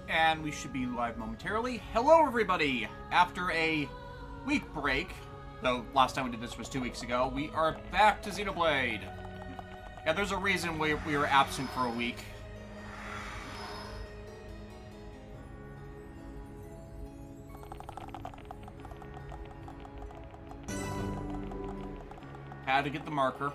And we should be live momentarily. Hello, everybody! After a week break, though last time we did this was 2 weeks ago, we are back to Xenoblade. Yeah, there's a reason we were absent for a week. Had to get the marker.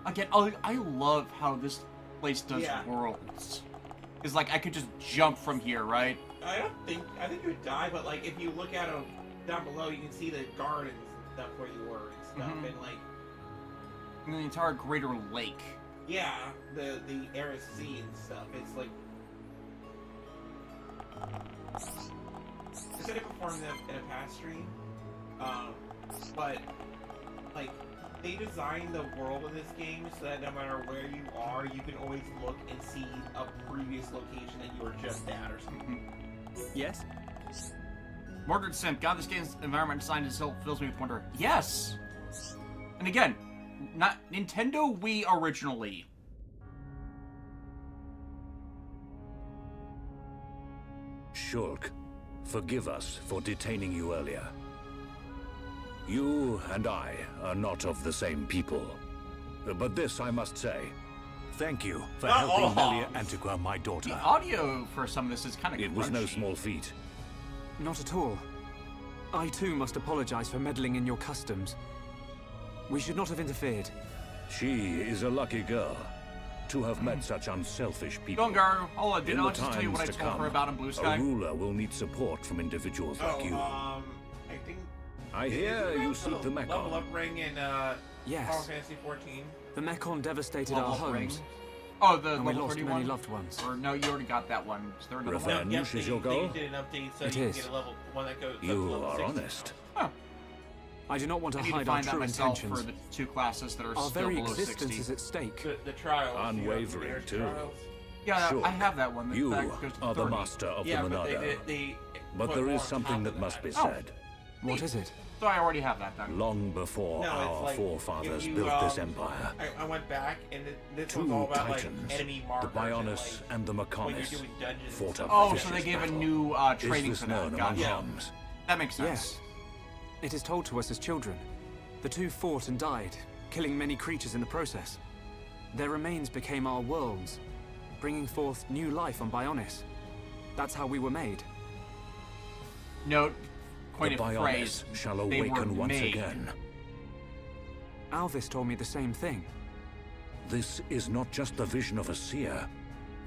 Again, I love how this place does worlds. It's like I could just jump from here, right? I think you would die, but like if you look at them down below, you can see the gardens and stuff where you were and stuff, and like and the entire greater lake. Yeah, the Aris Sea and stuff. It's like I said it before in a past stream, but like. They designed the world of this game so that no matter where you are, you can always look and see a previous location that you were just at or something. Yes? Mordred Simp, God, this game's environment design itself fills me with wonder. Yes! And again, not Nintendo Wii originally. Shulk, forgive us for detaining you earlier. You and I are not of the same people. But this I must say. Thank you for helping Melia Antiqua, my daughter. The audio for some of this is kind of It was no small feat. Not at all. I too must apologize for meddling in your customs. We should not have interfered. She is a lucky girl to have met such unselfish people. Gungar, I'll In the just tell you times what I to told come, her about in Blue Sky. a ruler will need support from individuals like you. I think I hear you seek the Mekon. Level up ring in Yes. Final Fantasy 14. The Mekon devastated Level our up homes, ring. Oh, the and we level lost 31? many loved ones. Or no, you already got that one. Is there another Revenge one? Yep, is your goal? They did an update so It you is. can get a level one that goes up to You level are 60. honest. Huh. I do not want to I need to hide our find that true myself intentions. for the two classes that are Our still very below existence 60. is at stake. The trials. Unwavering, there's too. trials. Yeah, Sure. I have that one. You that goes to are the 30. master of Yeah, the but Monado. they But put there more is on something top that of must be Oh. said. What is it? So I already have that done. Long before No, it's our like, forefathers if you, built this empire, I went back and this two was all about titans, like enemy the markers Bionis and the when you're Mechonis, doing dungeons. fought a Oh, so vicious they gave a battle. new training Is for this that. known among Gotcha. Homs? That makes sense. Yes. It is told to us as children. The two fought and died, killing many creatures in the process. Their remains became our worlds, bringing forth new life on Bionis. That's how we were made. Note, The point of Bionis phrase. shall They were awaken once made. again. Alvis told me the same thing. This is not just the vision of a seer.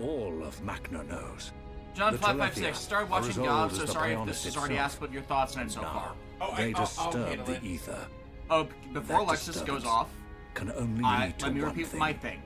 All of Macna knows. John The 556 Telethia started are watching as old God, as so the sorry if Bionis this is already itself. asked what your thoughts on it so Now, far. Oh, they I'll disturb handle the it. ether. Oh, before That Alexis goes disturbance off, Can only lead to let me one repeat thing. my thing.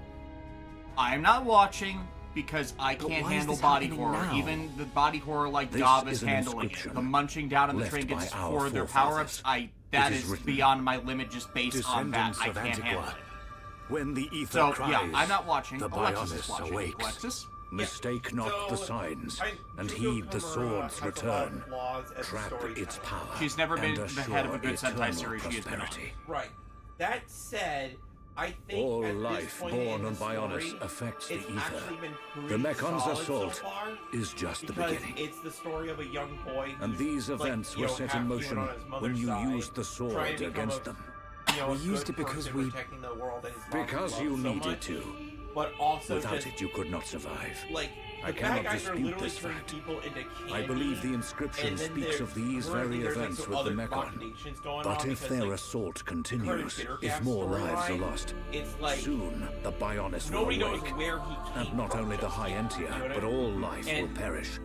I'm not watching because I But can't why is handle this body happening horror. now? Even the body horror like This Gob is is an handling it. inscription The munching down on the left trinkets by our for their forefathers. power-ups, that It is is written, beyond my limit just based on that. Descendants I of can't handle Antiqua. it. When the ether So, cries, yeah, I'm not watching. the Alexis is Bionis watching. awakes. Alexis? Mistake not So, the signs, and Jugo heed the Komura sword's has a lot of return. flaws as a Trap storyteller. its power. She's never been and the head of a good assure Sentai eternal series she has been on. prosperity. Right. That said, I think All at this life point born in on the story, Bionis affects the it's ether. actually been The pretty Mekon's solid assault so far, is just the because beginning. it's the story of a young boy. And who's, these like, events you were know, set half in human motion on his mother's when you side, used the sword trying to become against a, them. You know, We a used good it because person we- protecting the world that his mom Because loved you so needed much, to. But also Without just, it, you could not survive. like, I the cannot bad guys are dispute literally this turning fact. people into candy. I believe the inscription and then speaks there- of these currently very there's, like, events some with the other Mekon. machinations going But on if because, their like, assault current continues, Bittercast if more lives are storyline, lost, it's like soon the Bionis will nobody knows awake. where he came And not from only the just High yet, Entia, you know what I but mean? all life will And perish.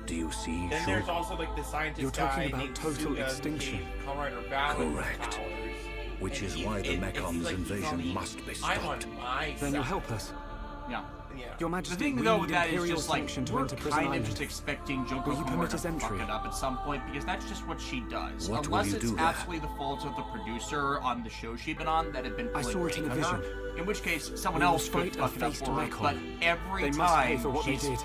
Do you see, Then there's Shulk? also like the scientist You're talking guy about named total Suga who extinction. gave Kamen Rider Battle Correct. powers. Which And is he's- why the it's Mekon's like he's on invasion the- must be I'm stopped. on my Then you'll side. help us. Yeah. Yeah. Your The Majesty, thing we though need with that is Imperial just like sanction to we're enter Prison kind of Island. just expecting Joko Will you Komura permit to his fuck entry? it up at some point because that's just what she does. What will Unless you it's do there? absolutely the fault of the producer on the show she'd been on that had been I pulling saw it in a weight on her, vision. in which case someone We will else could fight a fuck it up faced for her. Mekon. But every They must pay time for what they she's did.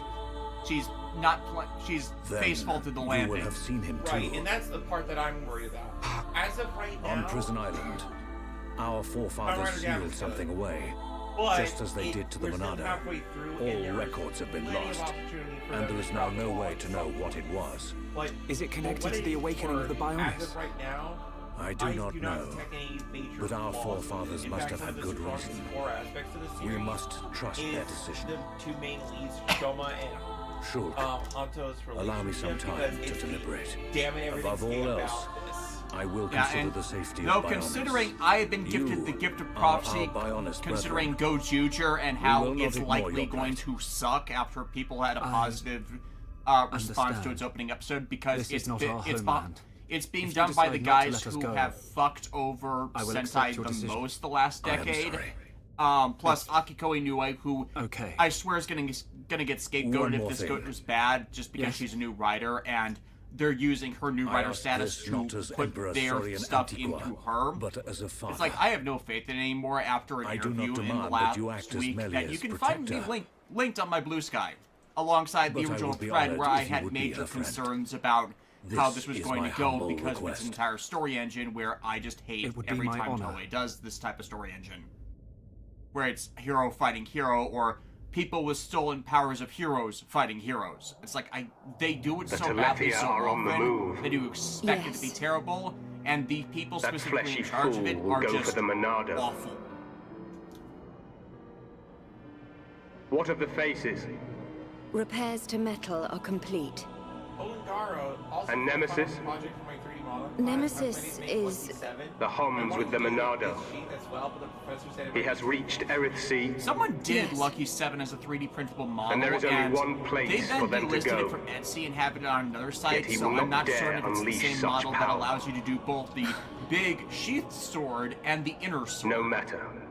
she's not she's Then face faulted the you landing. will have seen him too. Right, and that's the part that I'm worried about. As of right now, On Prison Island, Our forefathers Rider Gap sealed is something good. away, But just as they did to the we're still Monado. halfway through, All and there records have been plenty of lost, opportunity for and them there to is now drop no the way ball. to know what it was. But Is it connected what to the it awakening of the for, As Bionis? of right now, I do not do know, detect any major but our flaws. forefathers In must fact, have one had of the good strongest reason. core aspects of the We series must trust is their decision. the two main leads, Shoma and Shulk, Hanto's allow me some relationship, time because to it's the deliberate. damn it, Above everything's all about else, this. I will Yeah, consider and the safety though of Bionis. considering I have been gifted You the gift of are prophecy, our Bionis considering brethren. Go-Juger and We how will not it's ignore likely your going plight. to suck after people had a I positive response to understand. its opening episode, because This is it's not our homeland. it's being If you done by the decide not to guys let us who go, have fucked over I will Sentai accept your the decision. most the last I am decade. sorry. Plus Akiko Inoue, who Okay. I swear is gonna get One scapegoated if more this thing. goes bad, just because Yes. she's a new writer, and they're using her new I writer ask status this to not as put Emperor their Saurian stuff Antiqua, into her. but as a father. It's like I have no faith in it anymore after an I do not interview in the demand that last you act as week that you Melia's can find me protector. linked on my Blue Sky, alongside But the I original would be thread honored where I if you had would be major a friend. concerns about how This this was is going my to go humble because of its request. entire story engine, where I just hate It would be every my time honor. Toei does this type of story engine. Where it's hero fighting hero, or people with stolen powers of heroes fighting heroes. It's like they do it The so badly Telethia so are on the often move. that you expect it to be Yes. terrible, and the people That specifically fleshy in charge of fool it will are go just for the Monado. awful. What of the faces? Repairs to metal are complete. Olingaro also And Nemesis? project for my 3D model. Nemesis I'm planning to make is- 27. The Homs with the Monado. He has reached Erith Sea, Someone did Yes. Lucky 7 as a 3D printable model, And there is only one place they then for them to delisted go. it from Etsy and have it on another site, Yet he so will I'm not not dare certain if it's the unleash same such model that power. allows you to do both the big sheathed sword and the inner sword. no matter. I mean,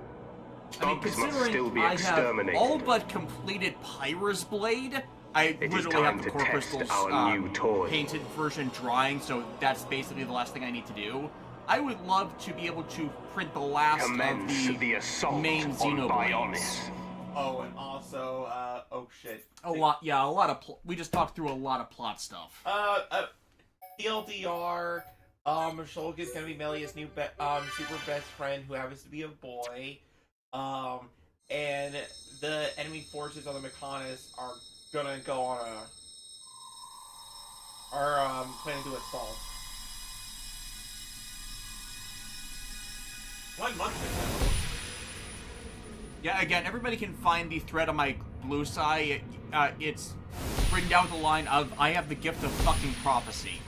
Dogs must considering still be I have exterminated. all but completed Pyra's Blade, I It is literally have time the to Core test Crystals our new toy. painted version drawing, so that's basically the last thing I need to do. I would love to be able to print the last Commence of the assault main on Xenoblades. Bionis. Oh, and also, oh shit. A lot of we just talked through a lot of plot stuff. TLDR, Shulk is gonna be Melia's new super best friend who happens to be a boy. And the enemy forces on the Mechonis are gonna go on planning to assault. One month ago. Yeah, again, everybody can find the thread on my Blue Sky. It's written down with the line of "I have the gift of fucking prophecy."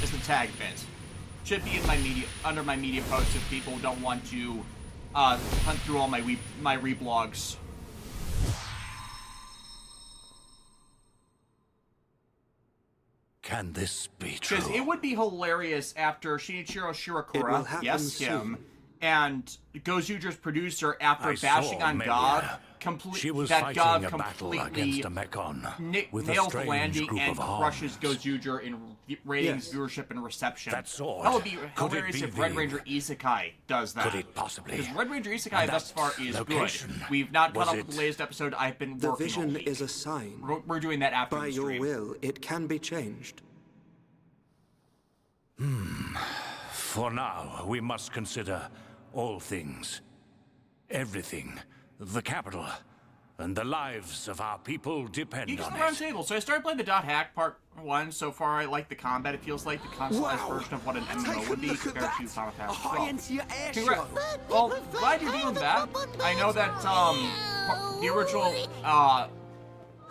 Is the tag bit. Should be in my media under my media posts if people don't want to hunt through all my reblogs. Can this be true? Because it would be hilarious after Shinichiro It will Shirakura, happen yes, soon. him, and Gozuger's producer, after I bashing saw on Melia. God, She was that fighting God a battle completely against a Mechon with a nails the strange landing group and of crushes Homs. Gozuger in ratings, Yes. viewership, and reception. That sword, That would be could it hilarious be if Red the- Ranger Isekai does that. Could it possibly? Because Red Ranger Isekai And thus that far is location, good. We've not caught was up with it- the latest episode. I've been The working all vision week. is a sign. We're doing that after By the your stream. will, it can be changed. For now, we must consider all things. Everything. The capital. And the lives of our people depend Geeks on on the round it. table. So I started playing the Dot Hack Part 1. So far, I like the combat. It feels like the consoleized Wow. version of what an Take MMO a would be look at compared that. to Final A Fantasy high-end your air Congra- show. Well, glad you're doing that. I know that the original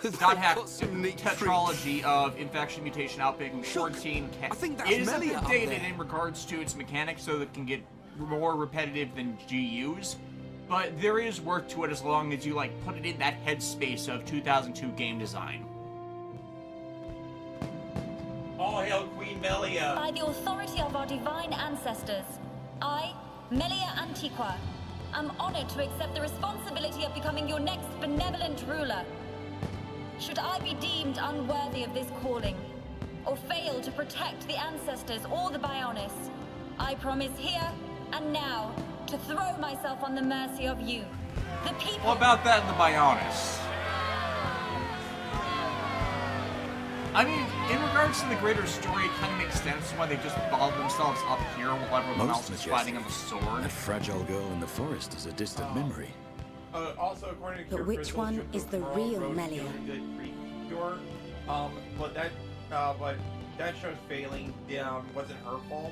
They've Dot Hack got some neat tetralogy of infection, mutation, outbreak, and quarantine I think that's is Melia up updated there. in regards to its mechanics so that it can get more repetitive than GUs. But there is work to it as long as you put it in that headspace of 2002 game design. All hail Queen Melia! By the authority of our divine ancestors, I, Melia Antiqua, am honored to accept the responsibility of becoming your next benevolent ruler. Should I be deemed unworthy of this calling, or fail to protect the ancestors or the Bionis, I promise here and now to throw myself on the mercy of you, the people. What about that in the Bionis? I mean, in regards to the greater story, it kind of makes sense why they just balled themselves up here while everyone else is fighting on the sword. That fragile girl in the forest is a distant memory. Also, according to But which one is the real Melia? But that show's failing wasn't her fault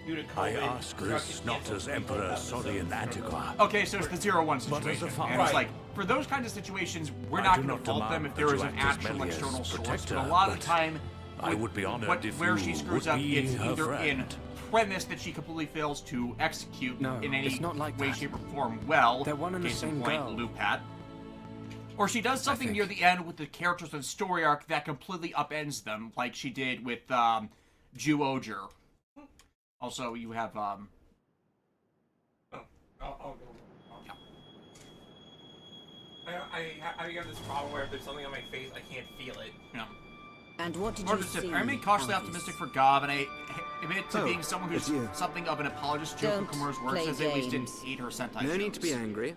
due to COVID. I ask this not as Emperor Sodian Antiqua. Okay, so it's the 0-1 But as a situation. father- And it's like, for those kinds of situations, we're not going to fault them if there is an actual external source. But a lot of the time, I would be honored if where you she screws would up, be it's her either in friend. premise that she completely fails to execute No, in any it's not like way, that. shape, or form well. They're one and the Case in same point, girl. Lupat. Or she does something think. near the end with the characters and story arc that completely upends them, like she did with Ju Oger. Also, you have I'll go. I have this problem where if there's something on my face, I can't feel it. And what did Or you just see? I remain cautiously Arthas? optimistic for Gob, and I admit to Oh, being someone it's who's you. something of an apologist joke Don't for Komura's works, play as they at least didn't games. hate her Sentai No need jokes. to be angry.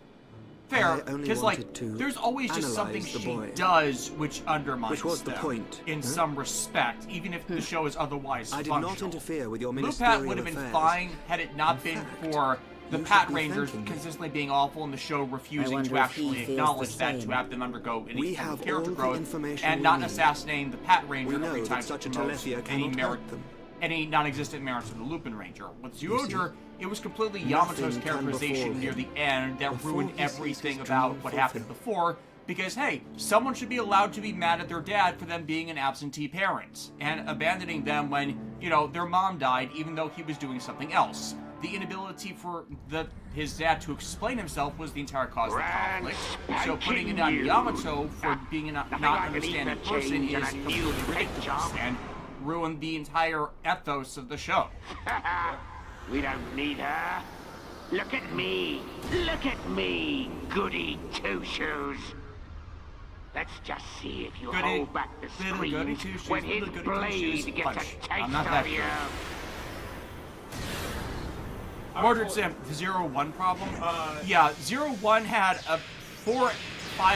Fair, I only because like wanted to there's always just something analyze the she boy. does which undermines Which was the them point, in huh? some respect, even if the show is otherwise I did functional. not interfere with your Lupat ministerial would have been affairs. fine had it not In been fact, for the you Pat should be Rangers thanking me. consistently being awful and the show refusing wonder to if actually he feels acknowledge the that, to same. have them undergo any We kind of have character all the growth, information and we not need. assassinating the Pat Ranger We know every that time such she a promotes Telethia any cannot merit, hurt them. any non-existent merits of the Lupin Ranger. With You see, Zyuohger, it was completely nothing Yamato's can characterization befall near him the end that before ruined he sees everything his about dream what happened fulfilled. before. Because, hey, someone should be allowed to be mad at their dad for them being an absentee parent and abandoning them when, you know, their mom died even though he was doing something else. The inability for his dad to explain himself was the entire cause of the conflict. So putting it on Yamato for being a not understanding person is completely ridiculous and ruined the entire ethos of the show. We don't need her. Look at me. Look at me, goody two-shoes. Let's just see if you Goody- hold back the little goody screams two-shoes, when his little goody two-shoes. blade gets Punch. a taste I'm not that of you. good. Mordred Sam, the 0-1 problem? Yeah, 0-1 had 4-5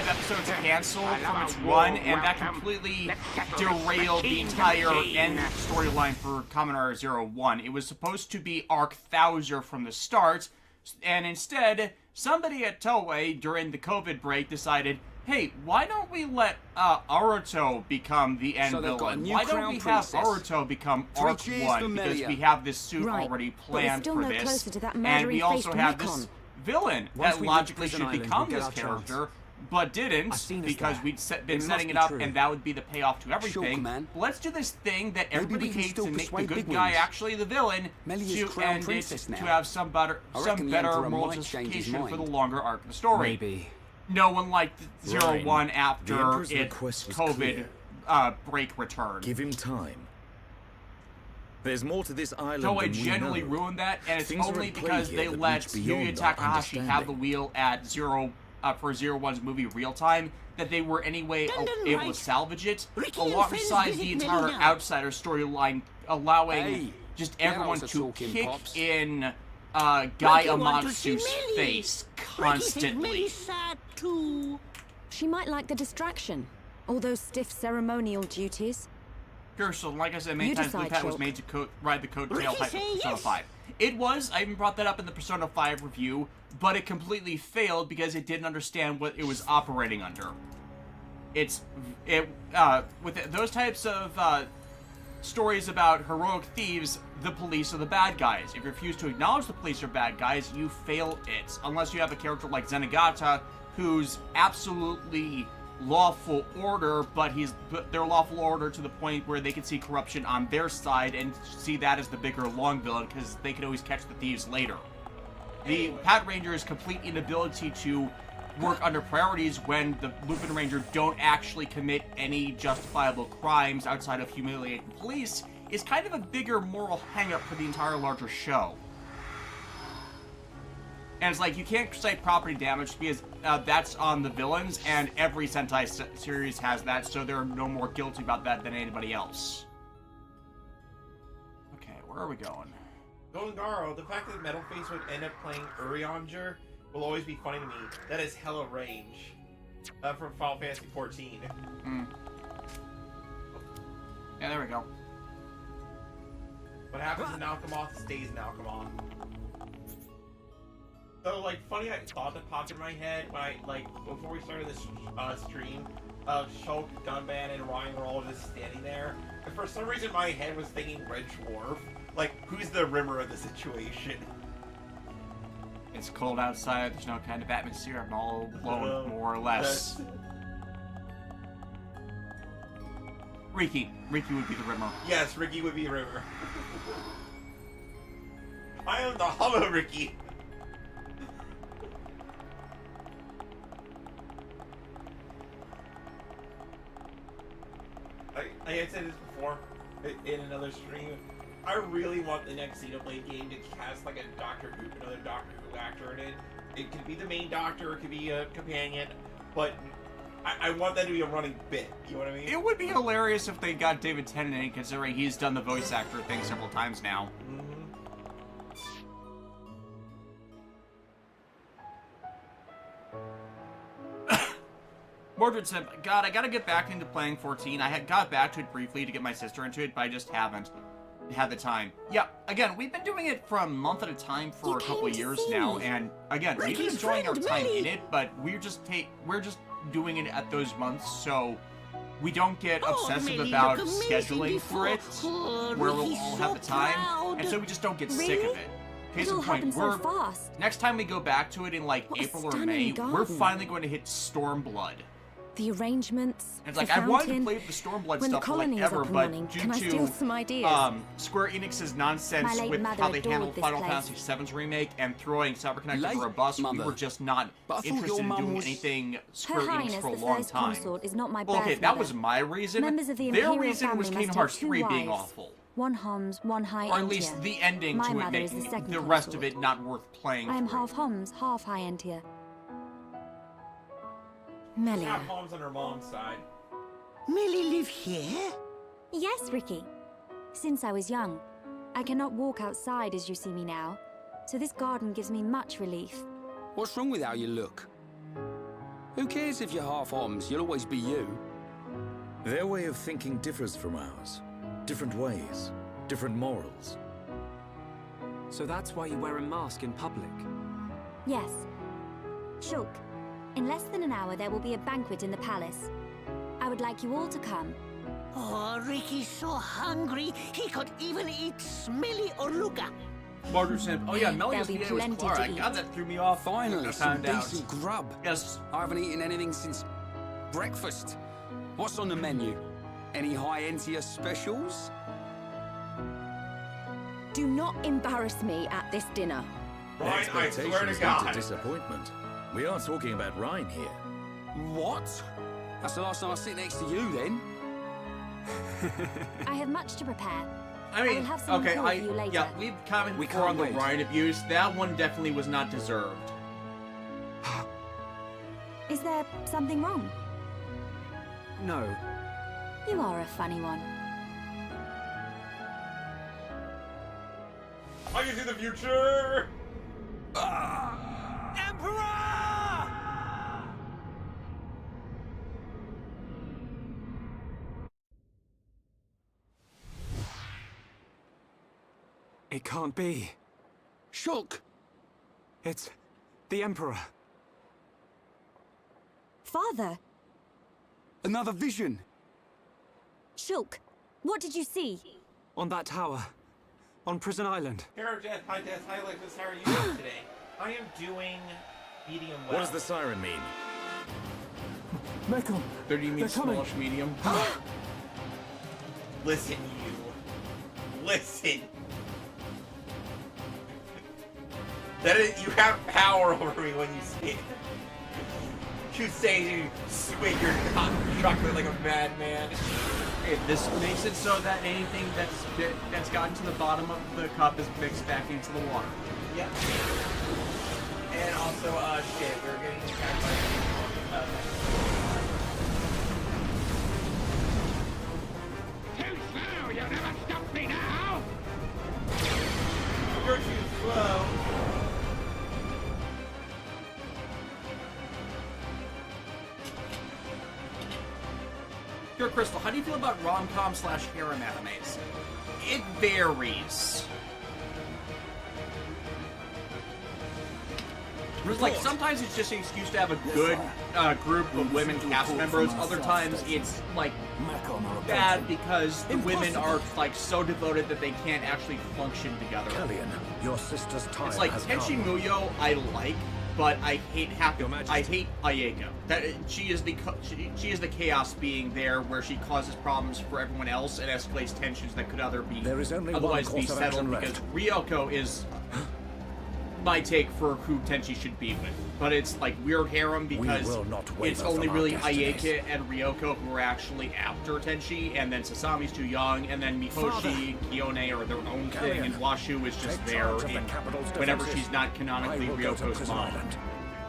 episodes canceled from its run, and that completely derailed the entire end storyline for Kamen 0-1. It was supposed to be Arc Thouser from the start, and instead, somebody at Toei during the COVID break decided, hey, why don't we let Aruto become the end So they've got a villain? new Why don't crown we have princess. Aruto become Three Arc cheers 1? for Because Melia. we have this suit Right, already but we're planned still for no this. closer to that And we also murdery-faced have Mekon. this villain Once that we logically reach should Prison Island, become we'll get this our chance. character, but didn't I've seen us because there. we'd been It must setting be it up true. and that would be the payoff to everything. man. But let's do this thing that Maybe everybody we can hates still and make the persuade good big guy wings. actually the villain Melia's to crown end princess it now. to have some better I reckon the better Emperor might change his justification for the mind. longer arc of the story. Maybe. No one liked Ryan, 0-1 the after Emperor's its request was COVID clear. break return. Give him time. There's more to this island Toei than we generally know. ruined that, and it's Things are only at play because here they that let reach beyond Yuya our Takahashi have the understanding. wheel at for 0-1's movie Real Time, that they were anyway able to salvage it, alongside the entire Outsider storyline, allowing Hey, just get everyone out of to talking, kick Pops. in Guy Amatsu's face constantly. She might like the distraction. All those stiff ceremonial duties. Sure, so like I said, many You times decide, Lupat was Shulk. made to ride the coattail type of Persona 5. It was, I even brought that up in the Persona 5 review, but it completely failed because it didn't understand what it was operating under. With those types of stories about heroic thieves, the police are the bad guys. If you refuse to acknowledge the police are bad guys, you fail it. Unless you have a character like Zenigata, who's absolutely lawful order, but they're lawful order to the point where they can see corruption on their side and see that as the bigger long villain, because they can always catch the thieves later. The Pat Ranger's complete inability to work under priorities when the Lupin Ranger don't actually commit any justifiable crimes outside of humiliating police is kind of a bigger moral hang-up for the entire larger show. And it's like, you can't cite property damage because that's on the villains, and every Sentai series has that, so they're no more guilty about that than anybody else. Okay, where are we going? Golden Garo, the fact that Metalface would end up playing Urianger will always be funny to me. That is hella range. From Final Fantasy XIV. Yeah, there we go. What happens in Alchemoth stays in Alchemoth. So, like, funny thought that popped in my head when I, like, before we started this stream, Shulk, Gunban, and Ryan were all just standing there. And for some reason, my head was thinking Red Dwarf. Like, who's the Rimmer of the situation? It's cold outside, there's no kind of atmosphere, I'm all alone, more or less. Ricky would be the Rimmer. Yes, Ricky would be Rimmer. I am the Hollow Ricky. I had said this before in another stream. I really want the next Xenoblade game to cast like a another Doctor Who actor in it. It could be the main Doctor, it could be a companion, but I want that to be a running bit. You know what I mean? It would be hilarious if they got David Tennant in, considering he's done the voice actor thing several times now. Mordred said, God, I gotta get back into playing 14. I had got back to it briefly to get my sister into it, but I just haven't had the time. Yeah, again, we've been doing it for a month at a time for a couple of years now, and again, we've been enjoying our time in it, but we're just doing it at those months, so we don't get obsessive about scheduling for it, where we'll all have the time, and so we just don't get sick of it. Case in point, next time we go back to it in like April or May, we're finally going to hit Stormblood. The arrangements, and it's like, I wanted to play with the Stormblood stuff for like ever, but due to Square Enix's nonsense with how they handled Final Fantasy VII's remake and throwing CyberConnect under a bus, we were just not interested in doing anything Square Enix for a long time. Well, okay, that was my reason. Their reason was Kingdom Hearts 3 being awful. One Homs, one High Entia. Or at least the ending to it making the rest of it not worth playing. I am half Homs, half High Entia. Melia. Half Homs on her mom's side. Millie live here? Yes, Ricky. Since I was young. I cannot walk outside as you see me now, so this garden gives me much relief. What's wrong with how you look? Who cares if you're half Homs? You'll always be you. Their way of thinking differs from ours. Different ways, different morals. So that's why you wear a mask in public? Yes. Shulk, in less than an hour there will be a banquet in the palace. I would like you all to come. Oh, Ricky's so hungry, he could even eat Smelly or Luca. Mordred said, oh yeah, Melia's video was Clara. God, that threw me off. Finally, some decent grub. Yes. I haven't eaten anything since breakfast. What's on the menu? Any High Entia specials? Do not embarrass me at this dinner. Ryan, I swear to God. Disappointment. We are talking about Ryan here. What? That's the last time I sit next to you, then. I have much to prepare. I mean, will have some okay, for you later. yeah, we've commented before on the Ryan abuse. That one definitely was not deserved. Is there something wrong? No. You are a funny one. I can see the future! Emperor! It can't be. Shulk! It's the Emperor. Father! Another vision! Shulk, what did you see? On that tower. On Prison Island. Hero Death, hi Death, hi Alexis, how are you doing today? I am doing medium well. What does the siren mean? Michael, do you mean smallish medium? Listen, you. Listen. That is, you have power over me when you say it. You say you swing your chocolate like a madman. Hey, this makes it so that anything that's gotten to the bottom of the cup is mixed back into the water. Yeah. And also, shit, we're getting attacked by... Too slow! You'll never stop me now! You're too slow. Pure Crystal, how do you feel about rom-com slash harem animes? It varies. Like, sometimes it's just an excuse to have a good group of women cast members. Other times it's, like, bad because the women are, like, so devoted that they can't actually function together. Kellyan, your sister's time It's like has Tenchi come. Muyo I like, but I hate I hate Ayeka. That she is the chaos being there, where she causes problems for everyone else and escalates tensions that could There is only otherwise one be course of settled. action Because left. Ryoko is my take for who Tenchi should be with, but it's like weird harem because will not waver it's only from our really destinies. Ayeka and Ryoko who are actually after Tenchi, and then Sasami's too young, and then Mihoshi, Kiyone are their own thing, and Washu is just Take there charge of the in, capital's whenever defenses. she's not canonically I will go to Ryoko's Prison mom. Island.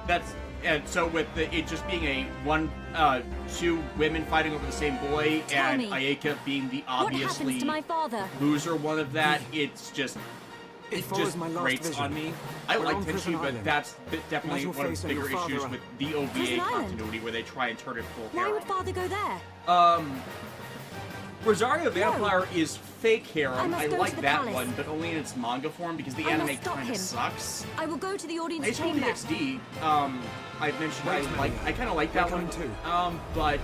That's and so with it just being a two women fighting over the same boy, Tell and me, Ayeka being the What obviously happens to my father? loser one of that, it's just It it follows just my last grates vision. on me. I We're like on Prison Tenchi, but Island. that's definitely Let one of your the face and bigger your father issues are- with the OVA Prison Island? continuity, where they try and turn it full Why harem. would father go there? Rosario Vampire is fake I harem. must I go to like the that palace. one, but only in its manga form because the I anime must stop kind him. of sucks. I will go to the audience I told chamber. DXD, I mentioned Wait, I kind of like We're that one, coming too. but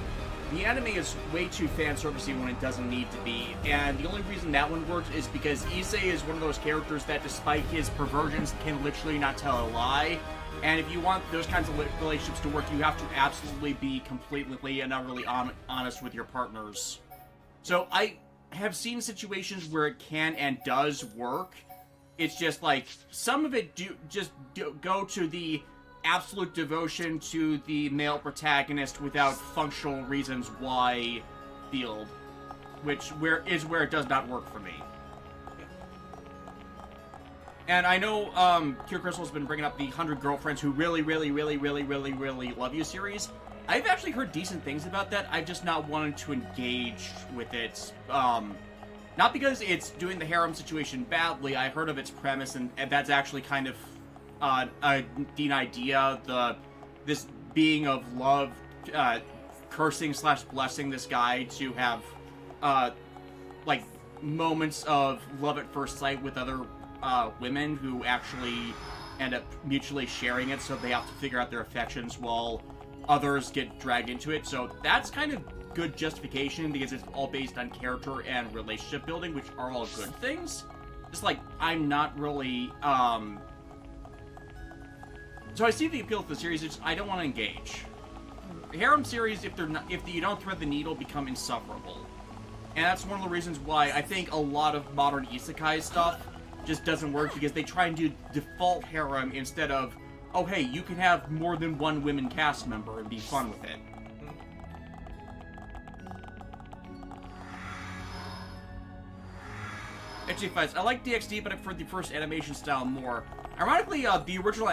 the anime is way too fan servicey when it doesn't need to be, and the only reason that one works is because Issei is one of those characters that, despite his perversions, can literally not tell a lie. And if you want those kinds of relationships to work, you have to absolutely be completely and utterly honest with your partners. So I have seen situations where it can and does work. It's just like some of it go to the absolute devotion to the male protagonist without functional reasons why field, where it does not work for me. And I know Pure Crystal's been bringing up the 100 Girlfriends Who Really, Really, Really, Really, Really, Really Love You series. I've actually heard decent things about that. I've just not wanted to engage with it. Not because it's doing the harem situation badly. I heard of its premise, and that's actually kind of a neat idea. This being of love, cursing / blessing this guy to have like moments of love at first sight with other women who actually end up mutually sharing it, so they have to figure out their affections while others get dragged into it. So that's kind of good justification because it's all based on character and relationship building, which are all good things. Just like I'm not really so I see the appeal to the series. It's just, I don't want to engage. Harem series, if you don't thread the needle, become insufferable, and that's one of the reasons why I think a lot of modern isekai stuff just doesn't work, because they try and do default harem instead of, oh hey, you can have more than one women cast member and be fun with it. Actually, I like DxD, but I prefer the first animation style more. Ironically, the original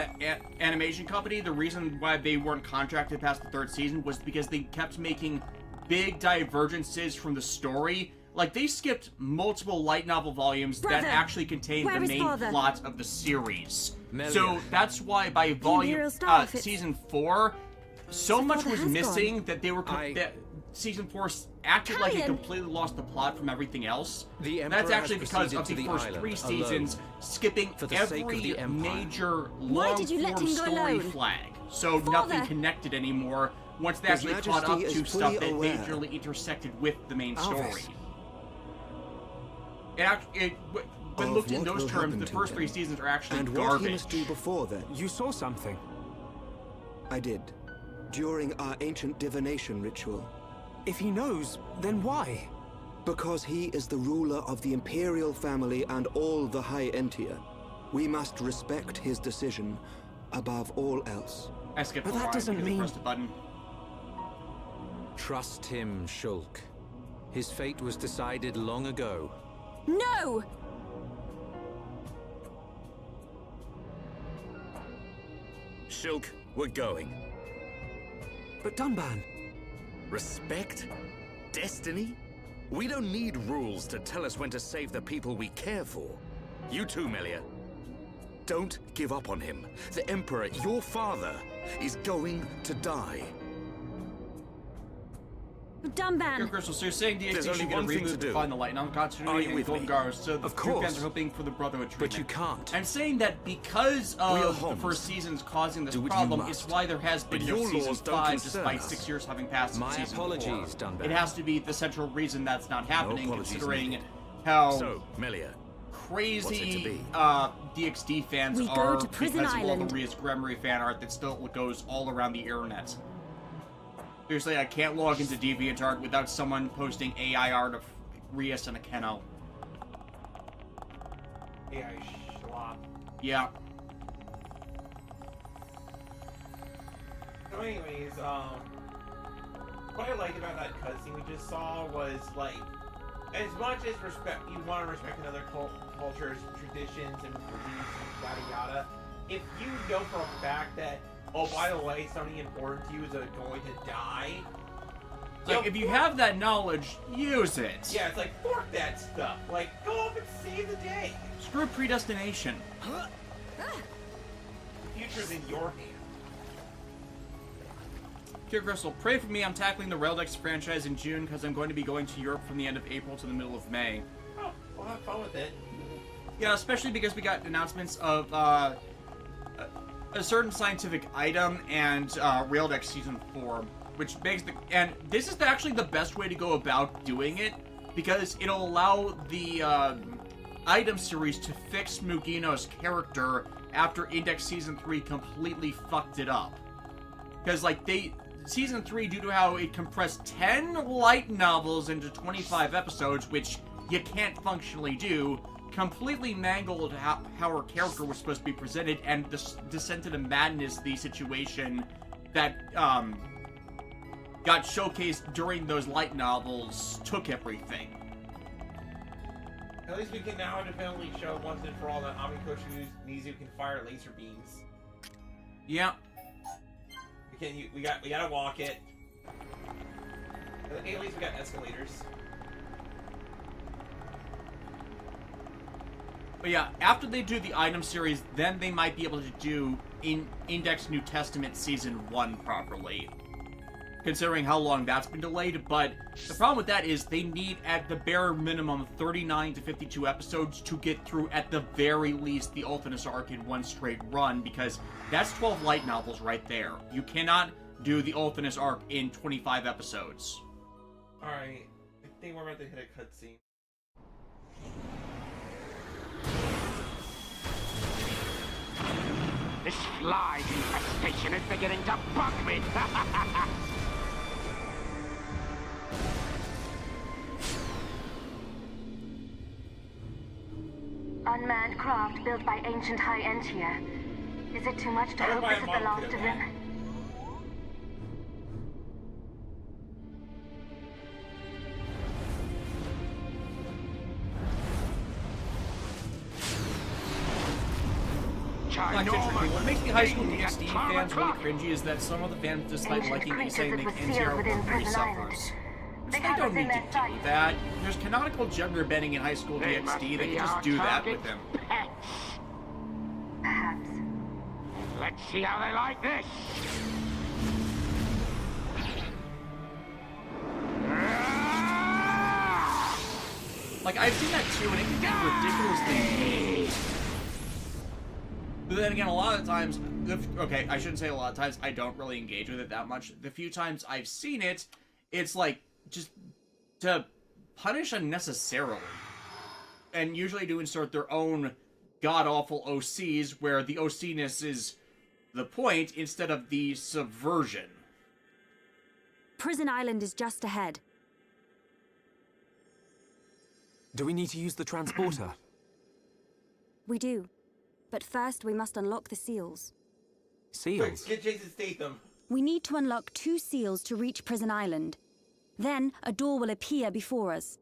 animation company, the reason why they weren't contracted past the 3rd season was because they kept making big divergences from the story. Like, they skipped multiple light novel volumes that actually contained the main plot of the series. So that's why by volume season 4, so much was missing that they were that season 4 acted like it completely lost the plot from everything else. That's actually because of the first 3 seasons skipping every major long-form story flag. So nothing connected anymore once they actually caught up to stuff that majorly intersected with the main story. When looked in those terms, the first 3 seasons are actually and garbage. what he must do before then? You saw something. I did. During our ancient divination ritual. If he knows, then why? Because he is the ruler of the Imperial family and all the High Entia. We must respect his decision above all else. I skipped But the that line doesn't because I mean- pressed the button. Trust him, Shulk. His fate was decided long ago. No! Shulk, we're going. But Dunban... Respect? Destiny? We don't need rules to tell us when to save the people we care for. You too, Melia. Don't give up on him. The Emperor, your father, is going to die. Dumban! Crystal, so you're saying There's DXD only should get a one thing to reboot to do. find the Lightning Are continuity you and with Golden me? Guards, so the Of two fans course. are hoping for the Brotherhood treatment. But you can't. I'm saying that because We are of the Homs. first season's causing this Do what you problem, must. it's why there has been But no your season laws don't 5 concern despite us. 6 years having passed My since season apologies, 4. Dunban. It has to be the central reason that's not happening, apologies considering needed. how So, Melia, what's it to crazy be? DXD fans We go are to Prison because of all Island. the Rias Gremory fan art that still goes all around the internet. Seriously, I can't log into DeviantArt without someone posting AI art of Rias and Akeno. AI schlop. Yeah. So anyways, what I liked about that cutscene we just saw was, like, as much as you want to respect another culture's traditions and beliefs and yada yada, if you know for a fact that, oh, by the way, something important to you is going to die. Like, if you have that knowledge, use it. Yeah, it's like, fork that stuff. Like, go up and save the day. Screw predestination. The future's in your hands. Dear Crystal, pray for me. I'm tackling the Raildex franchise in June because I'm going to be going to Europe from the end of April to the middle of May. Oh, we'll have fun with it. Yeah, especially because we got announcements of a certain scientific item and Raildex Season 4, which makes the... And this is actually the best way to go about doing it, because it'll allow the item series to fix Mugino's character after Index Season 3 completely fucked it up. Because, like, Season 3, due to how it compressed 10 light novels into 25 episodes, which you can't functionally do, completely mangled how her character was supposed to be presented, and Descent into Madness, the situation that got showcased during those light novels, took everything. At least we can now definitively show once and for all that Amikoshi Mizu can fire laser beams. Yeah. We gotta walk it. At least we got escalators. But yeah, after they do the item series, then they might be able to do Index New Testament Season 1 properly. Considering how long that's been delayed, but the problem with that is they need, at the bare minimum, 39 to 52 episodes to get through, at the very least, the Ulfinus arc in one straight run, because that's 12 light novels right there. You cannot do the Ulfinus arc in 25 episodes. Alright, I think we're about to hit a cutscene. This fly infestation is beginning to bug me. Unmanned craft built by ancient High Entia. Is it too much to hope this is the last of them? Like, what makes the high school DxD fans really cringy is that some of the fans, despite liking these, saying the NTR really suffers. They don't need to do that. There's canonical gender bending in high school DxD. They can just do that with them. Perhaps. Let's see how they like this. Like, I've seen that too, and it can get ridiculously. But then again, a lot of times, okay, I shouldn't say a lot of times, I don't really engage with it that much. The few times I've seen it, it's like, just to punish unnecessarily. And usually to insert their own god-awful OCs, where the OC-ness is the point, instead of the subversion. Prison Island is just ahead. Do we need to use the transporter? We do. But first, we must unlock the seals. Seals? Get Jason Statham. We need to unlock 2 seals to reach Prison Island. Then, a door will appear before us,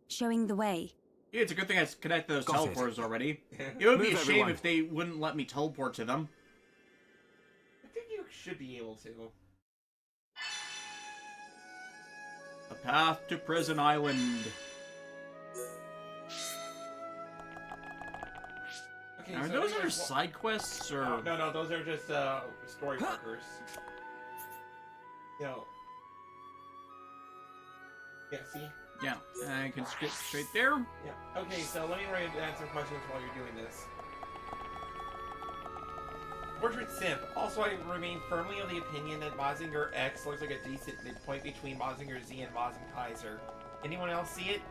showing the way. Yeah, it's a good thing I connected those Got teleporters already. Yeah. It would be Move, a shame everyone. if they wouldn't let me teleport to them. I think you should be able to. A path to Prison Island. Okay, Are so those anyways, other side quests, or...? No, those are just story markers. You know, Yeah, see? Yeah, I can skip straight there. Yeah. Okay, so let me answer questions while you're doing this. Portrait Simp. Also, I remain firmly of the opinion that Mazinger X looks like a decent midpoint between Mazinger Z and Mazinger Kaiser. Anyone else see it?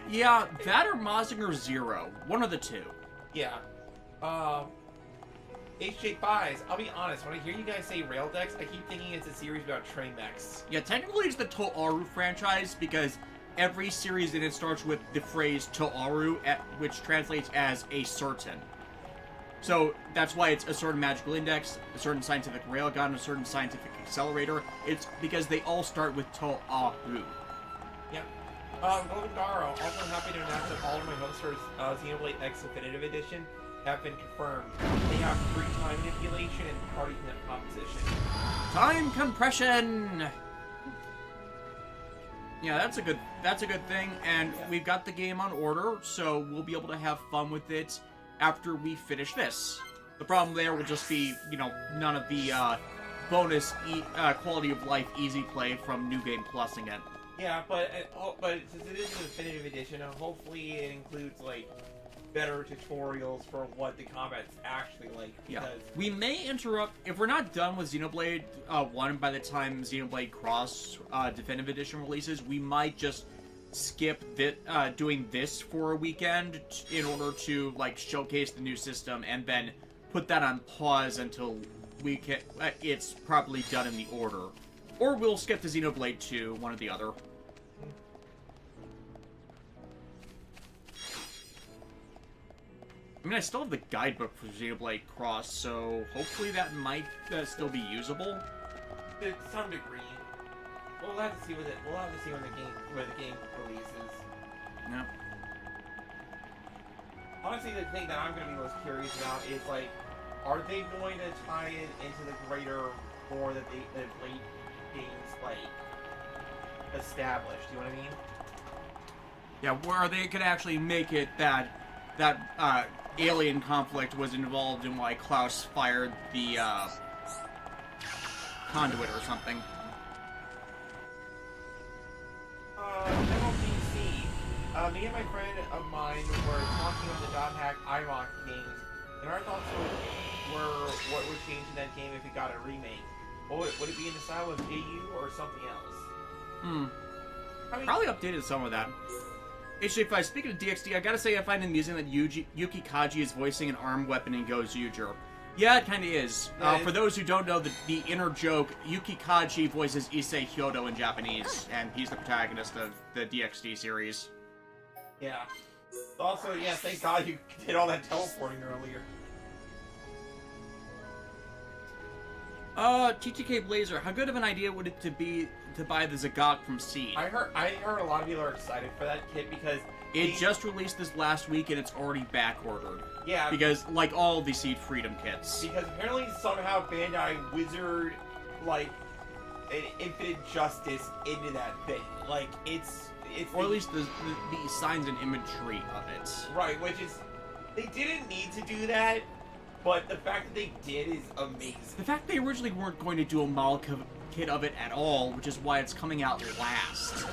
Yeah, that or Mazinger Zero. One of the two. Yeah. HJ Fies. I'll be honest, when I hear you guys say Raildex, I keep thinking it's a series about train mechs. Yeah, technically it's the Toaru franchise because every series in it starts with the phrase Toaru, which translates as a certain. So that's why it's a certain magical index, a certain scientific railgun, a certain scientific accelerator. It's because they all start with Toaru. Yep. Golden Garo. Also happy to announce that all of my hopes for Xenoblade X Definitive Edition have been confirmed. They have free time manipulation and party composition. Time compression. Yeah, that's a good thing, and we've got the game on order, so we'll be able to have fun with it after we finish this. The problem there will just be, you know, none of the bonus quality of life easy play from New Game Plusing it. Yeah, but since it is a definitive edition, hopefully it includes like better tutorials for what the combat's actually like. Yeah, we may interrupt if we're not done with Xenoblade 1 by the time Xenoblade Cross Definitive Edition releases. We might just skip doing this for a weekend in order to like showcase the new system and then put that on pause until we can it's properly done in the order, or we'll skip to Xenoblade 2, one or the other. I mean, I still have the guidebook for Xenoblade Cross, so hopefully that might still be usable. To some degree. We'll have to see when the game releases. Yeah. Honestly, the thing that I'm going to be most curious about is like, are they going to tie it into the greater lore that the Blade games like established? You know what I mean? Yeah, where they could actually make it that alien conflict was involved in why Klaus fired the conduit or something. MLPC. Me and my friend of mine were talking on the Dot Hack iRock games, and our thoughts were what would change in that game if it got a remake. Would it be in the style of JU or something else? I mean, probably updated some of that. HJ5, speaking of DXD, I gotta say I find it amusing that Yuki Kaji is voicing an armed weapon in Go Zyuger. Yeah, it kinda is. For those who don't know the inner joke, Yuki Kaji voices Issei Hyodo in Japanese, and he's the protagonist of the DXD series. Yeah. Also, yeah, thank God you did all that teleporting earlier. TTK Blazer, how good of an idea would it be to buy the Zagok from Seed? I heard a lot of people are excited for that kit because it just released this last week and it's already back ordered. Yeah. Because like all the Seed Freedom kits. Because apparently somehow Bandai wizard like an infinite justice into that thing. Like it's or at least the signs and imagery of it. Right, which is they didn't need to do that. But the fact that they did is amazing. The fact they originally weren't going to do a model kit of it at all, which is why it's coming out last.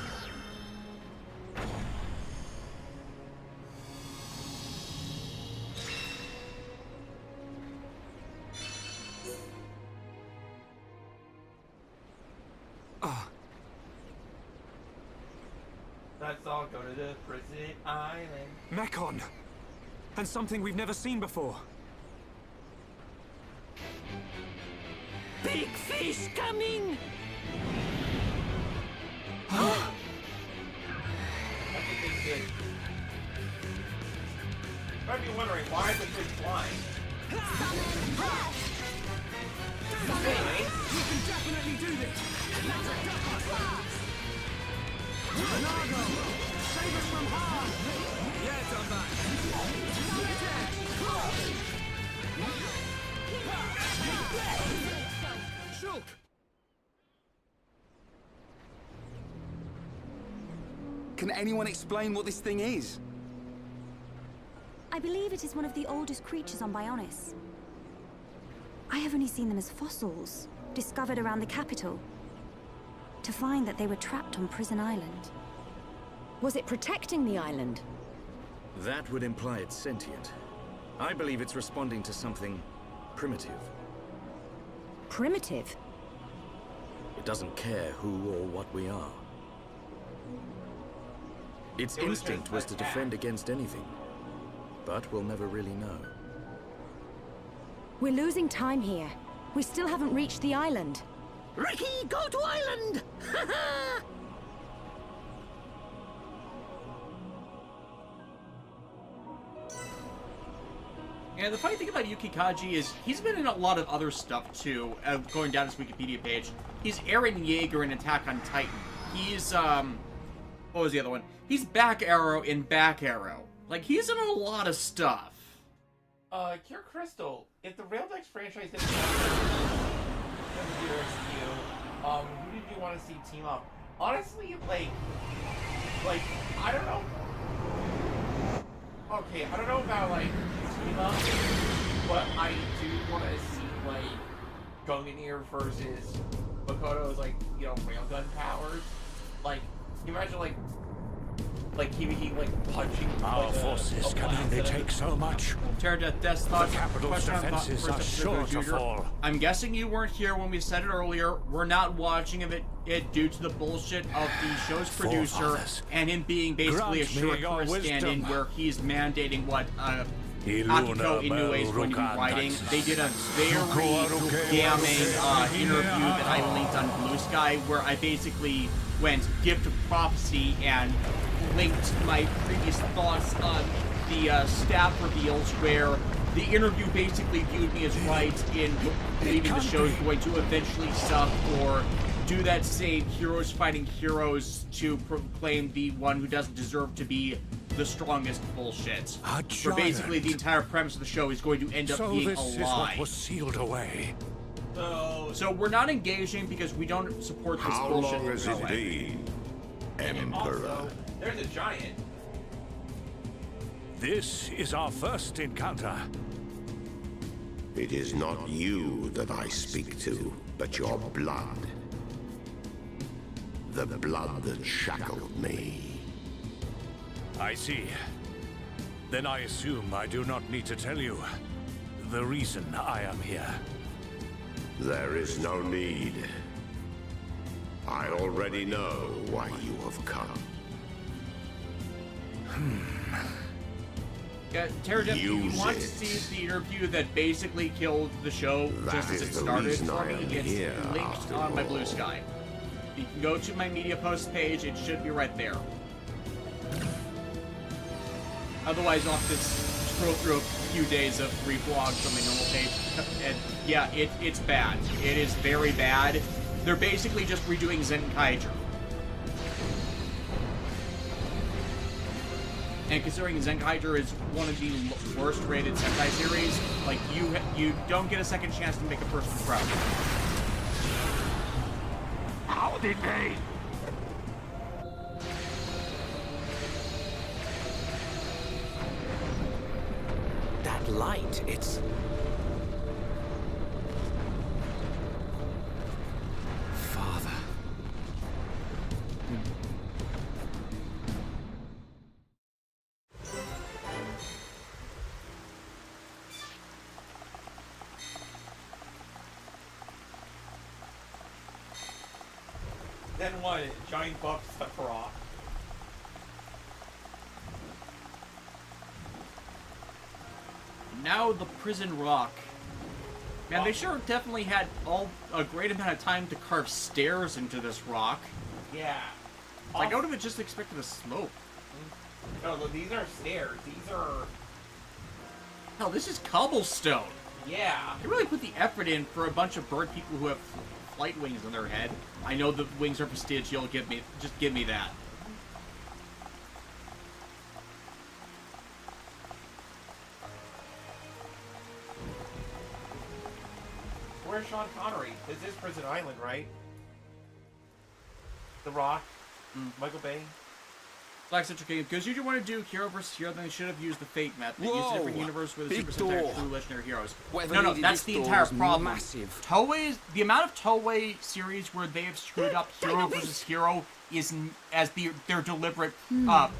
Let's all go to the President Island. Mechon! And something we've never seen before. Big fish coming! That's what they did. You might be wondering, why is the fish flying? Anyway, we can definitely do this! Nago! Save us from harm! Yeah, done that! Shulk! Can anyone explain what this thing is? I believe it is one of the oldest creatures on Bionis. I have only seen them as fossils, discovered around the capital. to find that they were trapped on Prison Island. Was it protecting the island? That would imply it's sentient. I believe it's responding to something primitive. Primitive? It doesn't care who or what we are. Its instinct was to defend against anything, but we'll never really know. We're losing time here. We still haven't reached the island. Ricky, go to island! And the funny thing about Yuki Kaji is he's been in a lot of other stuff too. Going down his Wikipedia page, he's Eren Yeager in Attack on Titan. He's what was the other one? He's Back Arrow in Back Arrow. Like, he's in a lot of stuff. Cure Crystal, if the Raildex franchise didn't who did you want to see team up? Honestly, like, I don't know. Okay, I don't know about, like, team up, but I do want to see, like, Gungnir versus Makoto's, like, you know, railgun powers. Like, can you imagine, like he like punching. Our forces can only take so much. Pterodeath Death's thoughts. The capital's defenses are sure to fall. I'm guessing you weren't here when we said it earlier. We're not watching it due to the bullshit of the show's producer and him being basically a Shirokura stand-in where he's mandating what Akiko Inoue is going to be writing. They did a very damning interview that I linked on Blue Sky where I basically went gift of prophecy and linked my previous thoughts on the staff reveals where the interview basically viewed me as right in believing the show's going to eventually suck or do that same heroes fighting heroes to proclaim the one who doesn't deserve to be the strongest bullshit. Where basically the entire premise of the show is going to end up being a lie. This is what was sealed away. So we're not engaging because we don't support this bullshit. How long has it been, Emperor? Also, there's a giant. This is our first encounter. It is not you that I speak to, but your blood. The blood that shackled me. I see. Then I assume I do not need to tell you the reason I am here. There is no need. I already know why you have come. Yeah, Pterodeath, if you want to see the interview that basically killed the show just as it started for me, it's linked on my Blue Sky. You can go to my media post page, it should be right there. Otherwise, I'll have to scroll through a few days of reblogs on my normal page. And yeah, it's bad. It is very bad. They're basically just redoing Zenkaiger. And considering Zenkaiger is one of the worst rated Sentai series, like, you don't get a second chance to make a person proud. How did they? That light, it's... Father. Then what? Giant buff Sephiroth. Now the prison rock. Man, they sure definitely had a great amount of time to carve stairs into this rock. Yeah. Like, I would have just expected a slope. No, look, these are stairs. These are... Hell, this is cobblestone. Yeah. They really put the effort in for a bunch of bird people who have flight wings on their head. I know the wings are vestigial. Just give me that. Where's Sean Connery? This is Prison Island, right? The Rock? Michael Bay? Black Citric King, because you do want to do hero versus hero, then they should have used the Fate method. They used a Whoa, different universe with a big Super Sentai door. true legendary heroes. Whatever No, needed that's this the door entire was problem. massive. Toei's, the amount of Toei series where they have screwed up hero versus hero is, as their deliberate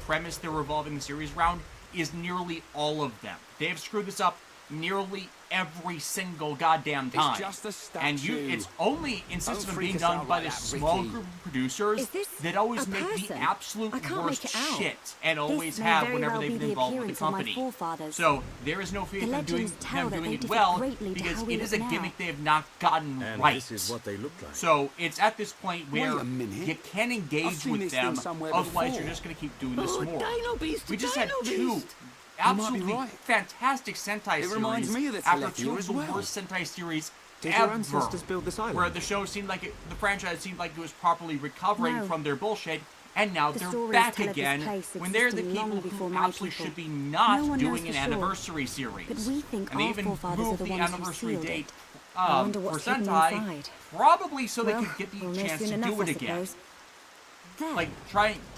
premise they're revolving the series around, is nearly all of them. They have screwed this up nearly every single goddamn time. It's just a statue. And it's only insisted on freak being us done out by like this that, small Ricky. group of producers Is this that always a make the person? absolute I can't worst make it out. shit and always This may have very whenever well they've be been the involved with the appearance of my company. forefathers. So there is no fear The in doing legends tell them that doing they it differ well greatly to because how we it is look a now. gimmick they have not gotten And right. this is what they look like. So it's at this point where Wait a minute. you can I've engage seen with this them, thing somewhere otherwise before. you're just going to keep doing this Oh, more. Dino Beast, We just had Dino two Beast. absolutely right. fantastic Sentai It series reminds me of the after Telethia two of as the well. worst Sentai series Did ever. your ancestors build this island? Where the show seemed like the franchise seemed like it was properly recovering No. from their bullshit, and now The they're stories back tell of this again place when they're the existing long people before who my absolutely people. should be No not one knows doing for an sure. anniversary series. But we think and they our even forefathers are moved the the ones who anniversary sealed date it. I wonder for what's hidden Sentai, inside. probably so they Well, could get the we'll know chance soon to enough, do it I again. suppose. There, Like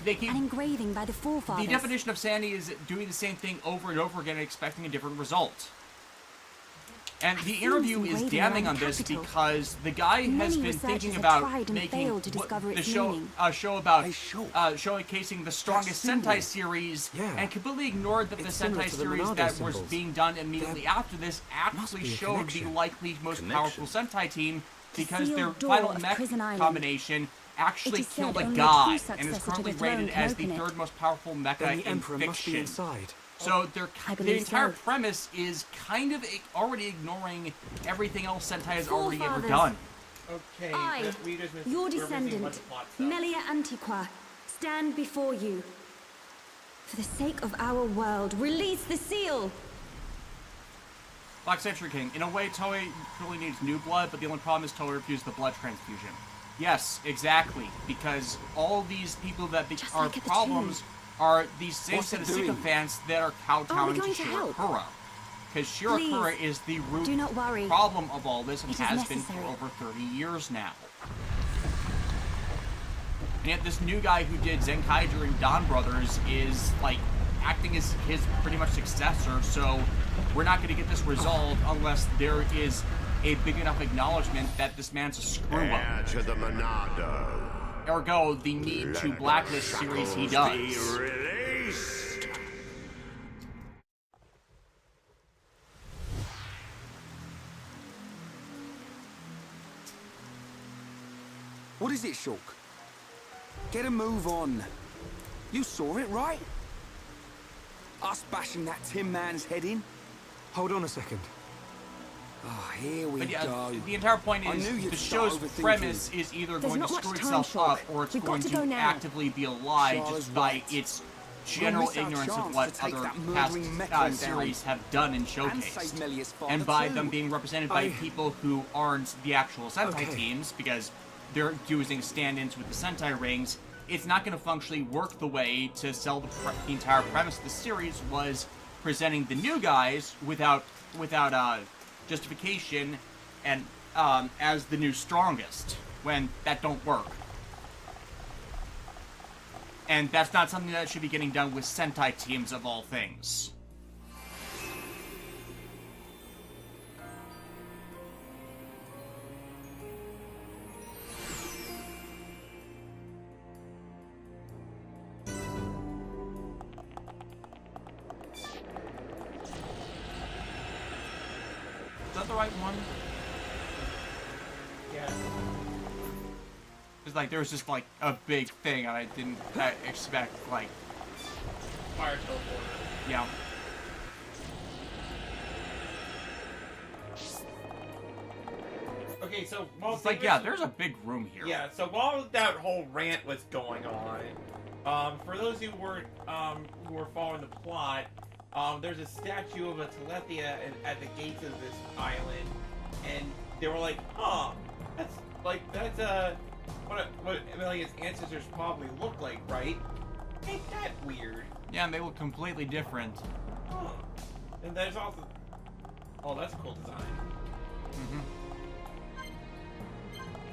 they keep an engraving by the forefathers. the definition of sanity is doing the same thing over and over again and expecting a different result. And the seen interview this is engraving damning around on the this capital. because the guy has Many been researchers thinking have about tried and making failed to discover the its show meaning. show about A show. showcasing the strongest symbol. Sentai series Yeah. and completely ignored that the It's similar Sentai to the series Monado that was symbols. being done immediately There after this actually be a showed the connection. likely most Connection. powerful Sentai team The because their sealed door final of mech Prison Island. combination actually It is said killed a only a god true and is successor to currently the throne rated can as the open it. third most powerful mecha Then the in Emperor must be fiction. inside. So I the believe entire so. premise is kind of already ignoring everything else Sentai has already ever Forefathers. done. Okay, I, we just missed, your we're missing descendant, one plot stuff. Melia Antiqua, stand before you. For the sake of our world, release the seal! Black Century King. In a way, Toei really needs new blood, but the only problem is Toei refused the blood transfusion. Yes, exactly. Because all these people that Just are like at the problems are these same What's set of it doing? sycophants that are Are we kowtowing to going to help? Shirakura. Because Shirakura Please, is the root do not worry. problem of all this and It is has been for necessary. over 30 years now. And yet this new guy who did Zenkaiger and Don Brothers is, like, acting as his pretty much successor, so we're not going to get this resolved unless there is a big enough acknowledgement that this man's a screw-up. Heir to the Monado. Ergo, the need to blacklist series he does. Be released. What is it, Shulk? Get a move on. You saw it, right? Us bashing that Tin Man's head in? Hold on a second. Oh, here we But yeah, go. the entire point I is knew you'd the start show's overthinking. premise is either There's going to not much screw time, itself up Shulk. or it's We've got going to to go now. actively be a lie Charles just by right. its general miss our ignorance of chance what to take other that past murdering Meccan down. series have done and And save showcased. Melia's father And by too. them being represented by people who aren't the actual Sentai Okay. teams, because they're using stand-ins with the Sentai rings, it's not going to functionally work the way to sell the entire premise of the series was presenting the new guys without justification and as the new strongest, when that don't work. And that's not something that should be getting done with Sentai teams of all things. Is that the right one? Yeah. It's like there was just like a big thing and I didn't expect like Fire teleporter. yeah. Okay, so while It's like yeah, there's a big room here. Yeah, so while that whole rant was going on, for those who weren't who were following the plot, there's a statue of a Telethia at the gates of this island, and they were like, "Oh, that's what Amelia's ancestors probably look like, right? Ain't that weird?" Yeah, and they look completely different. Huh. And there's also, oh, that's a cool design. Mm-hmm.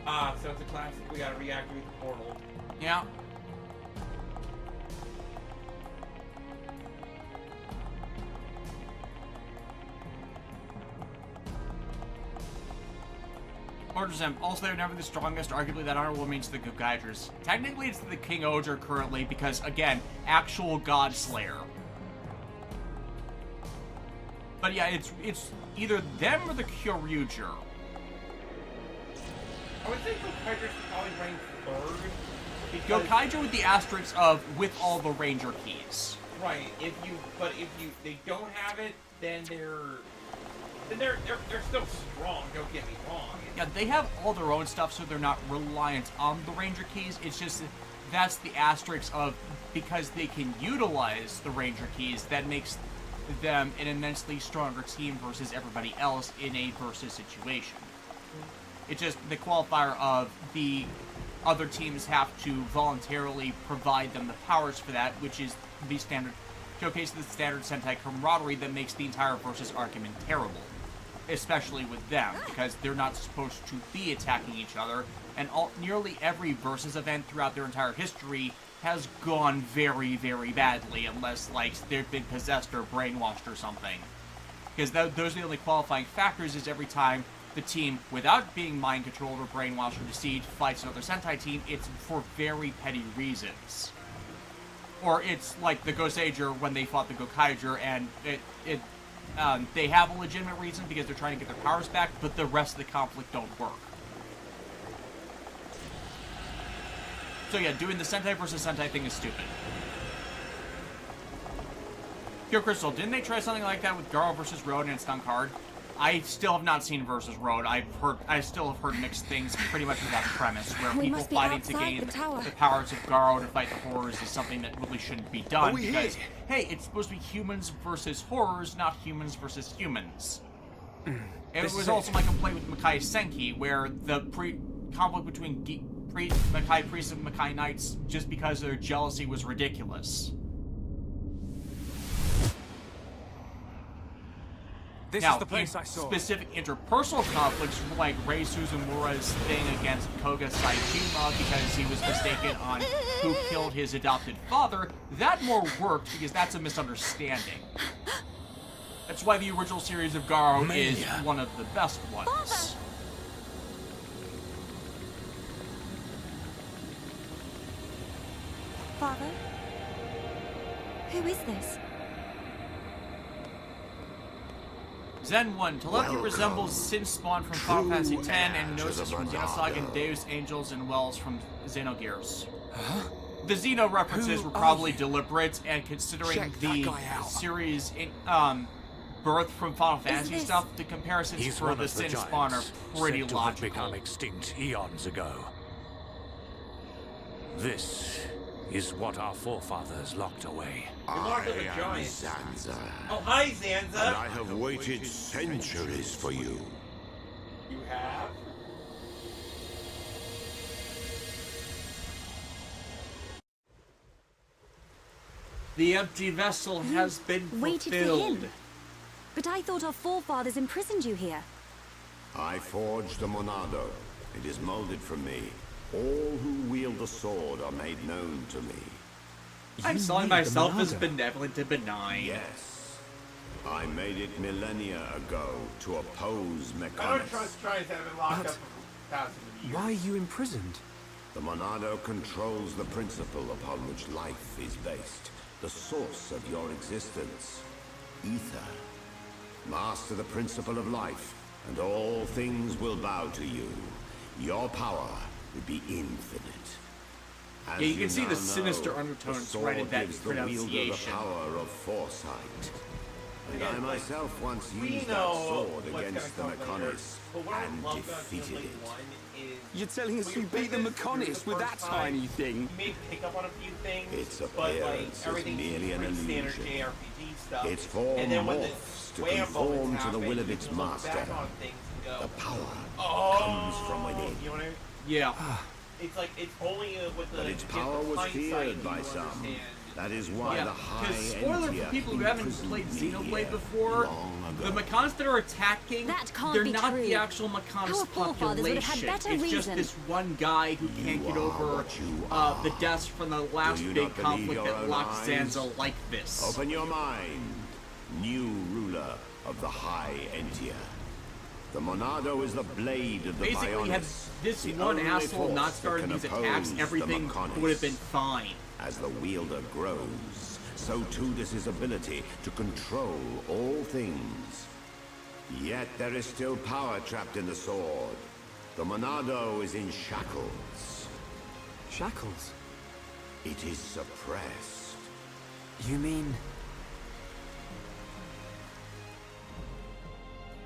Ah, so it's a classic. We gotta reactivate the portal. Yeah. Orderzem, also they're never the strongest, arguably that honorable means the Gokaidras. Technically it's the King Oger currently, because again, actual God Slayer. But yeah, it's either them or the Kyoryuger. I would say Gokaidra should probably rank third. Because... Gokaidra with the asterisk of with all the Ranger keys. Right. If they don't have it, then they're still strong. Don't get me wrong. Yeah, they have all their own stuff, so they're not reliant on the Ranger keys. It's just that's the asterisk of because they can utilize the Ranger keys. That makes them an immensely stronger team versus everybody else in a versus situation. It's just the qualifier of the other teams have to voluntarily provide them the powers for that, which is the standard showcase the standard Sentai camaraderie that makes the entire versus argument terrible, especially with them, because they're not supposed to be attacking each other, and nearly every versus event throughout their entire history has gone very, very badly, unless, like, they've been possessed or brainwashed or something. Because those are the only qualifying factors, is every time the team, without being mind-controlled or brainwashed or deceived, fights another Sentai team, it's for very petty reasons. Or it's like the Goseiger when they fought the Gokaidra, and they have a legitimate reason because they're trying to get their powers back, but the rest of the conflict don't work. So yeah, doing the Sentai versus Sentai thing is stupid. Pure Crystal, didn't they try something like that with Garo versus Road and Stunk Hard? I still have not seen versus Road. I still have heard mixed things pretty much with that premise, where people fighting to gain the powers of Garo to fight the horrors is something that really shouldn't be done, because, hey, it's supposed to be humans versus horrors, not humans versus humans. It was also my complaint with Makai Senki, where the conflict between Makai Priests and Makai Knights, just because of their jealousy, was ridiculous. This now, is the place I saw. Specific interpersonal conflicts, like Rei Suzumura's thing against Koga Saejima because he was mistaken on who killed his adopted father, that more worked because that's a misunderstanding. That's why the original series of Garo is one of the best ones. Father? Who is this? Zen 1. Telepathy resembles Sin Spawn from Final Fantasy X and Gnosis from Xenosaga and Deus Angels and Wells from Xenogears. The Xeno references were probably deliberate, and considering the series birth from Final Fantasy stuff, the comparisons for the Sin Spawn are pretty logical. Said to have become extinct eons ago. This is what our forefathers locked away. I am Zanza. Oh, hi, Zanza! And I have waited centuries for you. You have? The empty vessel has been fulfilled. Waited for him. But I thought our forefathers imprisoned you here. I forged the Monado. It is molded from me. All who wield the sword are made known to me. I'm selling myself as benevolent and benign. Yes. I made it millennia ago to oppose I Mechanus. don't trust tries that have been locked up for thousands of years. Why are you imprisoned? The Monado controls the principle upon which life is based. The source of your existence. Ether. Master the principle of life, and all things will bow to you. Your power will be infinite. Yeah, you can see the sinister undertones right in that pronunciation. The power of foresight. And I myself once used that sword against the Mechanus and defeated it. You're telling us you beat the Mechanus with that tiny thing? You may pick up on a few things, Its but appearance like is merely an standard illusion. JRPG stuff. Its form and then when morphs to the conform to the happen, will of you its can look master. back on things and go, The power oh, comes from within. You know what I mean? Yeah. It's like, it's only with the... But its power was feared by some. That is why the high because spoiler for people who haven't played Xenoblade before, the Mechans that are attacking, they're not the actual Mechans population. It's just this one guy who can't get over the deaths from the last big conflict that locked Zanza like this. Open your mind, new ruler of the High Entia. The Monado is the blade of the Basically, had Bionis, this the one only asshole not force that started can these attacks, oppose the everything Mechonis. would have been fine. As the wielder grows, so too does his ability to control all things. Yet there is still power trapped in the sword. The Monado is in shackles. Shackles? It is suppressed. You mean...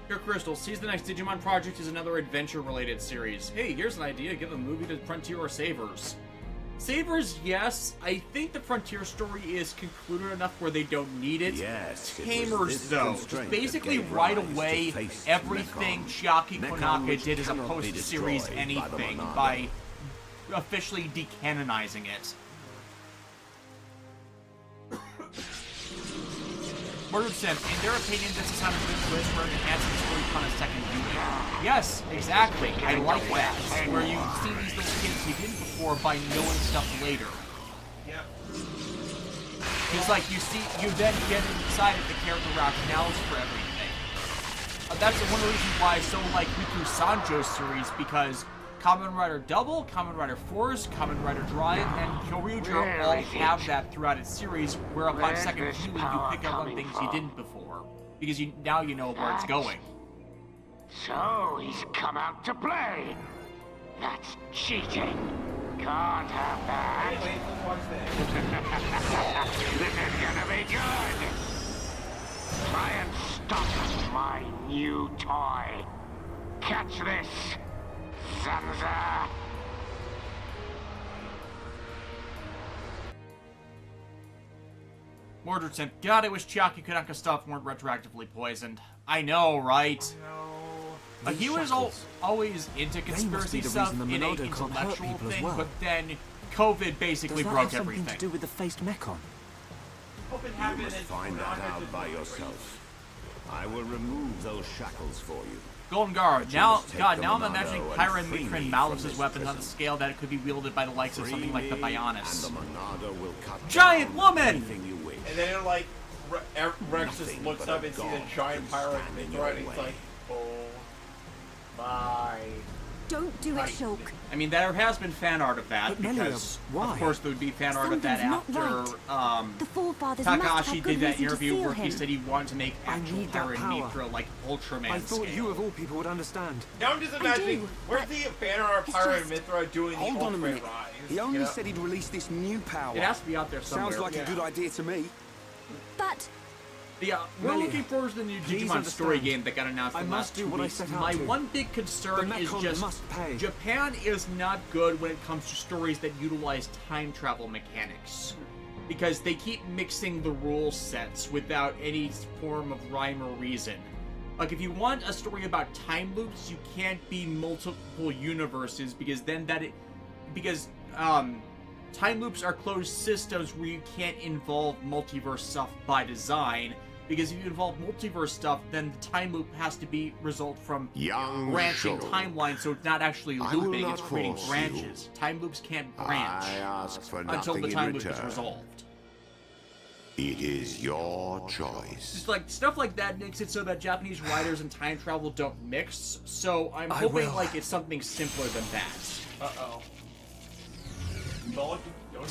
Here, Crystal, sees the next Digimon project is another adventure-related series. Hey, here's an idea. Give a movie to Frontier or Savers. Savers, yes. I think the Frontier story is concluded enough where they don't need it. Yes. Tamers, though. Just basically right away, everything Chiaki Konaka did as a post-series anything by officially decanonizing it. Murdered Sim, in their opinion, this is kind of a good twist where it enhances the story on a second viewing. Yes, exactly. I like that. Where you see these little kids you didn't before by knowing stuff later. Yep. It's like you then get inside of the character rationales for everything. That's one of the reasons why I so like Miku Sanjo's series, because Kamen Rider Double, Kamen Rider Force, Kamen Rider Drive, and Kyoryuger all have that throughout its series, where upon second viewing you pick up on things you didn't before. Because now you know where it's going. So he's come out to play. That's cheating. Can't have that. Anyway, let's watch this. This is gonna be good. Try and stop my new toy. Catch this. Zanza. Mordred Sim, God, I wish Chiaki Konaka stuff weren't retroactively poisoned. I know, right? He was always into conspiracy stuff in an intellectual thing, well. but then COVID basically Does that broke have something everything. to do with the faced Mechon? You must find that out by yourself. I will remove those shackles for you. Golden Guard. But you Now, must take God, the now I'm Monado imagining and Pyra and free me Mitrin from Malus' this weapons on a prison. scale that it could be wielded by the likes of something like the Bionis. And the Monado will cut Giant down woman! anything you wish. And then like Rex just Nothing looks but up a and sees a god giant can pirate stand in and your he's way. like, oh my. Don't do it, Shulk. I mean, there has been fan art of that, But Melia, because, why? of course, there would be fan art of that Something's not after, right. The forefathers must Takahashi have good did that reason to interview seal where he him. said he wanted to make I actual need that Pyra and power. Mithra like Ultraman I thought scale. you of all people would understand. Now I'm just imagining, do, where's the banner of it's Pyra and just- Mithra doing Hold the on a Ultraman minute. rise? He only you know? said he'd release this new power. It has to be out there somewhere. Sounds like a good idea to me. But Yeah, we're Melia, looking forward to the new please Digimon story understand. game that got announced I in the must last do 2 what I weeks. set out My to. one big concern The is Mechon just must pay. Japan is not good when it comes to stories that utilize time travel mechanics. Because they keep mixing the rule sets without any form of rhyme or reason. Like, if you want a story about time loops, you can't be multiple universes, because then time loops are closed systems where you can't involve multiverse stuff by design, because if you involve multiverse stuff, then the time loop has to be result from Young branching Shulk, timelines, so it's not actually I will looping, not it's creating force branches. Time loops can't branch I ask for until nothing the in time loop is return. resolved. It is your choice. Just like stuff like that makes it so that Japanese writers and time travel don't mix, so I'm I hoping will. like it's something simpler than that. Uh-oh. Don't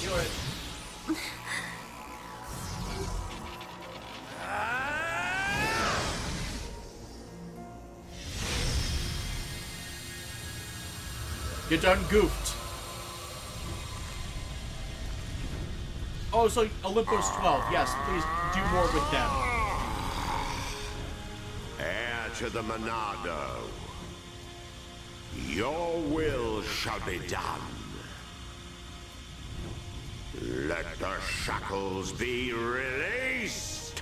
do it. You done goofed. Oh, so Olympus 12. Yes, please do more with them. Heir to the Monado. Your will shall be done. Let the shackles be released.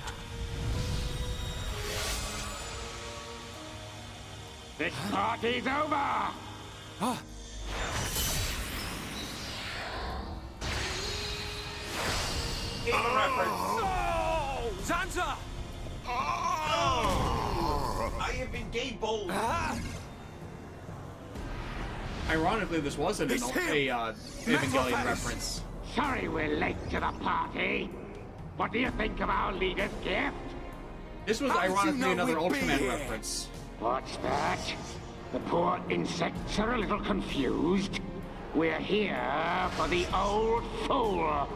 This party's over. Game reference. Zanza! I have been gay bold. Ironically, this wasn't It's him! Evangelion Mephrophase. reference. Sorry we're late to the party. What do you think of our leader's gift? This was How did you ironically know another we'd be Ultraman here? reference. What's that? The poor insects are a little confused. We're here for the old fool.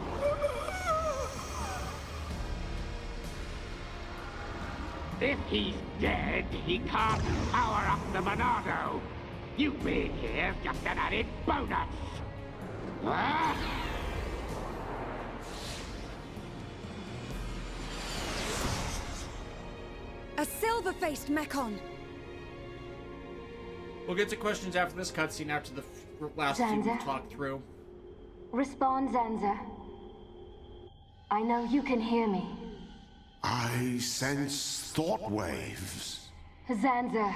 If he's dead, he can't power up the Monado. You being here's just an added bonus. Huh? A silver-faced Mekon! We'll get to questions after this cutscene, after the last few we talked through. Respond, Zanza. I know you can hear me. I sense thought waves. Zanza,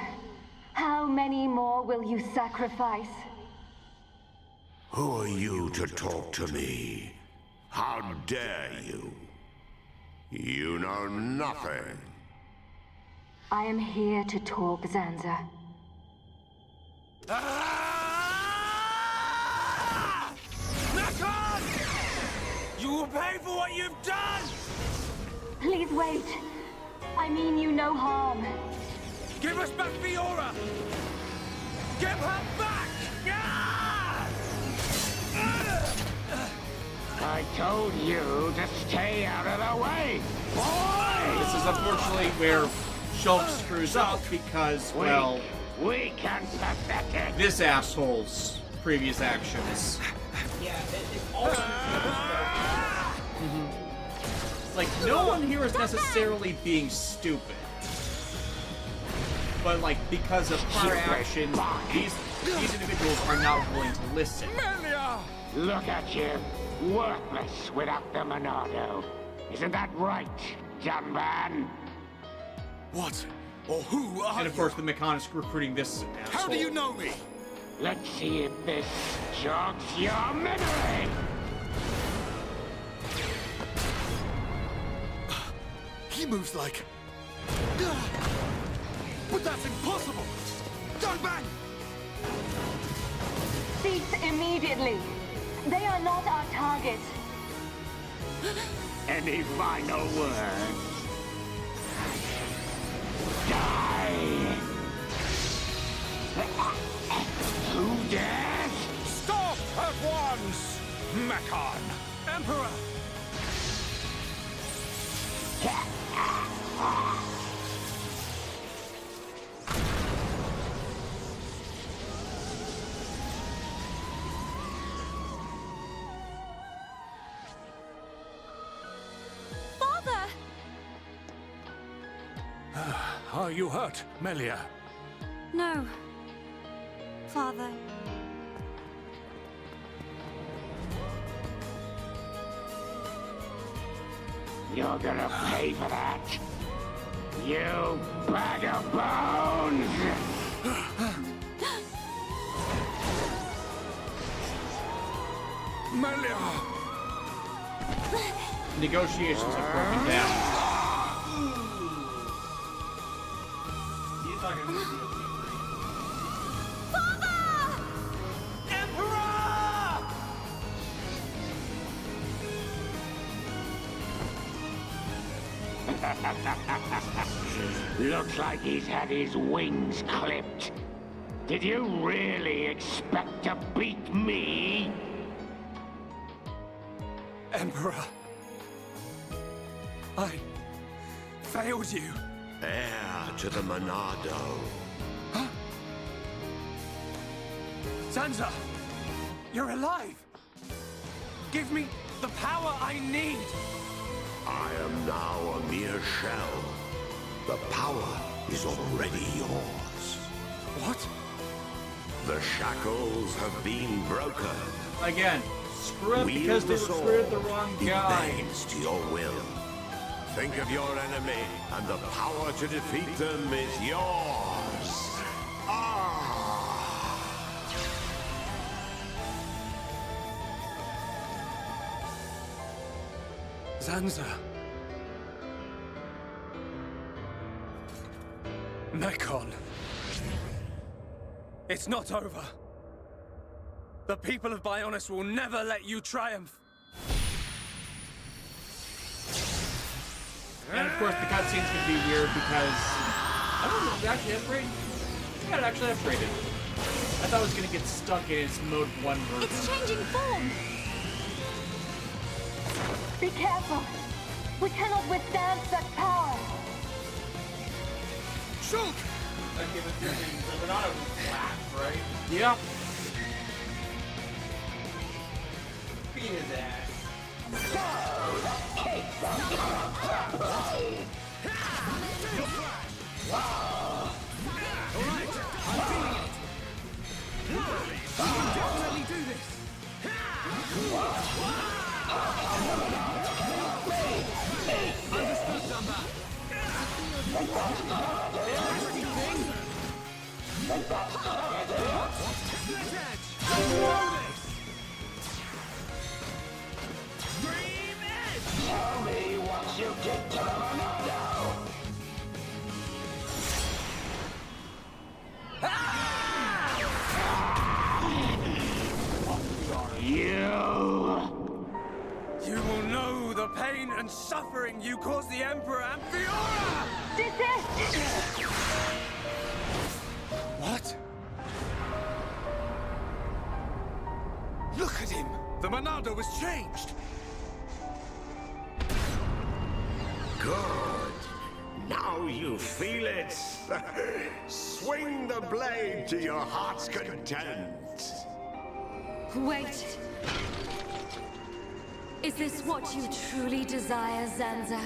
how many more will you sacrifice? Who are you to talk to me? How dare you? You know nothing. I am here to talk, Zanza. Mekon! You will pay for what you've done! Please wait. I mean you no harm. Give us back Fiora! Give her back! I told you to stay out of the way, boy! This is unfortunately where Shulk screws up because, well... Weak and pathetic! This asshole's previous actions. Yeah, it's all Like, no one here is necessarily being stupid. But, like, because of prior actions, these individuals are not willing to listen. Look at you, worthless without the Monado. Isn't that right, dumb man? What? Or who are And of course, the Mekon is recruiting this asshole. How do you know me? Let's see if this jogs your memory! He moves like... But that's impossible! Don't bang! Cease immediately. They are not our target. Any final words? Die! Who dares? Stop at once, Mekon! Emperor! Father! Are you hurt, Melia? No. Father. You're gonna pay for that. You bag of bones! Melia! Negotiations have broken down. He's not gonna do the DLC. Looks like he's had his wings clipped. Did you really expect to beat me? Emperor. I failed you. Heir to the Monado. Huh? Zanza! You're alive! Give me the power I need! I am now a mere shell. The power is already yours. What? The shackles have been broken. Again, screw up because they recruited the wrong guy. It bends to your will. Think of your enemy, and the power to defeat them is yours. Zanza. Mekon. It's not over. The people of Bionis will never let you triumph. And of course, the cutscene's gonna be weird because I don't know if it actually upgraded. Yeah, it actually upgraded. I thought it was gonna get stuck in its mode 1 version. It's changing form! Be careful. We cannot withstand such power. Shulk! Okay, but the Monado was flat, right? Yeah. Beat his ass. Alright, I'm feeling it. We can definitely do this. Understood, Dumba. Interesting thing. Split edge. Do this. Dream edge. Tell me what you did to the Monado. You will know the pain and suffering you caused the Emperor and Fiora! Desist! What? Look at him! The Monado was changed! Good. Now you feel it. Swing the blade to your heart's content. Wait. Is this what you truly desire, Zanza?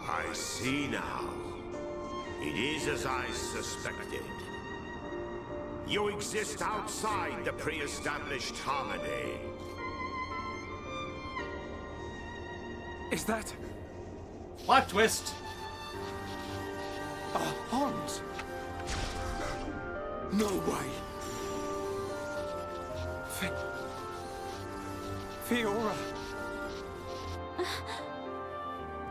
I see now. It is as I suspected. You exist outside the pre-established harmony. Is that... Plot twist. Hans? No way. Fiora.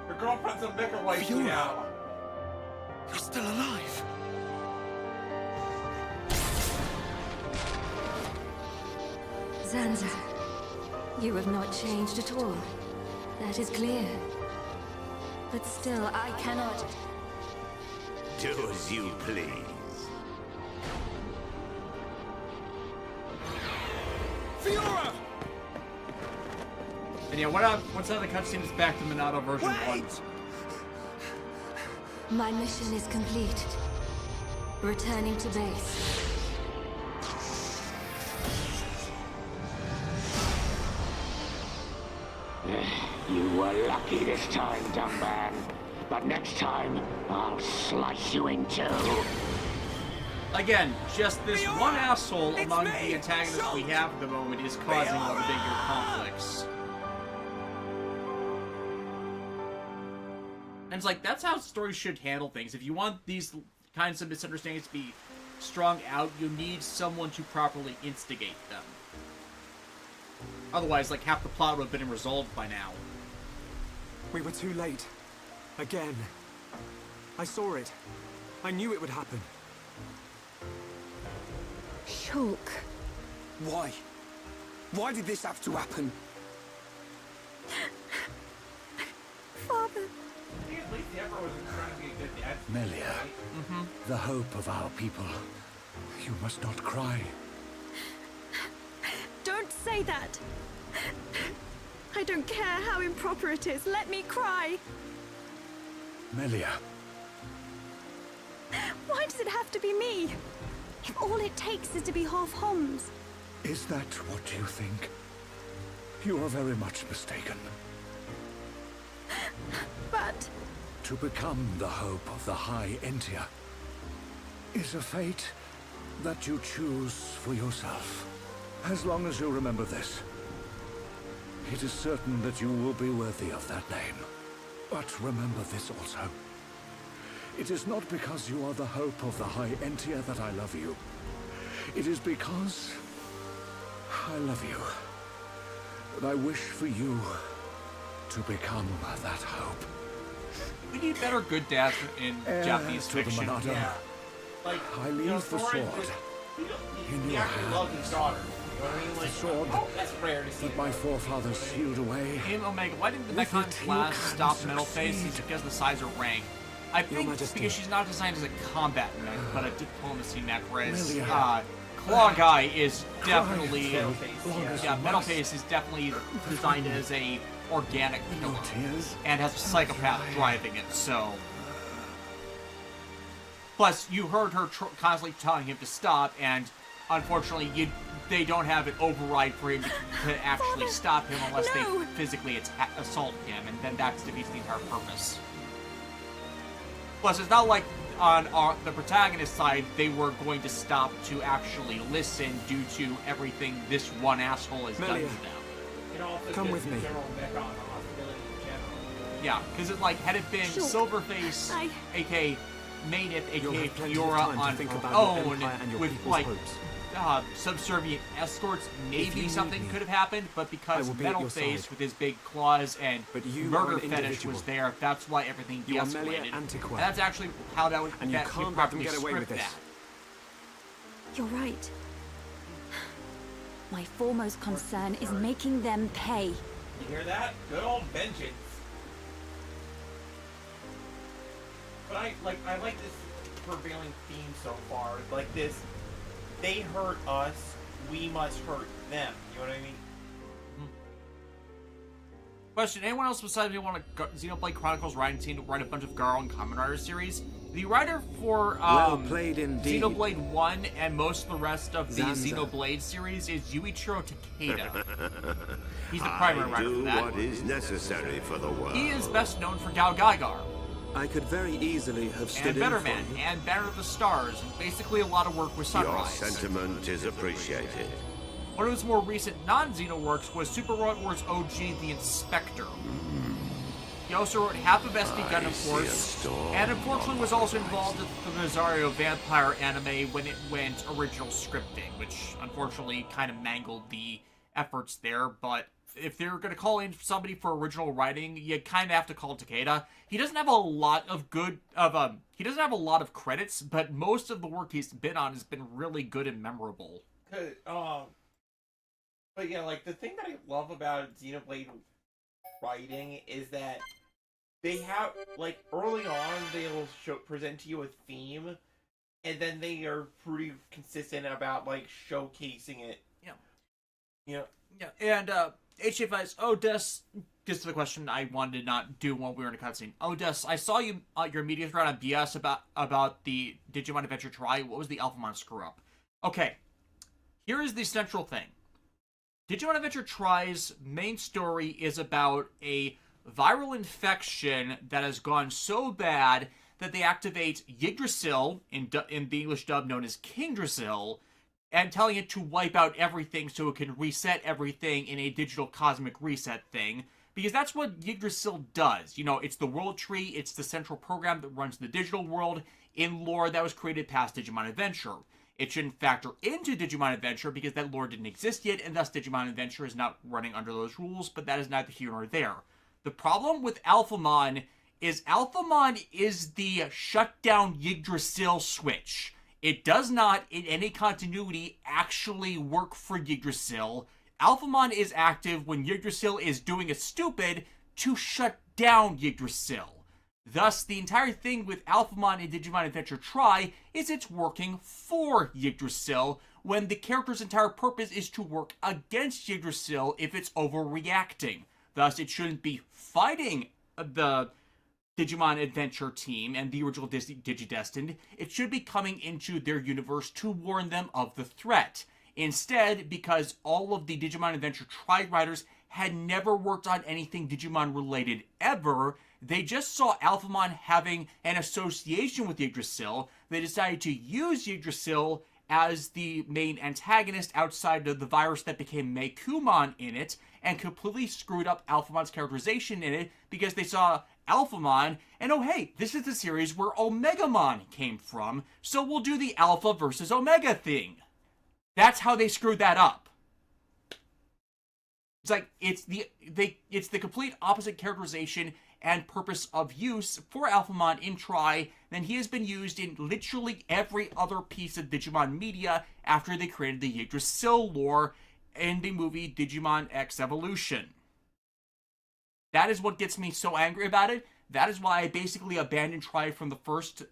Your girlfriend's a Mecha wife now. You're still alive. Zanza, you have not changed at all. That is clear. But still, I cannot... Do as you please. Fiora! And yeah, once out of the cutscene, it's back to Monado version 1. My mission is complete. Returning to base. You were lucky this time, dumb man. But next time, I'll slice you in two. Again, just this one asshole among the antagonists we have at the moment is causing all the bigger conflicts. And it's like, that's how stories should handle things. If you want these kinds of misunderstandings to be strung out, you need someone to properly instigate them. Otherwise, like, half the plot would have been resolved by now. We were too late. Again. I saw it. I knew it would happen. Shulk. Why? Why did this have to happen? Father. At least the Emperor wasn't trying to be a good dad. Melia, the hope of our people. You must not cry. Don't say that. I don't care how improper it is. Let me cry. Melia. Why does it have to be me? If all it takes is to be half Homs. Is that what you think? You are very much mistaken. But... To become the hope of the High Entia is a fate that you choose for yourself. As long as you remember this, it is certain that you will be worthy of that name. But remember this also. It is not because you are the hope of the High Entia that I love you. It is because I love you. And I wish for you to become that hope. We need better good dads in Japanese to fiction. The Monado. Yeah. Like, I leave the sword in he your actually hand. loves his daughter. You know what I mean? Like, The sword that's rare to see. that my forefathers sealed away. Hey, Omega, why didn't the With Mechon it, you class can stop metal succeed. face? It's because the size of rank. I think because she's not designed as a combat mech, but a diplomacy mech, whereas Claw Guy is definitely... Metal Face is definitely designed as a organic killer and has a psychopath driving it, so... Plus, you heard her constantly telling him to stop, and unfortunately, they don't have an override for him to actually stop him unless they physically assault him, and then that defeats the entire purpose. Plus, it's not like on the protagonist side, they were going to stop to actually listen due to everything this one asshole has done to them. Come with me. Yeah, because had it been Silverface, aka Maynith, aka Fiora on her own, with subservient escorts, maybe something could have happened, but because Metal Face with his big claws and murder fetish was there, that's why everything de-escalated. And that's actually how that would properly script that. You're right. My foremost concern is making them pay. You hear that? Good old vengeance. But I like this prevailing theme so far. Like this, they hurt us, we must hurt them. You know what I mean? Question: anyone else besides me want a Xenoblade Chronicles writing team to write a bunch of Garo and Kamen Rider series? The writer for well played indeed. Xenoblade 1 and most of the rest of the Xenoblade series is Yuichiro Takeda. He's the primary writer for that. What is necessary for the world. He is best known for Gao Gaigar. I could very easily have stood and Better Man, and Banner of the Stars, and basically a lot of work with Sunrise. Your sentiment is appreciated. One of his more recent non-Xeno works was Super Robot Wars OG The Inspector. He also wrote half of SD Gundam Force, and unfortunately was also involved with the Nazario Vampire anime when it went original scripting, which unfortunately kind of mangled the efforts there, but if they're going to call in somebody for original writing, you kind of have to call Takeda. He doesn't have a lot of he doesn't have a lot of credits, but most of the work he's been on has been really good and memorable. But yeah, like the thing that I love about Xenoblade writing is that they have, like, early on they'll present to you a theme, and then they are pretty consistent about like showcasing it. Yeah. And HFI's Des gets to the question I wanted to not do while we were in a cutscene. Des, I saw you your media thread on BS about the Digimon Adventure Try. What was the Alphamon screw up? Okay, here is the central thing. Digimon Adventure Try's main story is about a viral infection that has gone so bad that they activate Yggdrasil, in the English dub known as Kingdrasil, and telling it to wipe out everything so it can reset everything in a digital cosmic reset thing. Because that's what Yggdrasil does. You know, it's the world tree, it's the central program that runs the digital world in lore that was created past Digimon Adventure. It shouldn't factor into Digimon Adventure because that lore didn't exist yet, and thus Digimon Adventure is not running under those rules, but that is neither here nor there. The problem with Alphamon is the shutdown Yggdrasil switch. It does not, in any continuity, actually work for Yggdrasil. Alphamon is active when Yggdrasil is doing a stupid to shut down Yggdrasil. Thus, the entire thing with Alphamon and Digimon Adventure Try is it's working for Yggdrasil, when the character's entire purpose is to work against Yggdrasil if it's overreacting. Thus, it shouldn't be fighting the Digimon Adventure team and the original Digidestined. It should be coming into their universe to warn them of the threat. Instead, because all of the Digimon Adventure Try writers had never worked on anything Digimon related ever, they just saw Alphamon having an association with Yggdrasil. They decided to use Yggdrasil as the main antagonist outside of the virus that became Meikumon in it, and completely screwed up Alphamon's characterization in it because they saw Alphamon, and oh hey, this is the series where Omegamon came from, so we'll do the Alpha versus Omega thing. That's how they screwed that up. It's like, it's the complete opposite characterization and purpose of use for Alphamon in Try than he has been used in literally every other piece of Digimon media after they created the Yggdrasil lore in the movie Digimon X Evolution. That is what gets me so angry about it. That is why I basically abandoned Tri from the first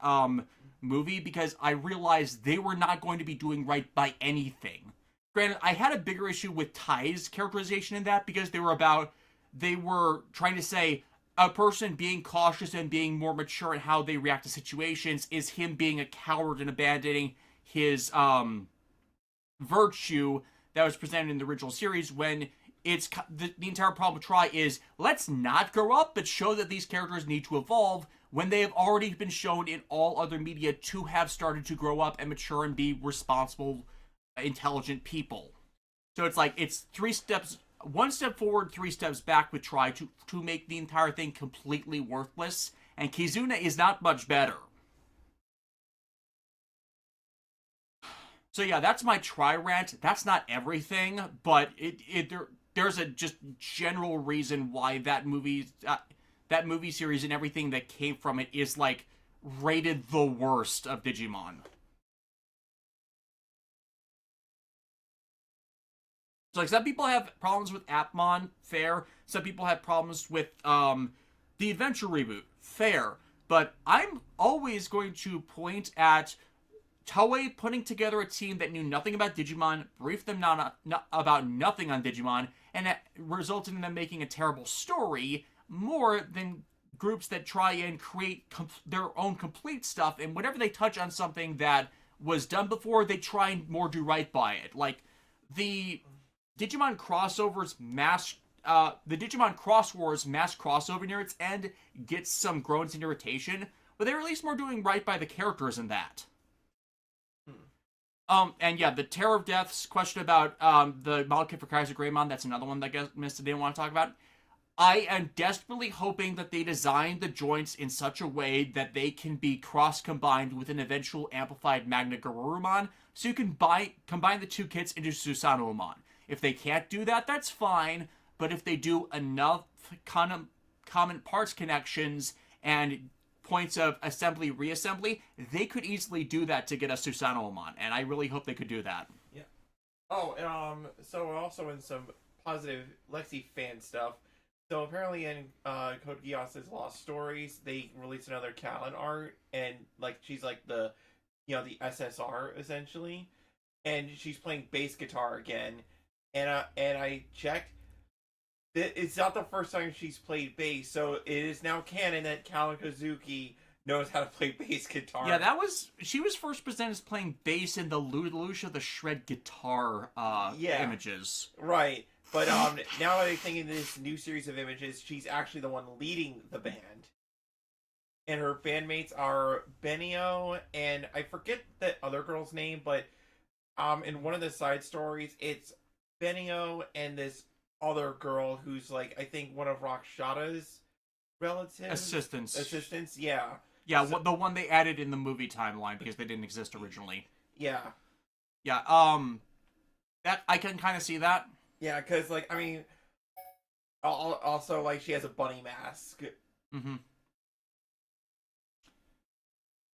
movie, because I realized they were not going to be doing right by anything. Granted, I had a bigger issue with Ty's characterization in that, because they were trying to say a person being cautious and being more mature in how they react to situations is him being a coward and abandoning his virtue that was presented in the original series, when it's the entire problem with Tri is, let's not grow up, but show that these characters need to evolve when they have already been shown in all other media to have started to grow up and mature and be responsible, intelligent people. So it's like, it's one step forward, 3 steps back with Tri to make the entire thing completely worthless, and Kizuna is not much better. So yeah, that's my Tri rant. That's not everything, but there's a just general reason why that movie series and everything that came from it is like rated the worst of Digimon. So like, some people have problems with Appmon, fair. Some people have problems with the Adventure reboot, fair. But I'm always going to point at Toei putting together a team that knew nothing about Digimon, briefed them about nothing on Digimon, and that resulted in them making a terrible story, more than groups that try and create their own complete stuff, and whenever they touch on something that was done before, they try and more do right by it. Like, the Digimon Crossovers the Digimon Cross Wars mass crossover near its end gets some groans and irritation, but they're at least more doing right by the characters in that. And yeah, the Terror of Death's question about the model kit for Kaiser Greymon, that's another one that I missed and didn't want to talk about. I am desperately hoping that they design the joints in such a way that they can be cross-combined with an eventual amplified Magna Garurumon, so you can combine the 2 kits into Susanomon. If they can't do that, that's fine, but if they do enough common parts connections and points of assembly reassembly, they could easily do that to get a Susanomon, and I really hope they could do that. Yeah. Oh, and so also in some positive Lexi fan stuff, so apparently in Code Geass's Lost Stories, they released another Callan art, and like she's like the SSR essentially, and she's playing bass guitar again, and I checked. It's not the first time she's played bass, so it is now canon that Callan Kazuki knows how to play bass guitar. Yeah, she was first presented as playing bass in the Lucia the Shred guitar images. Right, but now I think in this new series of images, she's actually the one leading the band. And her bandmates are Benio, and I forget the other girl's name, but in one of the side stories, it's Benio and this other girl who's like, I think one of Rakshata's relatives? Assistants, yeah. Yeah, so, the one they added in the movie timeline because they didn't exist originally. Yeah. Yeah, that, I can kind of see that. Yeah, because, like, I mean, also, like, she has a bunny mask. Mm-hmm.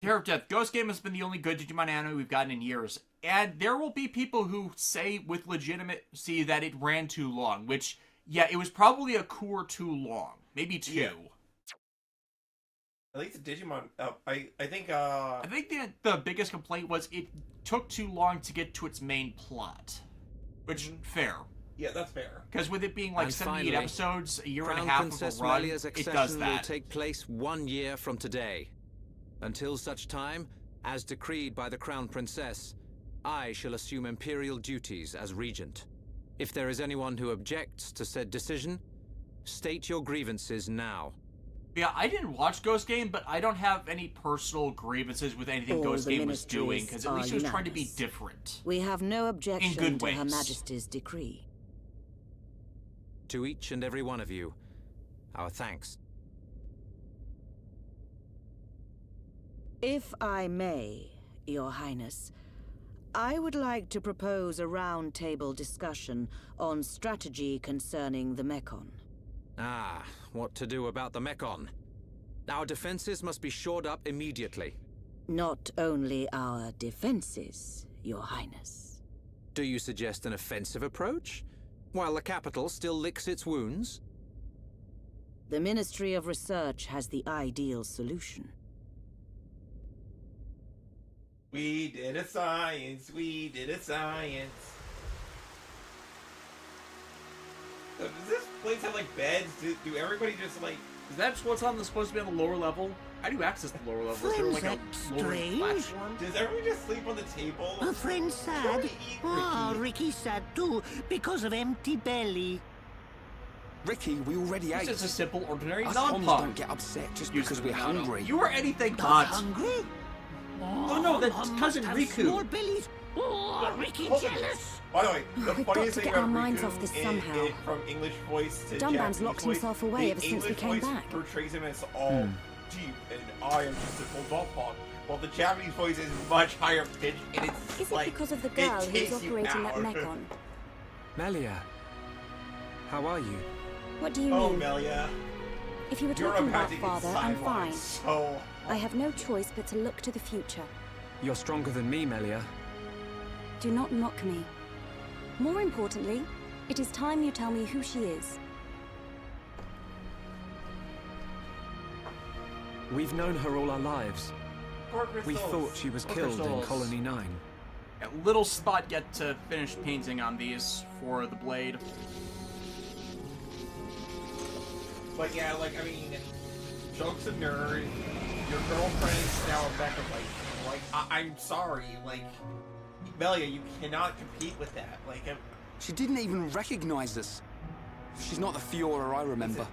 Terror of Death. Ghost Game has been the only good Digimon anime we've gotten in years. And there will be people who say with legitimacy that it ran too long, which, yeah, it was probably a cour too long. Maybe 2. Yeah. At least the Digimon, I think the biggest complaint was it took too long to get to its main plot. Which, fair. Yeah, that's fair. Because with it being like and 78 finally, episodes, a year Crown and a half Princess of a run, Melia's it does accession that. will take place 1 year from today. Until such time, as decreed by the Crown Princess, I shall assume imperial duties as regent. If there is anyone who objects to said decision, state your grievances now. Yeah, I didn't watch Ghost Game, but I don't have any personal grievances with anything All Ghost Game was doing, because at least it was trying to be different. We have no objection in good to ways. Her Majesty's decree. To each and every one of you, our thanks. If I may, Your Highness, I would like to propose a round-table discussion on strategy concerning the Mekon. Ah, what to do about the Mekon? Our defenses must be shored up immediately. Not only our defenses, Your Highness. Do you suggest an offensive approach? While the capital still licks its wounds? The Ministry of Research has the ideal solution. We did a science. We did a science. So does this place have like beds? Do everybody just like? Is that what's on the supposed to be on the lower level? How do you access the lower level? Is there like a lower platform? Does everyone just sleep on the table? A friend sad. Oh, Ricky's sad too, because of empty belly. Ricky, we already ate. It's just a simple, ordinary Us non-pug. Homs don't get upset just because we're hungry. You are anything but. Not hungry? Oh no, that's cousin have Riku. Small bellies. Oh, Ricky jealous. By the way, the We've got funniest to thing get our about minds Riku off this is somehow. from English voice to Dunban's Japanese locked voice, himself away the ever since we English came voice back. portrays him as all deep and I am just a simple non-pug. While the Japanese voice is much higher pitched and it's Is like it because of the girl it who's takes you operating that out. mechon? Melia, how are you? What do you Oh, mean? Melia. If you were You're talking about about to get father, I'm fine. sidelined so I have no choice but to look to the future. You're stronger than me, Melia. Do not mock me. More importantly, it is time you tell me who she is. We've known her all our lives. We thought she was Poor killed in crystals. Colony 9. A little spot yet to finish painting on these for the blade. But yeah, like, I mean, Joke's a nerd. Your girlfriend's now a mecha viking. Like, I'm sorry. Like, Melia, you cannot compete with that. Like, She didn't even recognize us. She's not the Fiora I remember.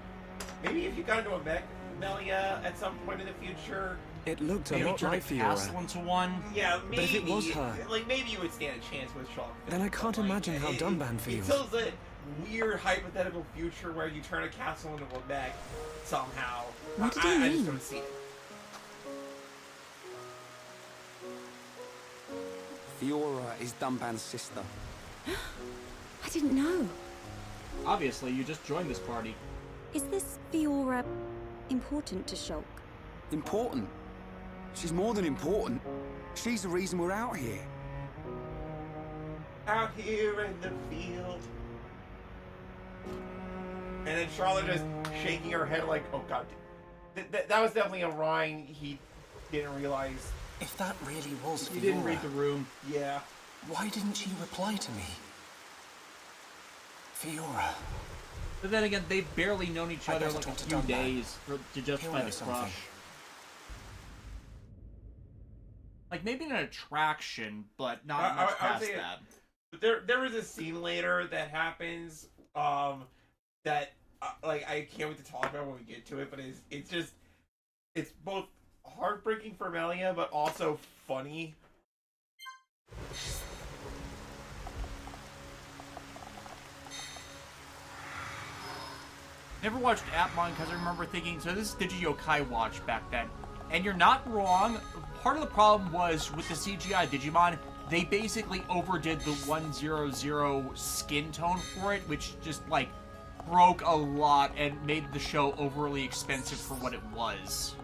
maybe if you got into a mech, Melia, at some point in the future. It looked a Maybe lot turn like a castle Fiora. into one. Yeah, maybe. But if it was her, like, maybe you would stand a chance with Shulk. then I can't imagine how Dunban feels. Until the weird hypothetical future where you turn a castle into a mech somehow. What did you I just mean? don't see it. Fiora is Dunban's sister. I didn't know. Obviously, you just joined this party. Is this Fiora important to Shulk? Important? She's more than important. She's the reason we're out here. Out here in the field. And then Charlotte just shaking her head like, oh god. That was definitely a Rhine he didn't realize. If that really was You didn't read the room. Yeah. why didn't she reply to me? Fiora. But then again, they've barely known each I other better like a talk to few Dunban. days to justify He'll know the something. crush. Like, maybe an attraction, but not much I would past say that. There is a scene later that happens, that like I can't wait to talk about when we get to it. But it's both heartbreaking for Melia, but also funny. Never watched Appmon because I remember thinking, so this is Digi-Yokai Watch back then. And you're not wrong. Part of the problem was with the CGI Digimon, they basically overdid the 100 skin tone for it, which just, like, broke a lot and made the show overly expensive for what it was.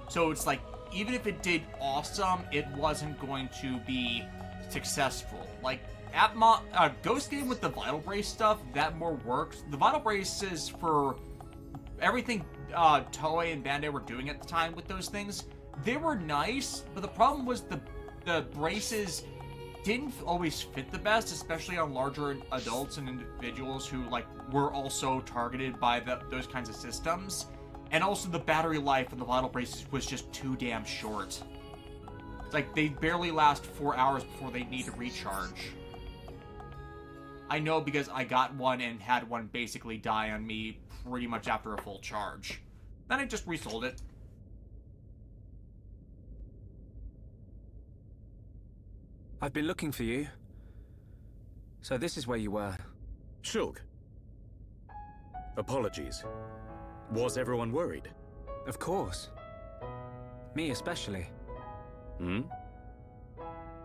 So it's like, even if it did awesome, it wasn't going to be successful. Like, Appmon, Ghost Game with the Vital Brace stuff, that more worked. The Vital Braces for everything Toei and Bandai were doing at the time with those things, they were nice, but the problem was the braces didn't always fit the best, especially on larger adults and individuals who like were also targeted by those kinds of systems. And also the battery life of the Vital Braces was just too damn short. It's like they barely last 4 hours before they need to recharge. I know because I got one and had one basically die on me pretty much after a full charge. Then I just resold it. I've been looking for you. So this is where you were. Shulk. Apologies. Was everyone worried? Of course. Me especially. Hmm?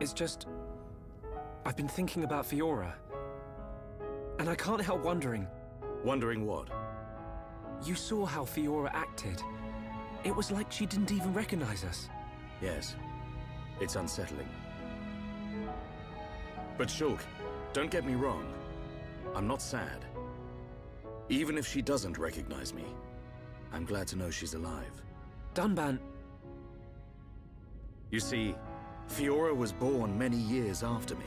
It's just... I've been thinking about Fiora. And I can't help wondering... Wondering what? You saw how Fiora acted. It was like she didn't even recognize us. Yes. It's unsettling. But Shulk, don't get me wrong. I'm not sad. Even if she doesn't recognize me, I'm glad to know she's alive. Dunban... You see, Fiora was born many years after me.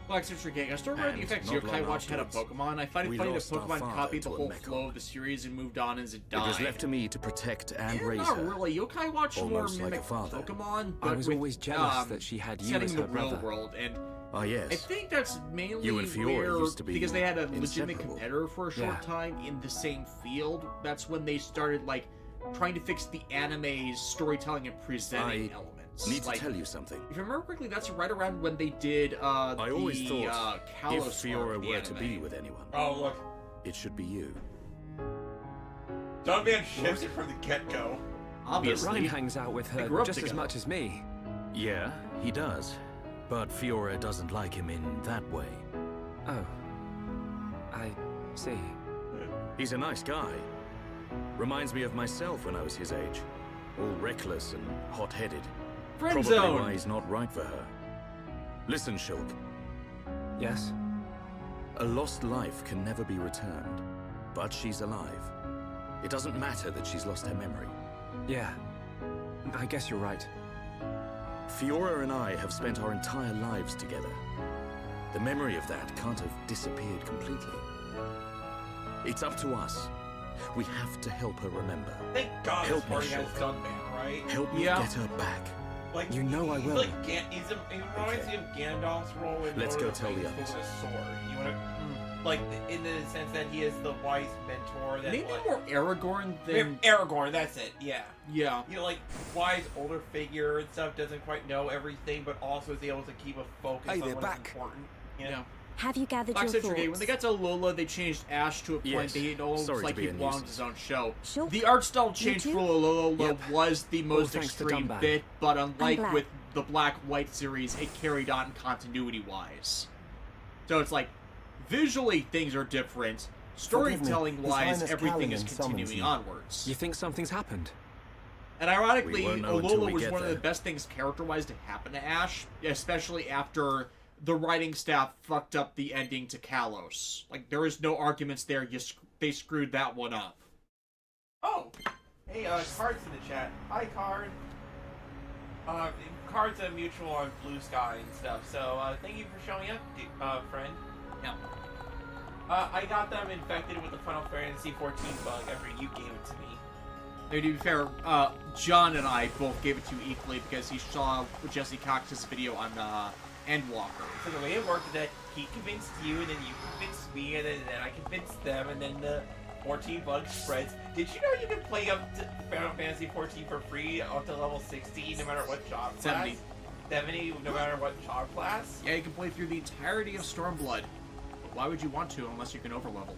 Black Citrus Gang. I still remember the effects Yokai Watch had a Pokemon. I find it funny that Pokemon copied the whole flow of the series and moved on as it died. It was left to me to protect and raise not her. Not really. Yokai Watch more like mimicked Pokemon, but I was always jealous that she had you as her brother. Setting the real world, and yes. I think that's mainly you and Fiora used to be because they had a legitimate competitor for a short time in the same field. That's when they started like trying to fix the anime's storytelling and presenting elements. Need to tell you something. If I remember correctly, that's right around when they did I always thought Kalos if Fiora were to be with anyone, look, it should be you. Dunban ships it from the get-go. Obviously, Ryan hangs out with her just as much as me. Yeah, he does. But Fiora doesn't like him in that way. Oh. I see. He's a nice guy. Reminds me of myself when I was his age. All reckless and hot-headed. Friend Probably zone. why he's not right for her. Listen, Shulk. Yes? A lost life can never be returned. But she's alive. It doesn't matter that she's lost her memory. Yeah. I guess you're right. Fiora and I have spent our entire lives together. The memory of that can't have disappeared completely. It's up to us. We have to help her remember. Thank God help this party me, has Shulk. Dunban, right? Help me get her back. Like, you know I will. Like, he reminds me of Gandalf's role in Let's Lord go of the tell the Rings others. with a sword. You wanna, like, in the sense that he is the wise mentor. That, maybe like, more Aragorn than Aragorn. That's it. Yeah. Yeah. You know, like wise older figure and stuff doesn't quite know everything, but also is able to keep a focus on they're what's back. important. You know? Yeah. Have you gathered Black your Citrus thoughts? Gate, when they got to Lola, they changed Ash to a point Yes. they almost Sorry like to he be a belonged nuisance. his own show. Sure. The art style change too? for Lola Yep. was the most thanks to extreme Dunban. bit, but unlike glad. with the Black-White series, it carried on continuity-wise. So it's like, visually things are different, storytelling-wise, everything is continuing onwards. You think something's happened? And ironically, We won't know until Alola we was get one of the there. best things character-wise to happen to Ash, especially after the writing staff fucked up the ending to Kalos. Like, there is no arguments there, they screwed that one up. Oh, hey, Card's in the chat. Hi, Card. Card's a mutual on Blue Sky and stuff. So thank you for showing up, friend. Yeah. I got them infected with the Final Fantasy 14 bug after you gave it to me. Now, to be fair, John and I both gave it to you equally because he saw Jesse Cox's video on Endwalker. So the way it worked is that he convinced you, and then you convinced me, and then I convinced them, and then the 14 bug spreads. Did you know you can play up to Final Fantasy 14 for free up to level 60 no matter what job class? 70. 70 no matter what job class? Yeah, you can play through the entirety of Stormblood. But why would you want to unless you can overlevel?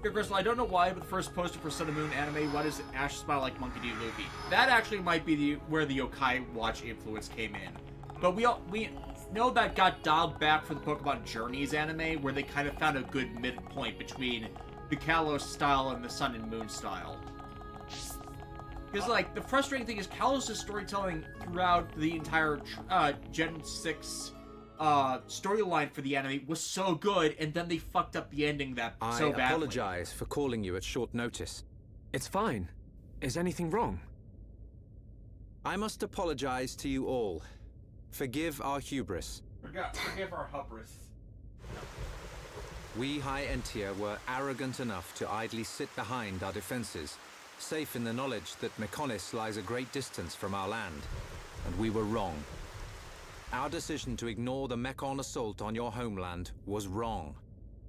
Here, Crystal, I don't know why, but the first poster for Sun and Moon anime, why does Ash smile like Monkey D. Luffy? That actually might be where the Yokai Watch influence came in. But we know that got dialed back for the Pokemon Journeys anime, where they kind of found a good midpoint between the Kalos style and the Sun and Moon style. Because, like, the frustrating thing is Kalos' storytelling throughout the entire Gen 6 storyline for the anime was so good, and then they fucked up the ending so badly. I apologize for calling you at short notice. It's fine. Is anything wrong? I must apologize to you all. Forgive our hubris. Forgive our hubris. We High Entia were arrogant enough to idly sit behind our defenses, safe in the knowledge that Mekonis lies a great distance from our land, and we were wrong. Our decision to ignore the Mekon assault on your homeland was wrong.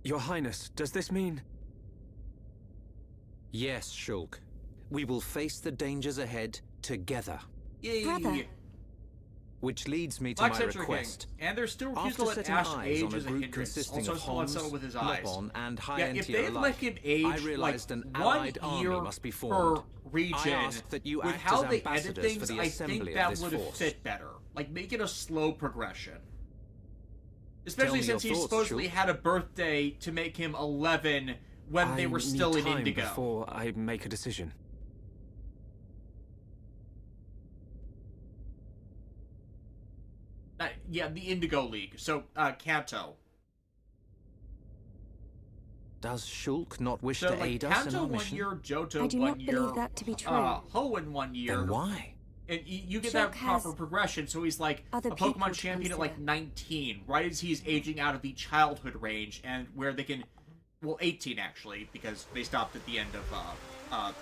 Your Highness, does this mean... Yes, Shulk. We will face the dangers ahead together. Yay! Brother. Which leads me to Black my Citrus request. Gang. And there's still refusal After to let setting Ash eyes age on a as a group hindrance. consisting Also, of still let Homs, settle with his eyes. Lopon, and High Yeah, if Entia they let alike, him age, I realized like, an 1 allied year army must be per formed. region, I ask that you with act how as they edit ambassadors things, for the I assembly think of that this would have force. fit better. Like, make it a slow progression. Especially me since your he thoughts, supposedly Shulk. had a birthday to make him 11 when they were still in I need time Indigo. before I make a decision. Yeah, the Indigo League. So, Kanto. Does Shulk not wish So, to like, aid us in Kanto our 1 mission? year, Johto I do 1 not year, believe that to be true. Hoenn 1 year. Then why? And you get Shulk that proper has progression, so he's like a other Pokemon people to champion at like consider. 19, right as he's aging out of the childhood range, and where they can, well, 18 actually, because they stopped at the end of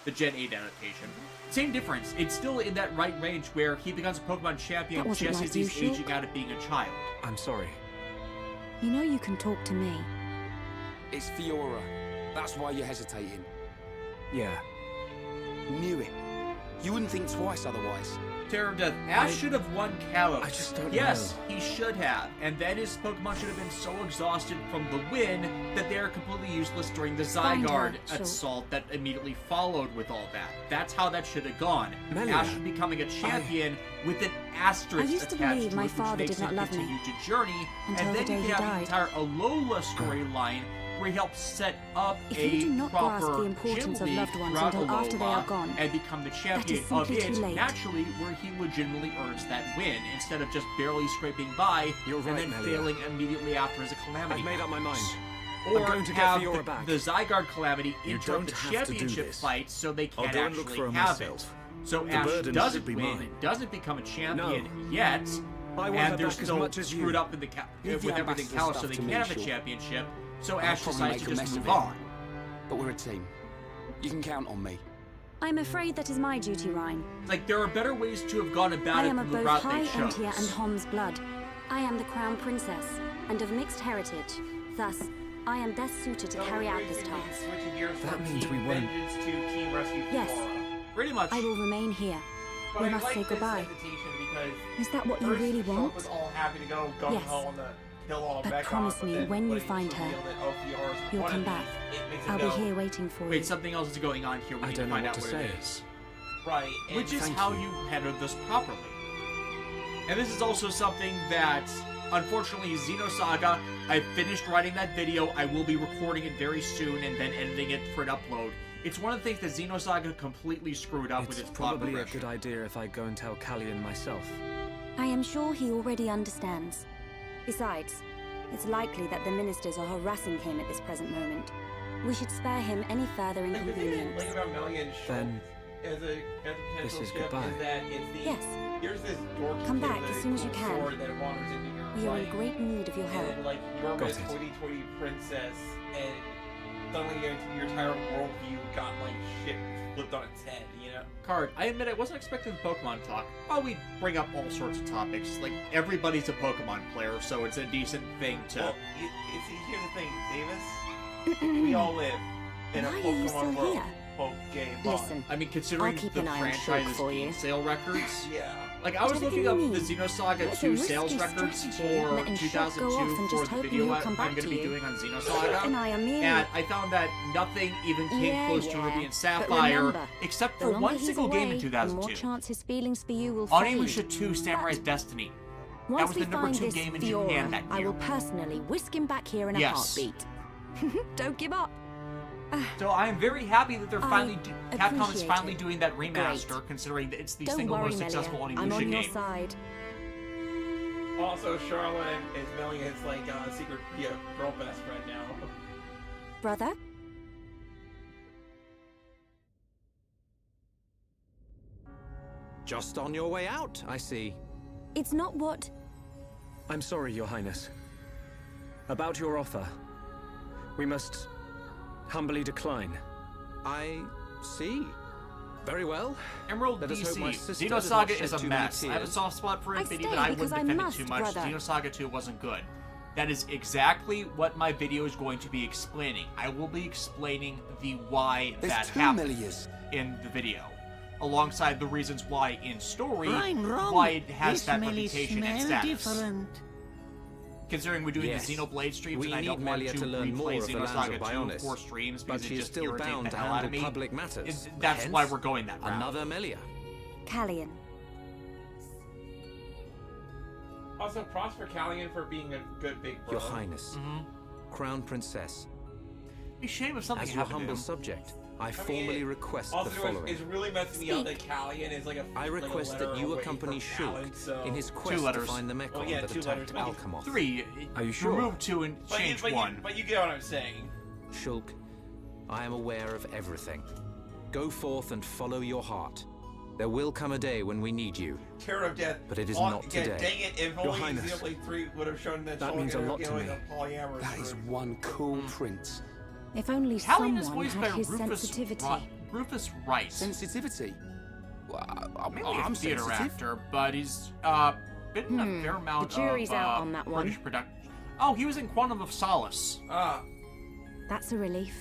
the Gen 8 adaptation. Same difference. It's still in that right range where he becomes a Pokemon champion That wasn't just like as you, he's Shulk. aging out of being a child. I'm sorry. You know you can talk to me. It's Fiora. That's why you're hesitating. Yeah. Knew it. You wouldn't think twice otherwise. Terror of Death. Ash should have won Kalos. I just don't Yes, know. he should have. And then his Pokemon should have been so exhausted from the win that they are completely useless during the Find her, Zygarde Shulk. assault that immediately followed with all that. That's how that should have gone. Melia, Ash becoming a champion with an asterisk I used to attached believe to my it, which father makes did not him love me. continue to journey. Until And the then day you he can have died. the entire Alola storyline where he helps set up If a you do not proper grasp the importance gym of loved league ones throughout until after they are Alola gone, and become the that champion is of simply it too late. naturally, where he legitimately earns that win instead of just barely scraping by You're and right, then Melia. failing immediately after as a calamity. I've made up my mind. Or I'm going to get have Fiora the, back. the Zygarde calamity You interrupt don't the have to do championship this. fight so they I'll can't go and look actually for her have myself. it. So The Ash burden doesn't should be win, mine. doesn't become a champion No. yet, I want and her they're back as still much as you. screwed up in the Leave the with everything ambassador Kalos, so stuff they to can't me, have a Shulk. championship. So I'll Ash probably decides make to a just mess move of it. on. But we're a team. You can count on me. I'm afraid that is my duty, Rhine. Like, there are better ways to have gone about I it am than of the both route High they chose. Entia and Hom's blood. I am the Crown Princess, and of mixed heritage. Thus, I am best suited to carry out this task. Switching gears That from means Team we won't- Vengeance to Team Rescue Yes. Flora. Pretty much. I will remain here. But We I must like say this goodbye. hesitation because Is that what you first really Shulk want? was all happy to go gung ho Yes. on the kill all But Mechon, promise me, then when you when he find her, revealed that, oh, Fiora's you'll one come of back. these, it makes it I'll go, be here waiting for you. Wait, something else is going on here. We I need don't to know find what out to what say. it is. right, and Which is Thank how you. you handle this properly. And this is also something that, unfortunately, Xenosaga, I finished writing that video. I will be recording it very soon and then editing it for an upload. It's one of the things that Xenosaga completely screwed up with It's its plot probably a progression. good idea if I go and tell Callian myself. I am sure he already understands. Besides, it's likely that the ministers are harassing him at this present moment. We should spare him any further the thing I inconvenience. like about Melia and Shulk Then as a potential is ship goodbye. is that it's the Yes. here's this dorky Come kid back with as a soon as you cool can. sword that wanders into your We are in life. great need of your help. And like you're Got this it. hoity-toity princess, and suddenly your entire worldview got like shit flipped on its head, you know? Card, I admit I wasn't expecting Pokemon talk. Well, we bring up all sorts of topics. Like, everybody's a Pokemon player, so it's a decent thing to... Well, here's the thing, Davis. We all live in a Why are you still Pokemon world. here? Pokemon. Listen, I mean, considering I'll keep the an eye on Shulk franchise's for you. game sale records... Yeah. Like, I was Whatever looking you up mean. the Xenosaga It's a 2 risky sales records strategy, for letting Shulk go off 2002 and for just the hoping video he'll I'm come going back to to be you. doing on Xenosaga. And I am merely... And I found that nothing even came Yeah, close to yeah. Ruby and But Sapphire, remember, except the for longer one he's single game in away, the more 2002. chance his feelings for you will Onimusha fade. 2 Samurai's Destiny. Once That was we the number find 2 this game in Fiora, Japan that I year. will personally whisk him back here in a Yes. heartbeat. Don't give up. So I am very happy that they're finally Capcom is appreciate finally it. doing that remaster, considering that it's the Don't single worry, most successful Melia. Onimusha I'm on your game. side. Also, Charlotte is Melia's like secret girl best friend now. Brother? Just on your way out, I see. It's not what... I'm sorry, Your Highness. About your offer, we must humbly decline. I see. Very well. Emerald Let us hope my DC. sister does not Xenosaga shed is a too many mess. I have a tears. soft spot for I Infinity, stay but I because wouldn't I defend it must, too much. brother. Xenosaga 2 wasn't good. That is exactly what my video is going to be explaining. I will be explaining the why There's that 2 happened Melias. in the video, alongside the reasons why in story, I'm wrong. why it has This that Melia reputation and smell status. different. Considering we're doing Yes. the Xenoblade streams, We and I need don't want Melia to to learn more replay of the lands Xenosaga of 2 Bionis, for streams but because she it is just still irritates bound the to hell out of handle me. public matters. That's Hence, why we're going that route. Another Melia. Callian. Also, props for Callian for being a good big bro. Your Highness, Crown Princess, Be shame if something as your happened to humble him. subject, I I formally mean, request also, the following. it's really messing me up that Callian is like a. I like a request letter that you away accompany from Shulk Alan, so... in his 2 quest to letters. find the Mechon Well, yeah, that 2 attacked letters, but you- Alchemoth. 3. Are you sure? Remove 2 and change 1. But you get what I'm saying. Shulk, I am aware of everything. Go forth and follow your heart. There will come a day when we need you. Terror of Death. But it is not today. Dang it, if Your only Highness, Xenoblade 3 would have shown that that means a lot to me. polyamorous. That is one cool prince. If only Callian is someone voiced had by his sensitivity. Rufus Wright. Sensitivity? Well, Mainly I'm a theater sensitive. actor, but he's been in a fair amount The jury's of out on that one. British production. Oh, he was in Quantum of Solace. That's a relief.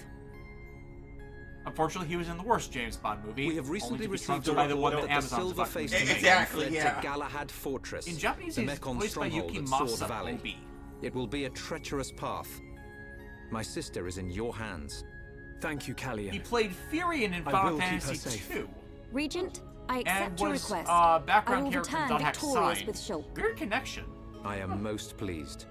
Unfortunately, he was in the worst James Bond movie. We have recently only to be received trumped a by the one report that that the Amazon's silver-faced fucking Megan making. Exactly, fled yeah. to Galahad Fortress, In Japanese, the he's Mekon voiced by stronghold Yuki at Sword Masa Valley. Obi. It will be a treacherous path. My sister is in your hands. Thank you, Callian. He played Furion in I Final will keep her Fantasy safe. II. Regent, I And accept your was request. I background will character in return Dot Hack victorious Sign. with Shulk. Weird connection. I am most pleased.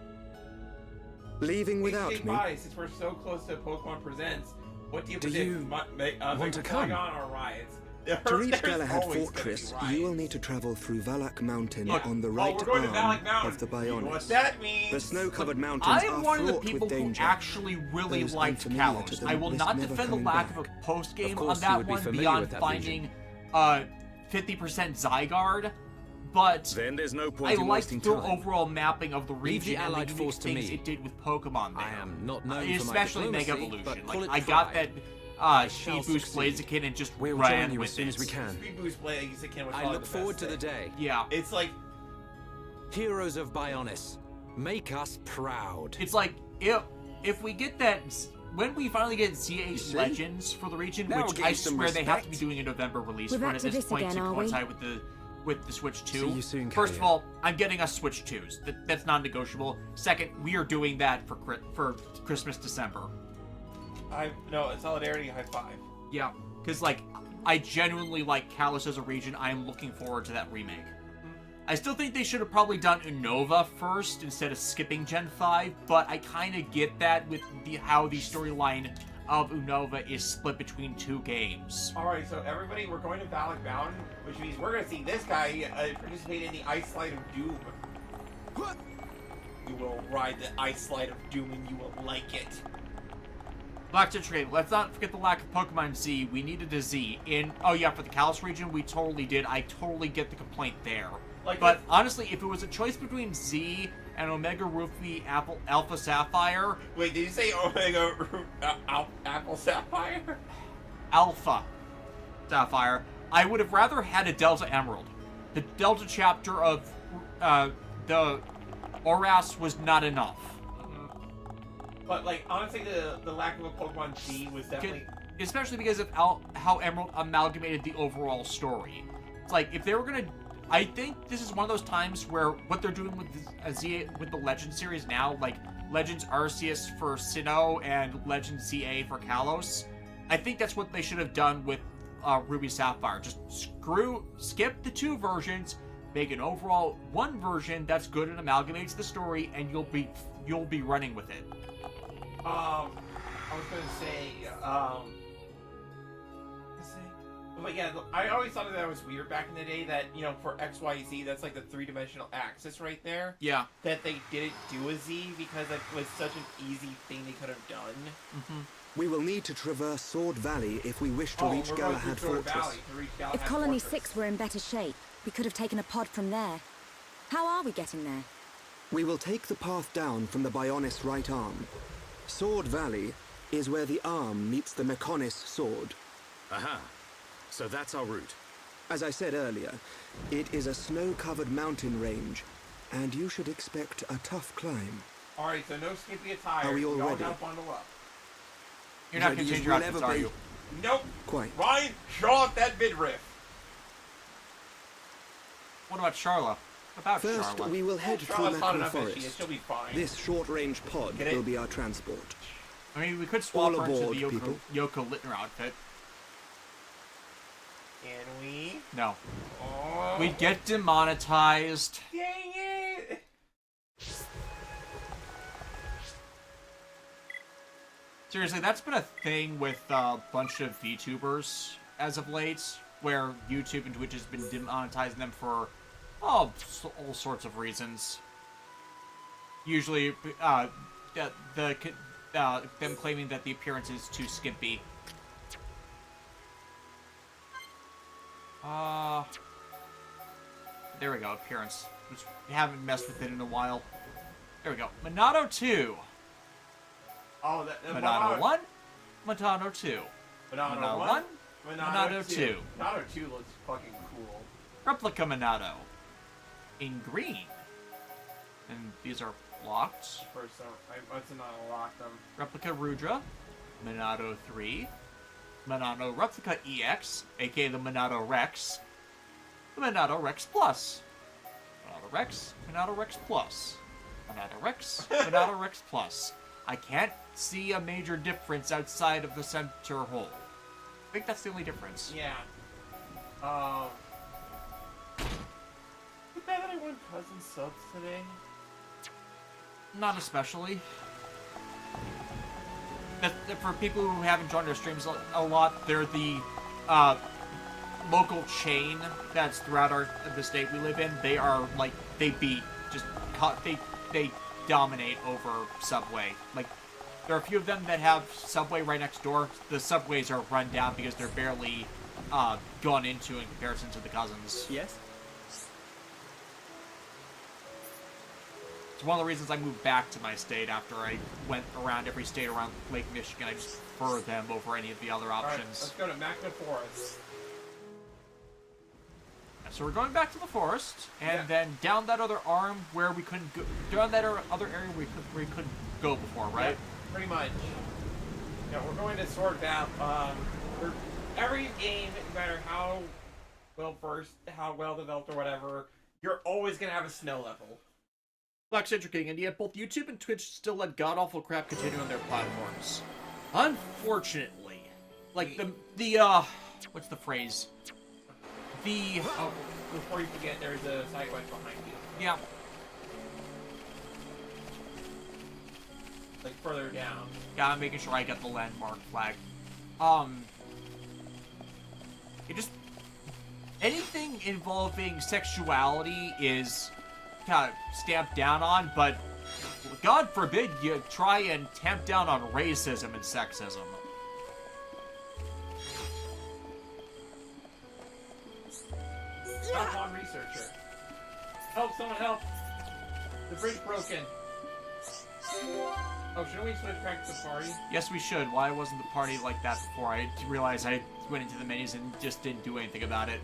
Leaving without Hey, me? bye, since we're so close to Pokemon Presents, what do you Do predict? you want to come? Or riots? To reach There's Galahad always gonna be Fortress, riots. you will need to travel through Valak Mountain Look, on the we're right going to arm Valak Mountain. of the You know what Bionis. that means? The snow-covered mountains I am are one of the fraught people with who danger. actually really Those liked unfamiliar to Kalos. them I will risk not never defend the coming lack back. of a post-game Of on course you that would be one familiar beyond with that finding 50% Zygarde, but Then there's no I point in wasting liked the time. overall mapping of the Leave the region and Allied the force unique to things me. it did with Pokemon there. I am not known for my especially Mega diplomacy, Evolution. but call Like, it I got pride. that I Speed shall Boost succeed. Blaziken and just We'll ran join you with as soon it. as we can. Speed Boost Blaziken was I probably look the forward best to the thing. day. Yeah. It's like, Heroes of Bionis, make us proud. It's like, if we get that, when we finally get ZH Legends for the region, Now we're which getting I some swear they have to be respect. doing a November release We're for it back at to this this point again, to are we? coincide with the Switch 2. See you soon, First of Callian. all, I'm getting us Switch 2s. That's non-negotiable. Second, we are doing that for Christmas, December. no, Solidarity High Five. Yeah, because, like, I genuinely like Kalos as a region. I am looking forward to that remake. I still think they should have probably done Unova first instead of skipping Gen 5, but I kind of get that with how the storyline of Unova is split between two games. Alright, so everybody, we're going to Valak Mountain, which means we're going to see this guy participate in the Ice Slide of Doom. You will ride the Ice Slide of Doom and you will like it. Black to trade. Let's not forget the lack of Pokemon Z. We needed a Z. Oh yeah, for the Kalos region, we totally did. I totally get the complaint there. But honestly, if it was a choice between Z and Omega Ruby Alpha Sapphire... Wait, did you say Omega Apple Sapphire? Alpha Sapphire. I would have rather had a Delta Emerald. The Delta chapter of the Oras was not enough. But, like, honestly, the lack of a Pokemon Z was definitely... Especially because of how Emerald amalgamated the overall story. It's like, if they were gonna... I think this is one of those times where what they're doing with the Legends series now, like Legends Arceus for Sinnoh and Legends ZA for Kalos, I think that's what they should have done with Ruby Sapphire. Just skip the two versions, make an overall one version that's good and amalgamates the story, and you'll be running with it. I was gonna say, but yeah, I always thought that was weird back in the day that, you know, for XYZ, that's like the three-dimensional axis right there. Yeah. That they didn't do a Z because it was such an easy thing they could have done. Mm-hmm. We will need to traverse Sword Valley if we wish to reach we're going Galahad through Sword Fortress. Valley to reach Galahad If Colony Fortress. 6 were in better shape, we could have taken a pod from there. How are we getting there? We will take the path down from the Bionis right arm. Sword Valley is where the arm meets the Mekonis sword. Aha. So that's our route. As I said earlier, it is a snow-covered mountain range, and you should expect a tough climb. Alright, so no skippy attire. Are we all Y'all ready? gotta bundle up. You're not Ready gonna as change your we'll outfits, ever are be. you? Nope. Quite. Ryan, show off that midriff. What about Charla? About First, Charla? we will head through Charlotte's hot Macron enough as she is. Forest. She'll be fine. This short-range pod Get it? will be our transport. I mean, we could swap All her into aboard, the people. Yoko Littner outfit. Can we? No. Oh. We'd get demonetized. Dang it! Seriously, that's been a thing with a bunch of VTubers as of late, where YouTube and Twitch has been demonetizing them for all sorts of reasons. Usually, them claiming that the appearance is too skimpy. There we go, appearance. Which we haven't messed with it in a while. There we go. Monado 2. Oh, Monado 1. Monado 2. Monado 1. 1. Monado 2. Monado 2 looks fucking cool. Replica Monado. In green. And these are locked. First, I must not unlock them. Replica Rudra. Monado 3. Monado Replica EX, aka the Monado Rex. The Monado Rex Plus. Monado Rex, Monado Rex Plus. Monado Rex, Monado Rex Plus. I can't see a major difference outside of the center hole. I think that's the only difference. Yeah. Too bad that I won cousin subs today. Not especially. For people who haven't joined our streams a lot, they're the local chain that's throughout the state we live in. They are like they dominate over Subway. Like there are a few of them that have Subway right next door. The Subways are run down because they're barely gone into in comparison to the cousins. Yes. It's one of the reasons I moved back to my state after I went around every state around Lake Michigan. I just prefer them over any of the other options. Alright, let's go to Magna Forest. So we're going back to the forest, and then down that other arm where we couldn't go, down that other area where we couldn't go before, right? Yeah, pretty much. Yeah, we're going to Sword Battle. Every game, no matter how well developed or whatever, you're always gonna have a snow level. Black Central King, and yet both YouTube and Twitch still let god-awful crap continue on their platforms. Unfortunately. Like, what's the phrase? Before you forget, there's a side quest behind you. Yeah. Like, further down. Yeah, I'm making sure I get the landmark flag. It just... Anything involving sexuality is kind of stamped down on, but God forbid you try and tamp down on racism and sexism. Top on researcher. Help, someone help! The bridge broken. Oh, shouldn't we switch back to the party? Yes, we should. Why wasn't the party like that before? I realized I went into the menus and just didn't do anything about it.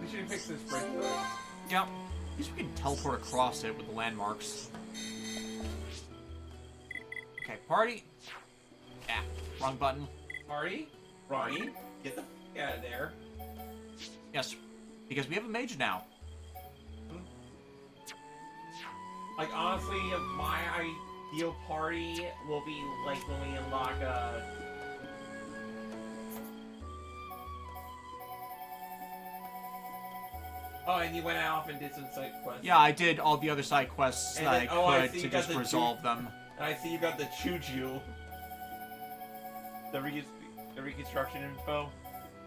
We should fix this bridge first. Yeah. At least we can teleport across it with the landmarks. Okay, party. Yeah, wrong button. Party? Ronnie, get the f out of there. Yes, because we have a mage now. Like, honestly, my ideal party will be, like, when we unlock a... Oh, and you went off and did some side quests. Yeah, I did all the other side quests And that then- I could to just resolve them. And I see you got the Choo-Choo. The reconstruction info.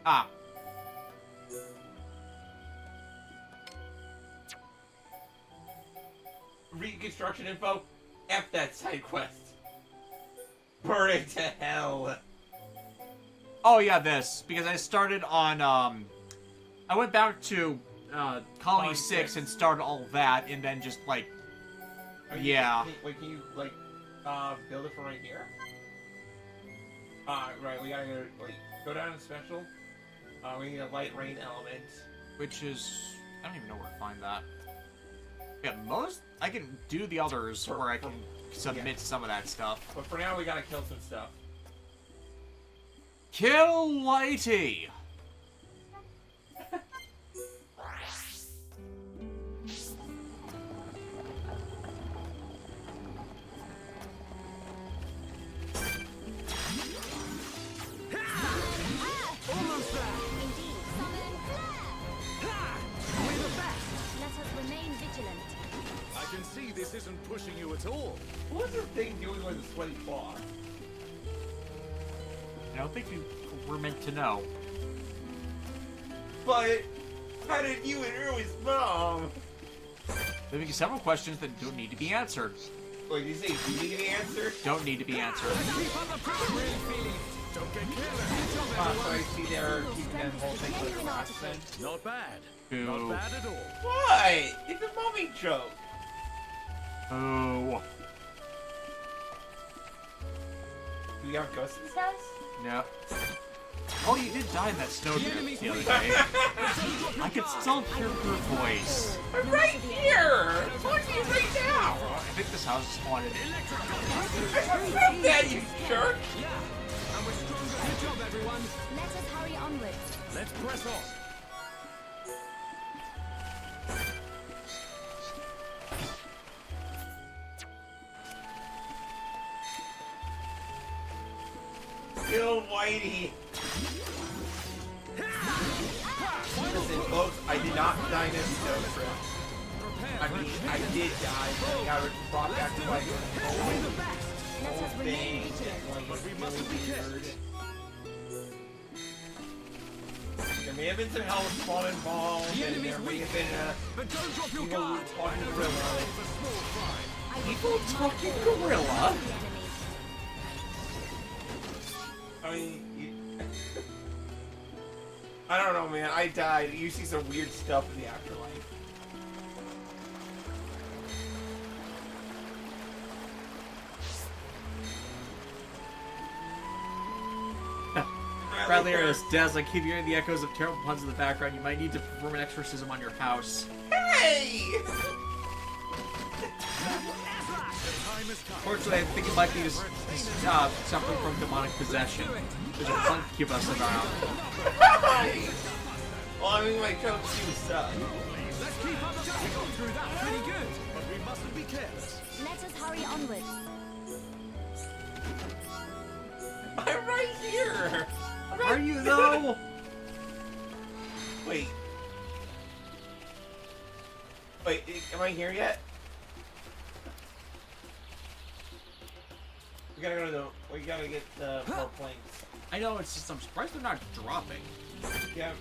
Ah. Reconstruction info? F that side quest. Burn it to hell. Oh yeah, this. Because I started on, I went back to, Colony 6 and started all that, and then just, like, yeah. Wait, can you, like, build it from right here? Right, we gotta go down to special. We need a light rain element. Which is, I don't even know where to find that. Yeah, I can do the others where I can submit some of that stuff. But for now, we gotta kill some stuff. Kill Whitey! I can see this isn't pushing you at all. What's the thing doing with the sweaty cloth? I don't think you were meant to know. But How did you and Erwin's mom? Leaving several questions that don't need to be answered. What did you say? Do you need an answer? Don't need to be answered. Don't get careless. So I see they're keeping that whole thing for the last then. Not bad. Ooh. Not bad at all. What? It's a mummy joke. Oh. Do we have ghosts in this house? No. Oh, you did die in that snowdrift the other day. I could still hear your voice. I'm right here! I'm talking to you right now! I think this house is haunted. Fuck that, you jerk! Yeah, and we're stronger. Good job, everyone. Let us hurry onwards. Let's press on. Kill Whitey! Listen, folks, I did not die in this snow trip. I mean, I did die, but I got brought back to like old thing that was really weird. There may have been some hell spawn involved, and there may have been but don't drop your people guard. talking gorilla. People talking gorilla? I mean, I don't know, man. I died. You see some weird stuff in the afterlife. Bradley Harris, Daz, I keep hearing the echoes of terrible puns in the background. You might need to perform an exorcism on your house. Hey! Fortunately, I think it might be just suffering from demonic possession. There's a succubus around. Well, I mean, my jokes do suck. Let's keep up the pace. We got through that pretty good, but we mustn't be careless. Let us hurry onwards. I'm right here! Are you, though? Wait. Wait, am I here yet? We gotta go to the... We gotta get the more planes. I know, it's just I'm surprised they're not dropping. Yeah,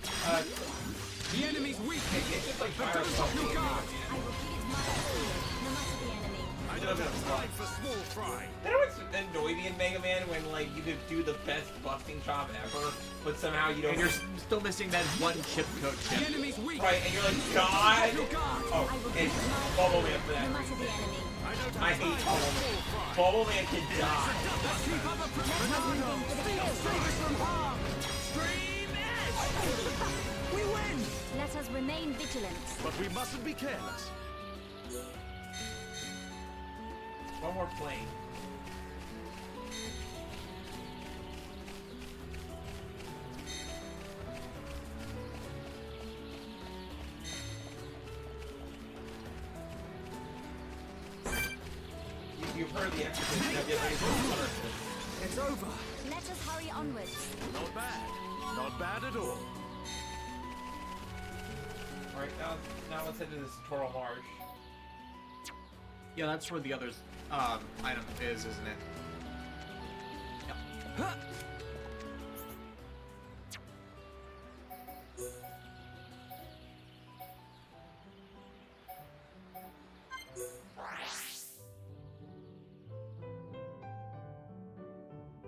The enemy's weak. it's just like But fire don't drop your something. guard. I repeat, my no matter the enemy. I don't have time for small fry. You know what's annoyed me in Mega Man when like you could do the best busting job ever, but somehow you don't. And you're still missing that one chip coat The chip. enemy's weak. Right, and you're like, God. Drop your guard. Oh, it's Bubble Man for that No matter the reason. enemy. I hate Bubble Man. Bubble Man can die. Let's keep up the pace. Save us from harm. Stream edge. We win. Let us remain vigilant. But we mustn't be careless. One more plane. You've heard the exorcism. Now get ready for the punishment. It's over. Let us hurry onwards. Not bad. Not bad at all. Alright, now let's head to this Toro Marsh. Yeah, that's where the other item is, isn't it? Yep.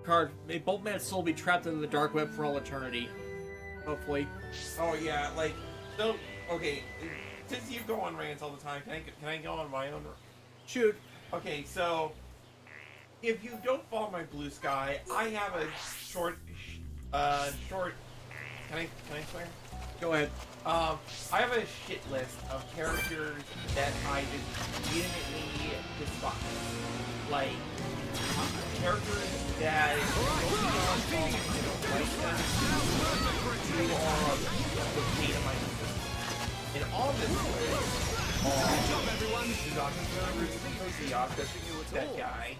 Card, may Boltman's soul be trapped in the dark web for all eternity. Hopefully. Oh yeah, like, so, okay, since you go on rants all the time, can I go on my own? Shoot. Okay, so, if you don't follow my blue sky, I have a short, can I swear? Go ahead. I have a shit list of characters that I just vehemently despise. Like, characters that don't get on phone, I don't like them, who are the pain of my system. And all this list are that guy.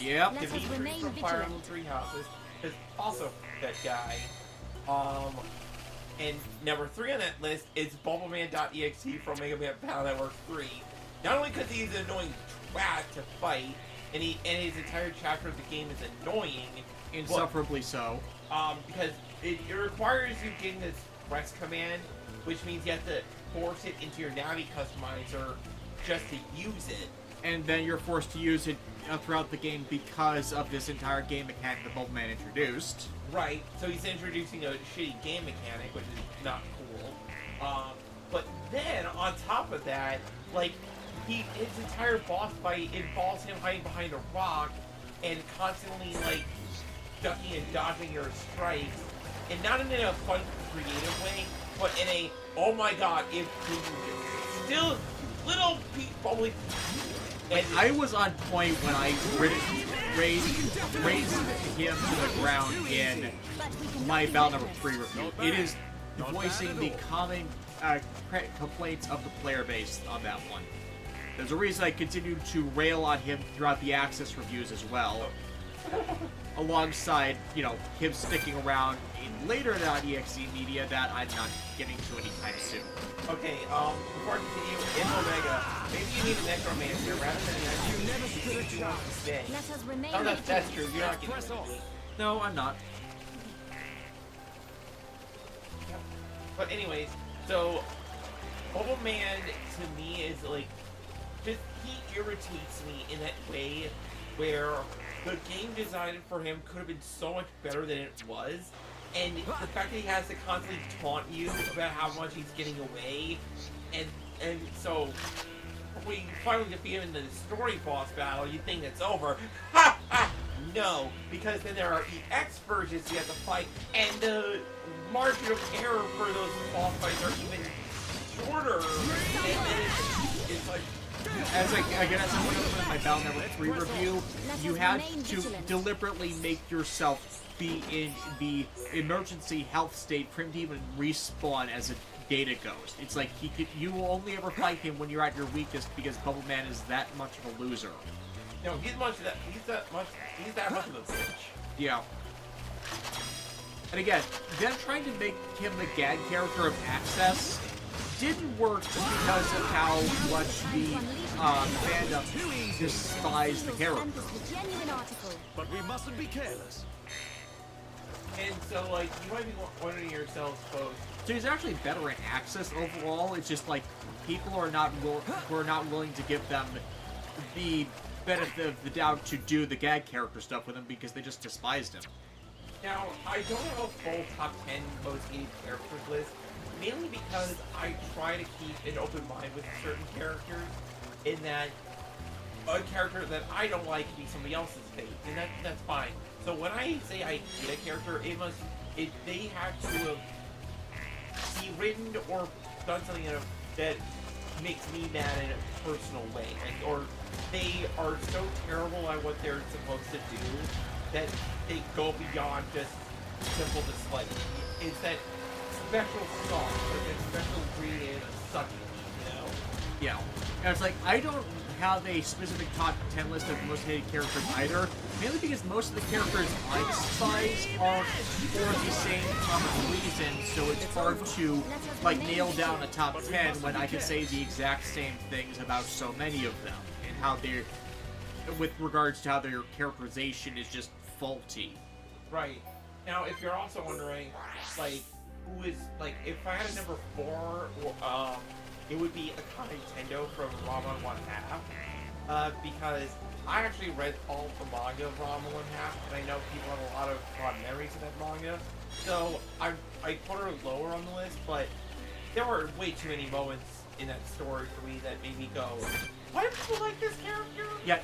Yep. Let us Dimitri remain from Fire Emblem vigilant. Three Houses is also that guy. And number 3 on that list is Bubbleman.exe from Mega Man Battle Network 3. Not only because he's an annoying twat to fight, and his entire chapter of the game is annoying, Insufferably so. because it requires you getting this press command, which means you have to force it into your Navi customizer just to use it. And then you're forced to use it throughout the game because of this entire game mechanic that Bubbleman introduced. Right, so he's introducing a shitty game mechanic, which is not cool. But then, on top of that, like, his entire boss fight involves him hiding behind a rock and constantly, like, ducking and dodging your strikes. And not in a fun, creative way, but in a, oh my god, if still little bubbly. And I was on point when I raised him to the ground in my Battle Number 3 review. It is voicing the common complaints of the player base on that one. There's a reason I continued to rail on him throughout the Access reviews as well. Alongside, you know, him sticking around in later .exe media that I'm not getting to anytime soon. Okay, before I continue, in Omega, maybe you need a necromancer rather than you never stood a chance. Let us remain. Oh, that's true. You're not getting it. No, I'm not. But anyways, so Bubble Man to me is like, just he irritates me in that way where the game design for him could have been so much better than it was. And the fact that he has to constantly taunt you about how much he's getting away, and so when you finally defeat him in the story boss battle, you think it's over. Ha ha! No, because then there are EX versions you have to fight, and the margin of error for those boss fights are even shorter. And then it's like. As I went over in my Battle Number 3 review, you had to deliberately make yourself be in the emergency health state for him to even respawn as a data ghost. It's like you will only ever fight him when you're at your weakest because Bubble Man is that much of a loser. No, he's that much of a bitch. Yeah. And again, them trying to make him the gag character of Access didn't work just because of how much the fandom despised the character. But we mustn't be careless. And so, like, you might be wondering yourselves both. So he's actually better in Access overall. It's just like people are not willing to give them the benefit of the doubt to do the gag character stuff with him because they just despised him. Now, I don't have a full top 10 most hated characters list. Mainly because I try to keep an open mind with certain characters, in that a character that I don't like can be somebody else's fate, and that's fine. So when I say I hate a character, they have to have be written or done something that makes me mad in a personal way, or they are so terrible at what they're supposed to do that they go beyond just simple dislike. It's that special sauce, like a special ingredient of sucking, you know? Yeah. And it's like, I don't have a specific top 10 list of most hated characters either, mainly because most of the characters I despise are for the same common reason, so it's hard to, like, nail down a top 10 when I can say the exact same things about so many of them, and how they're, with regards to how their characterization is just faulty. Right. Now, if you're also wondering, like, who is, like, if I had a number 4, it would be Akane Tendo from Ranma 1/2, because I actually read all the manga of Ranma 1/2, and I know people have a lot of fond memories of that manga, so I put her lower on the list, but there were way too many moments in that story for me that made me go, why do people like this character? Yeah,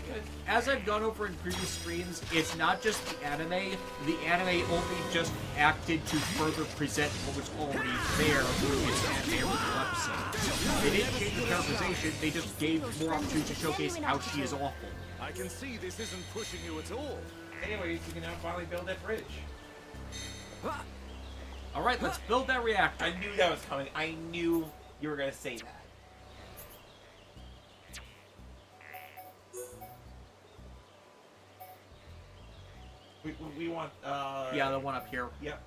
as I've gone over in previous streams, it's not just the anime. The anime only just acted to further present what was already there through its anime original episode. They didn't change the characterization, they just gave more opportunity to showcase how she is awful. I can see this isn't pushing you at all. Anyways, you can now finally build that bridge. Alright, let's build that reactor. I knew that was coming. I knew you were going to say that. We want, yeah, the one up here. Yep.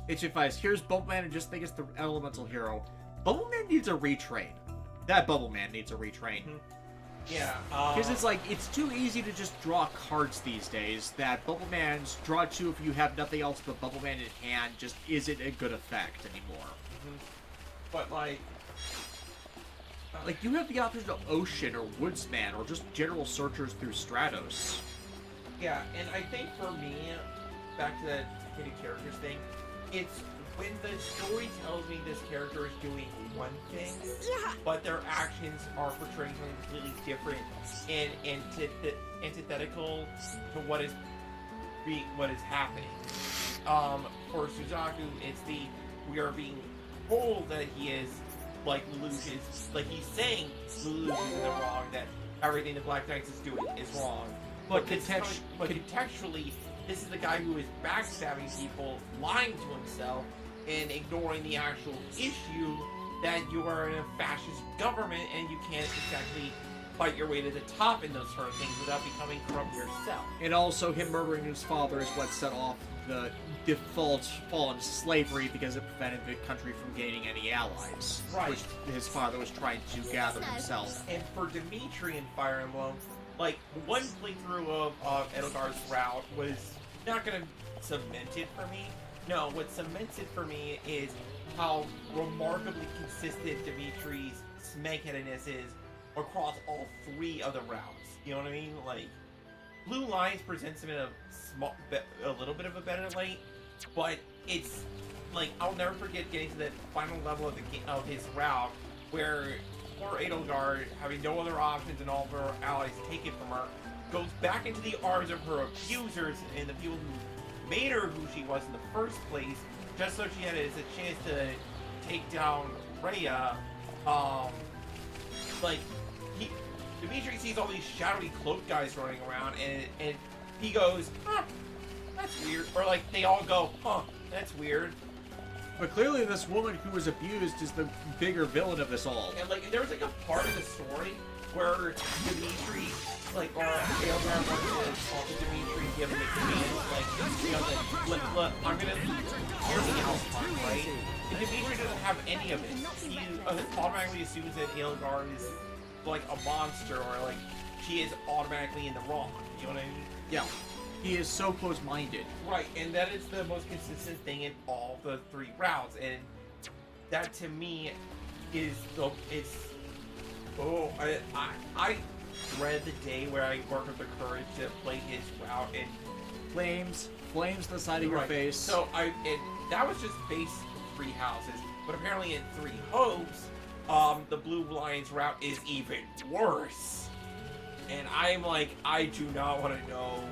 HF5, here's Bubbleman and just think it's the elemental hero. Bubbleman needs a retrain. That Bubbleman needs a retrain. Yeah. Because it's like, it's too easy to just draw cards these days, that Bubble Man's draw 2 if you have nothing else but Bubble Man in hand just isn't a good effect anymore. But, like... Like, you have the options of Ocean or Woodsman or just general searchers through Stratos. Yeah, and I think for me, back to that hidden characters thing, it's when the story tells me this character is doing one thing, but their actions are portraying something completely different and antithetical to what is happening. For Suzaku, it's we are being told that he is like Lelouch is, like he's saying Lelouch is in the wrong, that everything the Black Knights is doing is wrong. But contextually, this is the guy who is backstabbing people, lying to himself, and ignoring the actual issue that you are in a fascist government and you can't exactly fight your way to the top in those sort of things without becoming corrupt yourself. And also, him murdering his father is what set off the default fall into slavery because it prevented the country from gaining any allies, which his father was trying to gather himself. And for Dimitri in Fire Emblem, like, one playthrough of Edelgar's route was not going to cement it for me. No, what cements it for me is how remarkably consistent Dimitri's smegheadedness is across all 3 of the routes. You know what I mean? Like, Blue Lines presents him in a little bit of a better light, but it's like, I'll never forget getting to that final level of his route where poor Edelgard, having no other options and all of her allies take it from her, goes back into the arms of her abusers and the people who made her who she was in the first place, just so she had a chance to take down Rhea. Dimitri sees all these shadowy cloaked guys running around, and he goes, huh, that's weird. Or like, they all go, huh, that's weird. But clearly this woman who was abused is the bigger villain of this all. And like, there was like a part of the story where Dimitri, like, or Edelgard wanted to talk to Dimitri, give him a chance, like, you know, look, I'm gonna hear the outcome, right? And Dimitri doesn't have any of it. He automatically assumes that Edelgard is like a monster, or like she is automatically in the wrong. You know what I mean? Yeah. He is so close-minded. Right, and that is the most consistent thing in all the 3 routes, and that to me is I dread the day where I work up the courage to play his route and flames the side of your face. So that was just base 3 houses, but apparently in 3 hopes, the Blue Lions route is even worse. And I'm like, I do not want to know.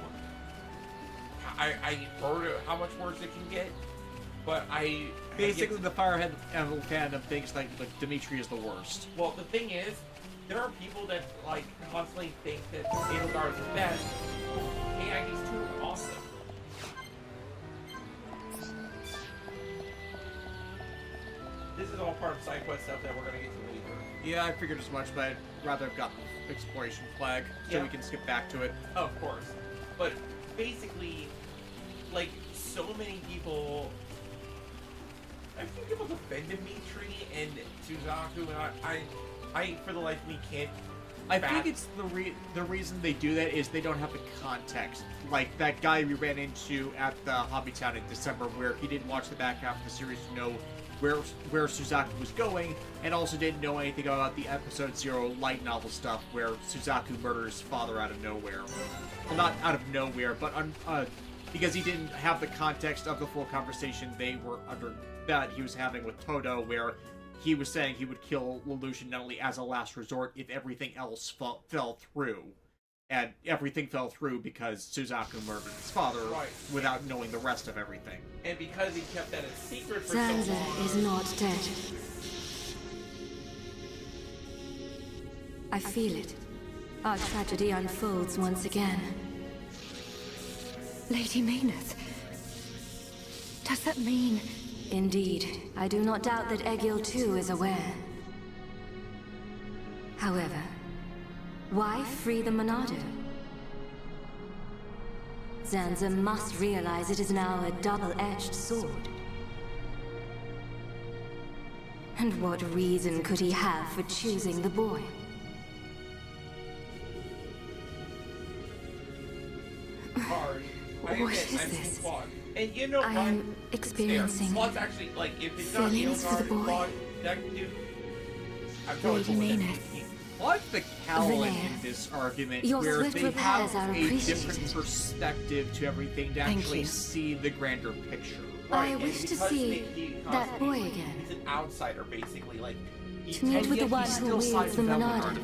I heard how much worse it can get, but basically the Firehead fandom thinks like Dimitri is the worst. Well, the thing is, there are people that like constantly think that Edelgard is the best. Hey, he's too awesome. This is all part of side quest stuff that we're gonna get to later. Yeah, I figured as much, but I'd rather have gotten the exploration flag so we can skip back to it. Oh, of course. But basically, like, so many people, I think people defend Dimitri and Suzaku, and I for the life of me can't. I think it's the reason they do that is they don't have the context. Like that guy we ran into at the Hobby Town in December, where he didn't watch the back half of the series to know where Suzaku was going, and also didn't know anything about the Episode 0 light novel stuff, where Suzaku murders his father out of nowhere. Well, not out of nowhere, but because he didn't have the context of the full conversation that he was having with Todo, where he was saying he would kill Lelouch not only as a last resort if everything else fell through. And everything fell through because Suzaku murdered his father without knowing the rest of everything. And because he kept that a secret for Zanza so long. is not dead. I feel it. Our tragedy unfolds once again. Lady Maynard. Does that mean... Indeed. I do not doubt that Egil too is aware. However, why free the Monado? Zanza must realize it is now a double-edged sword. And what reason could he have for choosing the boy? hard. I What admit, is I'm this? flawed. And you know I what? am experiencing Flawed's actually, like, if it's not feelings for the Edelgard, boy. Flawed, that dude... I'm totally Lady cool with Mayneth. Like the Callan Valere. in this argument, Your where swift they repairs have are a different appreciated. perspective to everything to Thank actually you. see the grander picture. I wish to see that boy again. He's an outsider, basically. Like, To meet with the one who wields the Monada.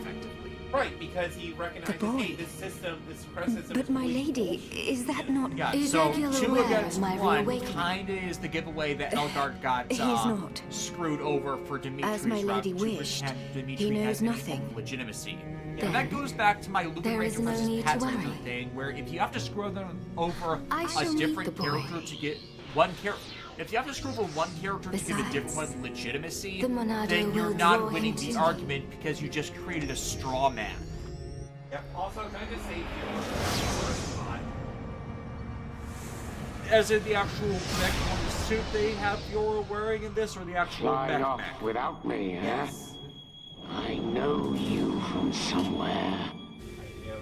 Right, because he recognizes, boy. hey, this system, this crest system But is my completely lady, bullshit. is that not... Yeah, Is so Egil 2 aware against of my 1 reawakening? kinda is the giveaway that Elgard got He's not. screwed over for Dimitri's As my route lady to wished, pretend Dimitri he knows has any nothing. legitimacy. Then And that goes back to my Lucan there Ranger is no versus need to Pathfinder worry. thing, where if you have to screw them over I a shall meet different the boy. character to get one character, if you have to screw over one character to give a different Besides, one legitimacy, the Monada then you're will not draw winning him the to me. argument because you just created a straw man. Yeah, also, can I just say, if As in the actual mech on the suit they have you're wearing in this, or the actual Fly off mech? without me, huh? I know you from somewhere.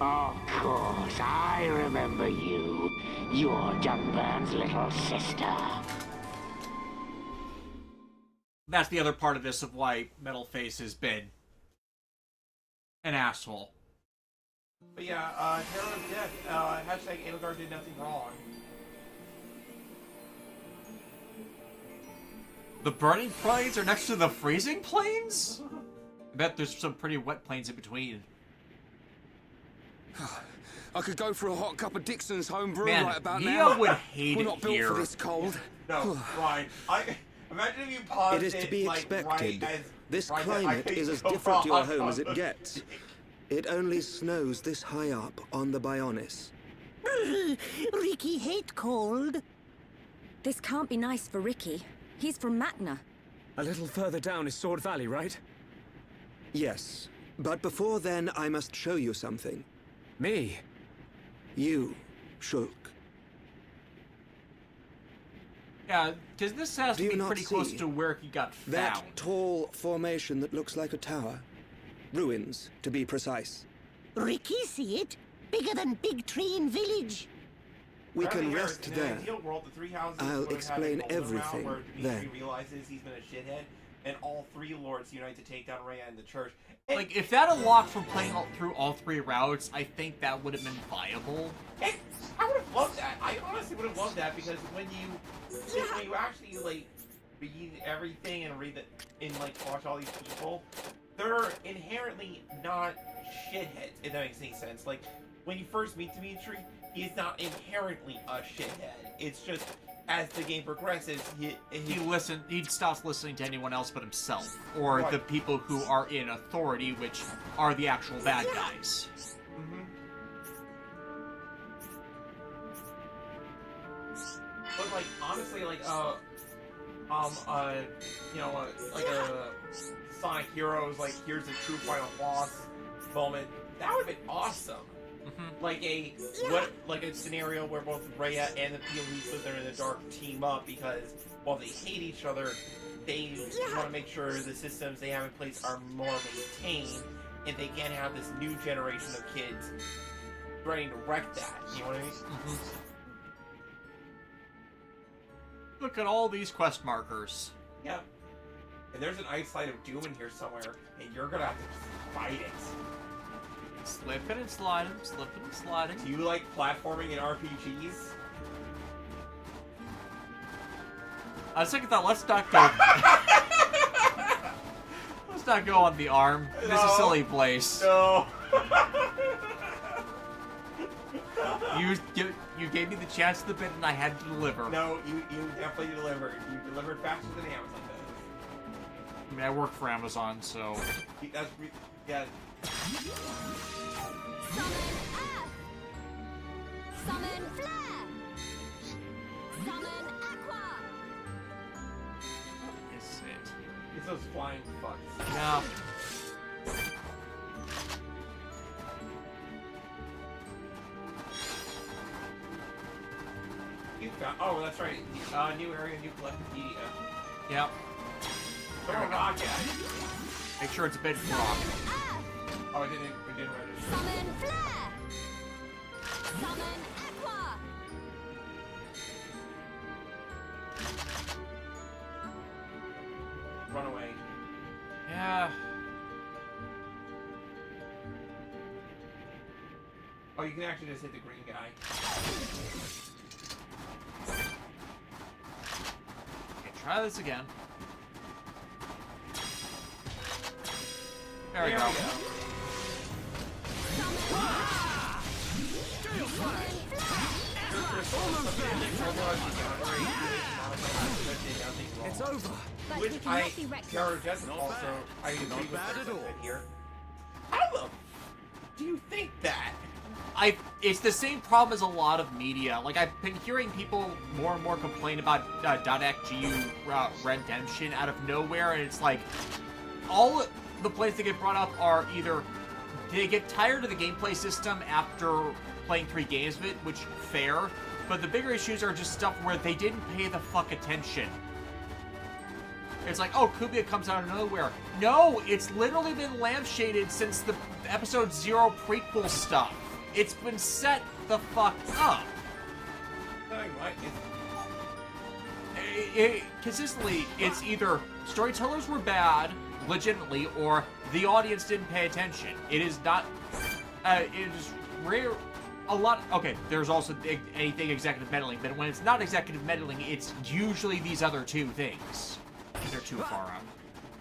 Of course, I remember you. You're Dunburn's little sister. That's the other part of this of why Metalface has been an asshole. But yeah, Terror of Death, hashtag Edelgard did nothing wrong. The burning plains are next to the freezing plains? I bet there's some pretty wet plains in between. I could go for a hot cup of Dixon's homebrew Man, right about Mia now. would hate We're it not built here. for this cold. No, Ryan, imagine if you paused It is to be like, expected. right as This right climate I is as go different to your for a home as hot it gets. It only snows this high up on the Bionis. Ricky hate cold. This can't be nice for Ricky. He's from Matna. A little further down is Sword Valley, right? Yes, but before then I must show you something. Me? You, Shulk. Yeah, because this has Do to you be not pretty close see to where he got found. That tall formation that looks like a tower. Ruins, to be precise. Ricky see it? Bigger than Big Tree in Village. We Apparently, can Harris, rest in an there. ideal world, the three houses I'll would have explain had a golden round everything where Dimitri then. realizes he's been a shithead, and all 3 lords unite to take down Rhea and the church. Like, if that unlocked from playing through all 3 routes, I think that would have been viable. I would have loved that. I honestly would have loved that because when you actually like read everything and watch all these people, they're inherently not shitheads. If that makes any sense. Like when you first meet Dimitri, he's not inherently a shithead. It's just as the game progresses, He stops listening to anyone else but himself, or Right. the people who are in authority, which are the actual bad guys. But like honestly, like like a Sonic Heroes, like here's the true final boss moment. That would have been awesome. Like a scenario where both Rhea and the people who live there in the dark team up because while they hate each other, they want to make sure the systems they have in place are more maintained, and they can't have this new generation of kids trying to wreck that. You know what I mean? Look at all these quest markers. Yeah. And there's an Ice Slide of Doom in here somewhere, and you're gonna have to just fight it. Slipping and sliding, slipping and sliding. Do you like platforming in RPGs? I was thinking that let's not go. Let's not go on the arm. This is a silly place. No. You gave me the chance of the bit, and I had to deliver. No, you definitely delivered. You delivered faster than Amazon does. I mean, I work for Amazon, so. Yeah. Summon Flare! Summon Aqua! Is it? It's those flying fucks. Yeah. Oh, that's right. New area, new collectopedia. Yep. Throw a rock at it. Make sure it's a big rock. Oh, we didn't register. Summon Flare! Summon Aqua! Oh, you can actually just hit the green guy. Okay, try this again. There we go. It's over. Which I just also I agree with that here. How the do you think that? It's the same problem as a lot of media. Like, I've been hearing people more and more complain about .xgu redemption out of nowhere, and it's like, all the plays that get brought up are either they get tired of the gameplay system after playing 3 games of it, which, fair, but the bigger issues are just stuff where they didn't pay the fuck attention. It's like, oh, Kubia comes out of nowhere. No, it's literally been lampshaded since the episode 0 prequel stuff. It's been set the fuck up. Consistently, it's either storytellers were bad, legitimately, or the audience didn't pay attention. It is not, it is rare, a lot, okay, there's also anything executive meddling, but when it's not executive meddling, it's usually these other 2 things. They're too far out.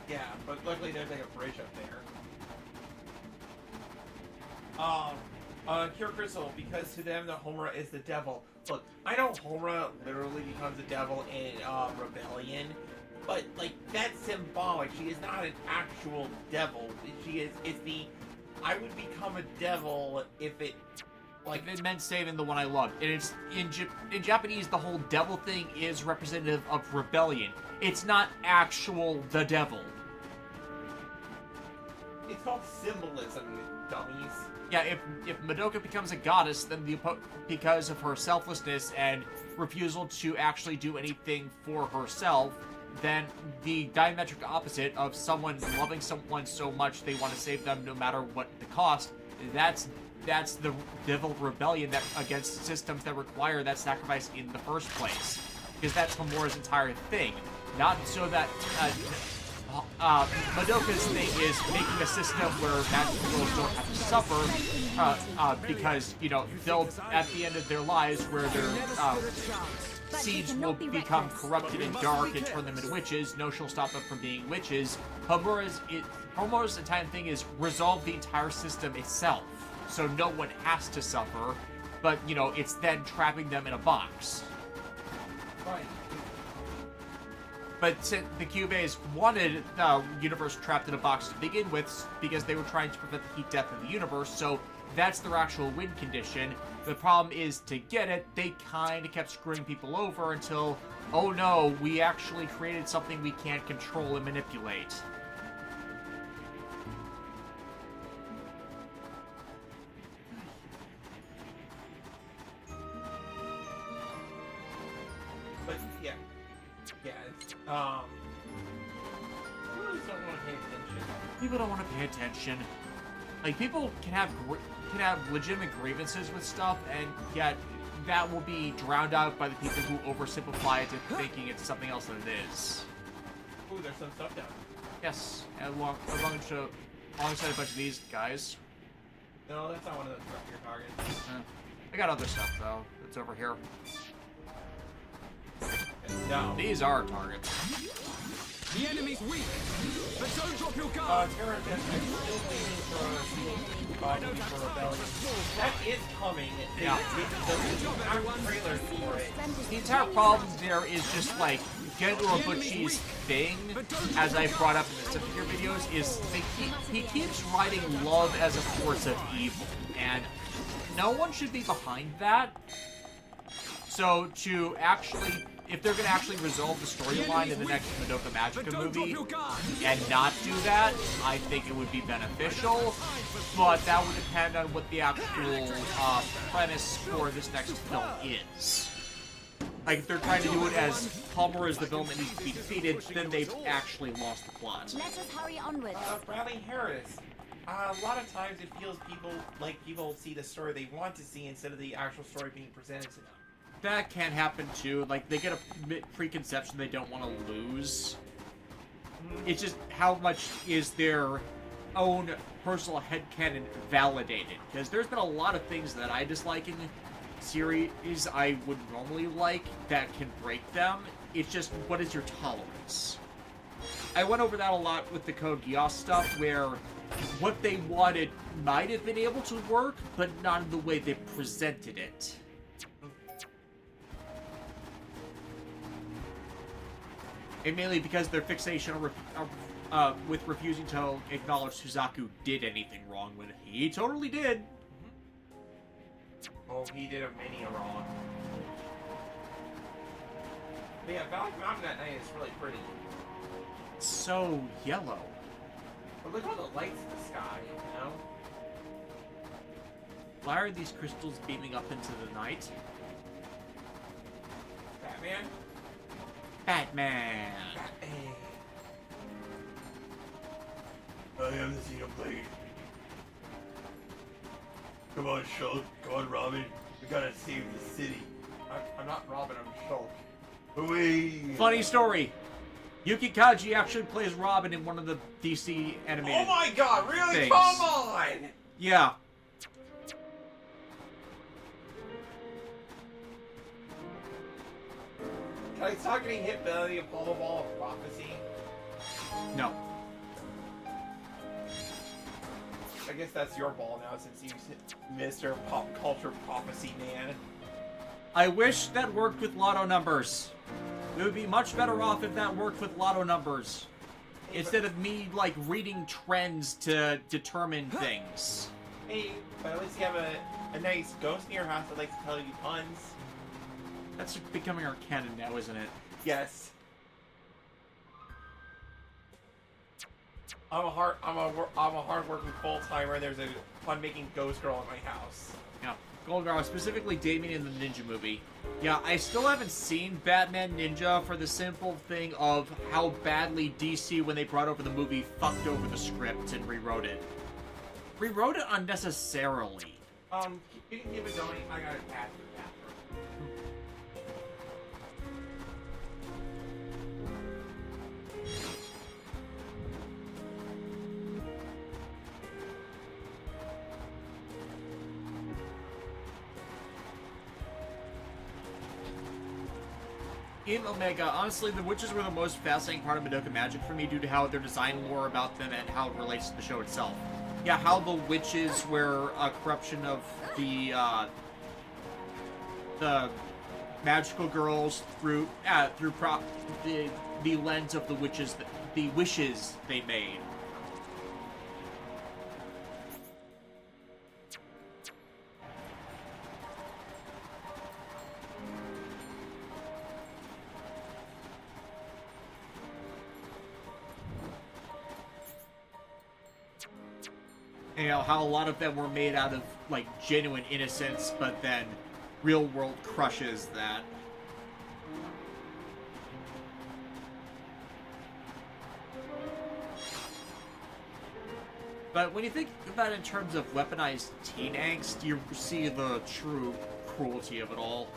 Yeah, but luckily there's like a bridge up there. Cure Crystal, because to them the Homura is the devil. Look, I know Homura literally becomes the devil in Rebellion, but like that's symbolic. She is not an actual devil. It's the I would become a devil if it like if it meant saving the one I loved. And it's in Japanese, the whole devil thing is representative of rebellion. It's not actual the devil. It's called symbolism, dummies. Yeah, if Madoka becomes a goddess, then because of her selflessness and refusal to actually do anything for herself, then the diametric opposite of someone loving someone so much they want to save them no matter what the cost, that's the devil rebellion that against systems that require that sacrifice in the first place. Because that's Homura's entire thing. Not so that Madoka's thing is making a system where magical girls don't have to suffer, because, you know, they'll, at the end of their lives, where their seeds will become corrupted and dark and turn them into witches, no she'll stop them from being witches. Homura's entire thing is resolve the entire system itself, so no one has to suffer, but, you know, it's then trapping them in a box. Right. But the Cubes wanted the universe trapped in a box to begin with because they were trying to prevent the heat death of the universe, so that's their actual win condition. The problem is, to get it, they kind of kept screwing people over until, oh no, we actually created something we can't control and manipulate. But yeah, it's, people just don't want to pay attention. People don't want to pay attention. Like, people can have legitimate grievances with stuff, and yet that will be drowned out by the people who oversimplify it to thinking it's something else than it is. Ooh, there's some stuff down. Yes, alongside a bunch of these guys. No, that's not one of your targets. I got other stuff though. That's over here. No. These are targets. The enemy's weak, but don't drop your guard. Terra Death, I'm still waiting for Rebellion. That is coming. Yeah. The trailer for it. The entire problem there is just like Gen Urobuchi's thing, as I brought up in the Symphony videos, is he keeps writing love as a force of evil, and no one should be behind that. So to actually, if they're going to actually resolve the storyline in the next Madoka Magica movie and not do that, I think it would be beneficial, but that would depend on what the actual premise for this next film is. Like, if they're trying to do it as Palmer is the villain that needs to be defeated, then they've actually lost the plot. Let us hurry onwards. Bradley Harris. A lot of times it feels people see the story they want to see instead of the actual story being presented to them. That can happen too. Like, they get a preconception they don't want to lose. It's just how much is there own personal headcanon validated. Because there's been a lot of things that I dislike in the series I would normally like that can break them. It's just, what is your tolerance? I went over that a lot with the Code Geass stuff, where what they wanted might have been able to work, but not in the way they presented it. And mainly because their fixation with refusing to acknowledge Suzaku did anything wrong when he totally did. Oh, he did a many wrong. But yeah, Valley Mountain at night is really pretty. It's so yellow. But look at all the lights in the sky, you know? Why are these crystals beaming up into the night? Batman? Batman! I am the Xenoblade. Come on, Shulk. Come on, Robin. We gotta save the city. I'm not Robin, I'm Shulk. Away! Funny story. Yuki Kaji actually plays Robin in one of the DC animated Oh my god, really? things. Come on! Yeah. Can I stop getting hit by the Apollo Ball of Prophecy? No. I guess that's your ball now since you Mr. Pop Culture Prophecy Man. I wish that worked with lotto numbers. We would be much better off if that worked with lotto numbers. Instead of me, like, reading trends to determine things. Hey, but at least you have a nice ghost in your house that likes to tell you puns. That's becoming our canon now, isn't it? Yes. I'm a hard-working full-timer. There's a fun-making ghost girl at my house. Yeah. Gold Girl, specifically Damien in the Ninja movie. Yeah, I still haven't seen Batman Ninja for the simple thing of how badly DC, when they brought over the movie, fucked over the script and rewrote it. Rewrote it unnecessarily. You can give a donate. I got a cat in the bathroom. In Omega, honestly, the witches were the most fascinating part of Madoka Magic for me due to how they're designed more about them and how it relates to the show itself. Yeah, how the witches were a corruption of the magical girls through the lens of the witches, the wishes they made. You know, how a lot of them were made out of, like, genuine innocence, but then real world crushes that. But when you think about it in terms of weaponized teen angst, you see the true cruelty of it all.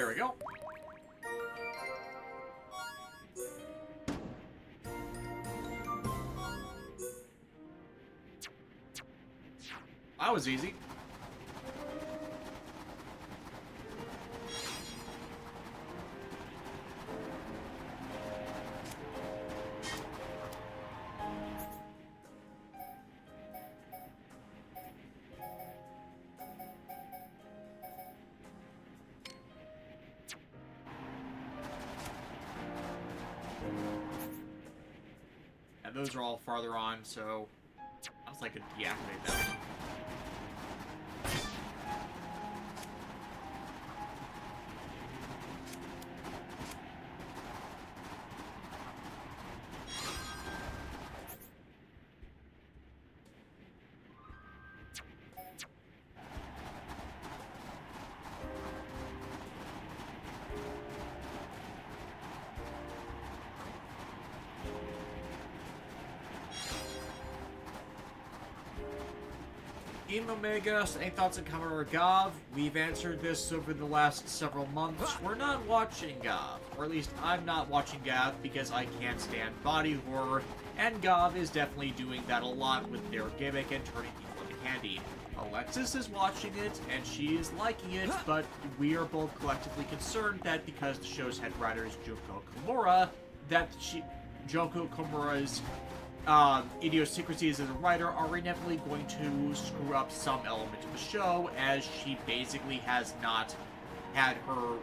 There we go. That was easy. And those are all farther on, so I was like, deactivate that. Omega, any thoughts on Kamar or Gav? We've answered this over the last several months. We're not watching Gav, or at least I'm not watching Gav because I can't stand body horror, and Gav is definitely doing that a lot with their gimmick and turning people into candy. Alexis is watching it, and she is liking it, but we are both collectively concerned that because the show's head writer is Junko Komura, that Junko Komura's idiosyncrasies as a writer are inevitably going to screw up some element of the show, as she basically has not had her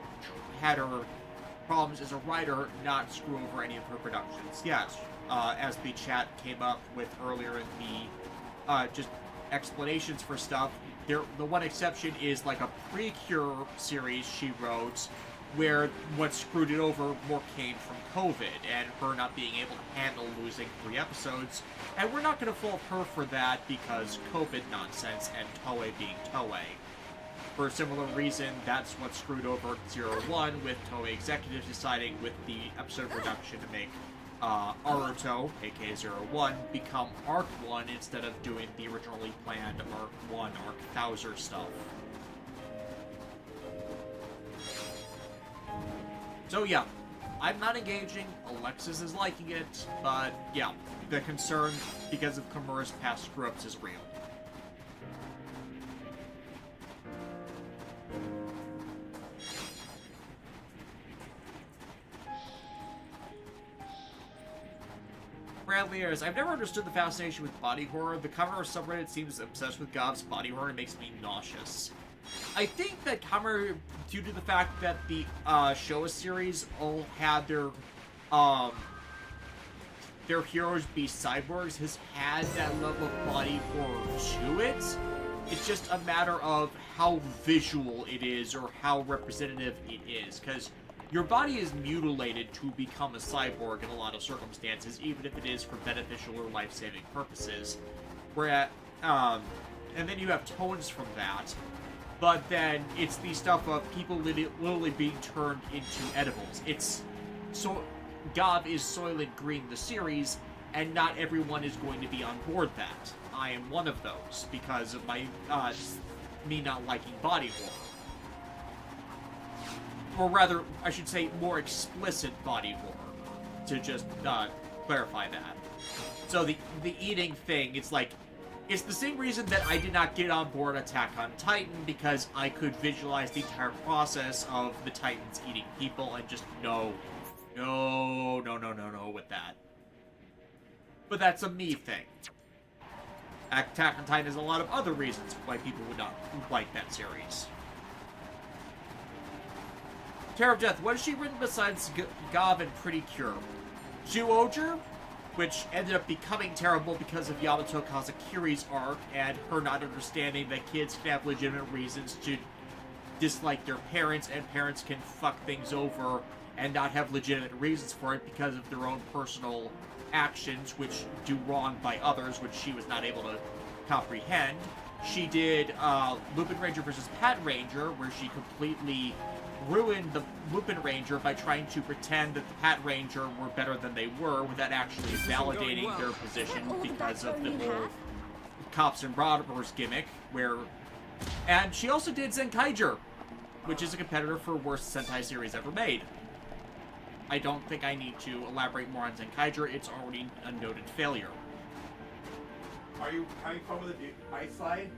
problems as a writer not screw over any of her productions. Yes, as the chat came up with earlier in the just explanations for stuff, the one exception is like a Precure series she wrote, where what screwed it over more came from COVID and her not being able to handle losing 3 episodes. And we're not going to fault her for that because COVID nonsense and Toei being Toei. For a similar reason, that's what screwed over Zero One, with Toei executives deciding with the episode reduction to make Aruto, aka Zero One, become Arc 1 instead of doing the originally planned Arc 1, Arc Thouser stuff. So yeah, I'm not engaging, Alexis is liking it, but yeah, the concern because of Komura's past screw-ups is real. Bradley Ayers, I've never understood the fascination with body horror. The cover subreddit seems obsessed with Gob's body horror and makes me nauseous. I think that Kamer, due to the fact that the Showa series all had their heroes be cyborgs, has had that level of body horror to it. It's just a matter of how visual it is or how representative it is, because your body is mutilated to become a cyborg in a lot of circumstances, even if it is for beneficial or life-saving purposes. Whereas, and then you have tones from that. But then it's the stuff of people literally being turned into edibles. So Gob is Soylent Green the series, and not everyone is going to be on board that. I am one of those because of my me not liking body horror. Or rather, I should say more explicit body horror, to just clarify that. So the eating thing, it's like, it's the same reason that I did not get on board Attack on Titan, because I could visualize the entire process of the Titans eating people and just no with that. But that's a me thing. Attack on Titan has a lot of other reasons why people would not like that series. Terror of Death, what has she written besides Gob and Pretty Cure? Zhuoger, which ended up becoming terrible because of Yamato Kazakiri's arc and her not understanding that kids can have legitimate reasons to dislike their parents, and parents can fuck things over and not have legitimate reasons for it because of their own personal actions, which do wrong by others, which she was not able to comprehend. She did Lupin Ranger versus Pat Ranger, where she completely ruined the Lupin Ranger by trying to pretend that the Pat Ranger were better than they were without actually validating their position because of the whole cops and robbers gimmick, and she also did Zenkaiger, which is a competitor for worst Sentai series ever made. I don't think I need to elaborate more on Zenkaiger, it's already a noted failure. Are you having fun with the ice slide?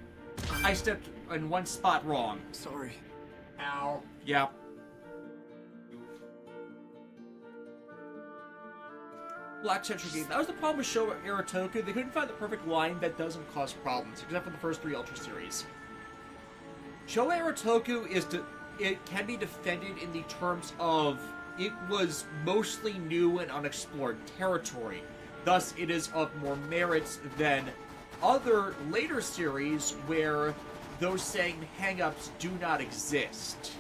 I stepped in one spot wrong. Sorry. Ow. Yeah. Black Century Game. That was the problem with Showa Aratoku. They couldn't find the perfect line that doesn't cause problems, except for the first 3 Ultra series. Showa Aratoku it can be defended in the terms of it was mostly new and unexplored territory. Thus, it is of more merits than other later series where those same hang-ups do not exist.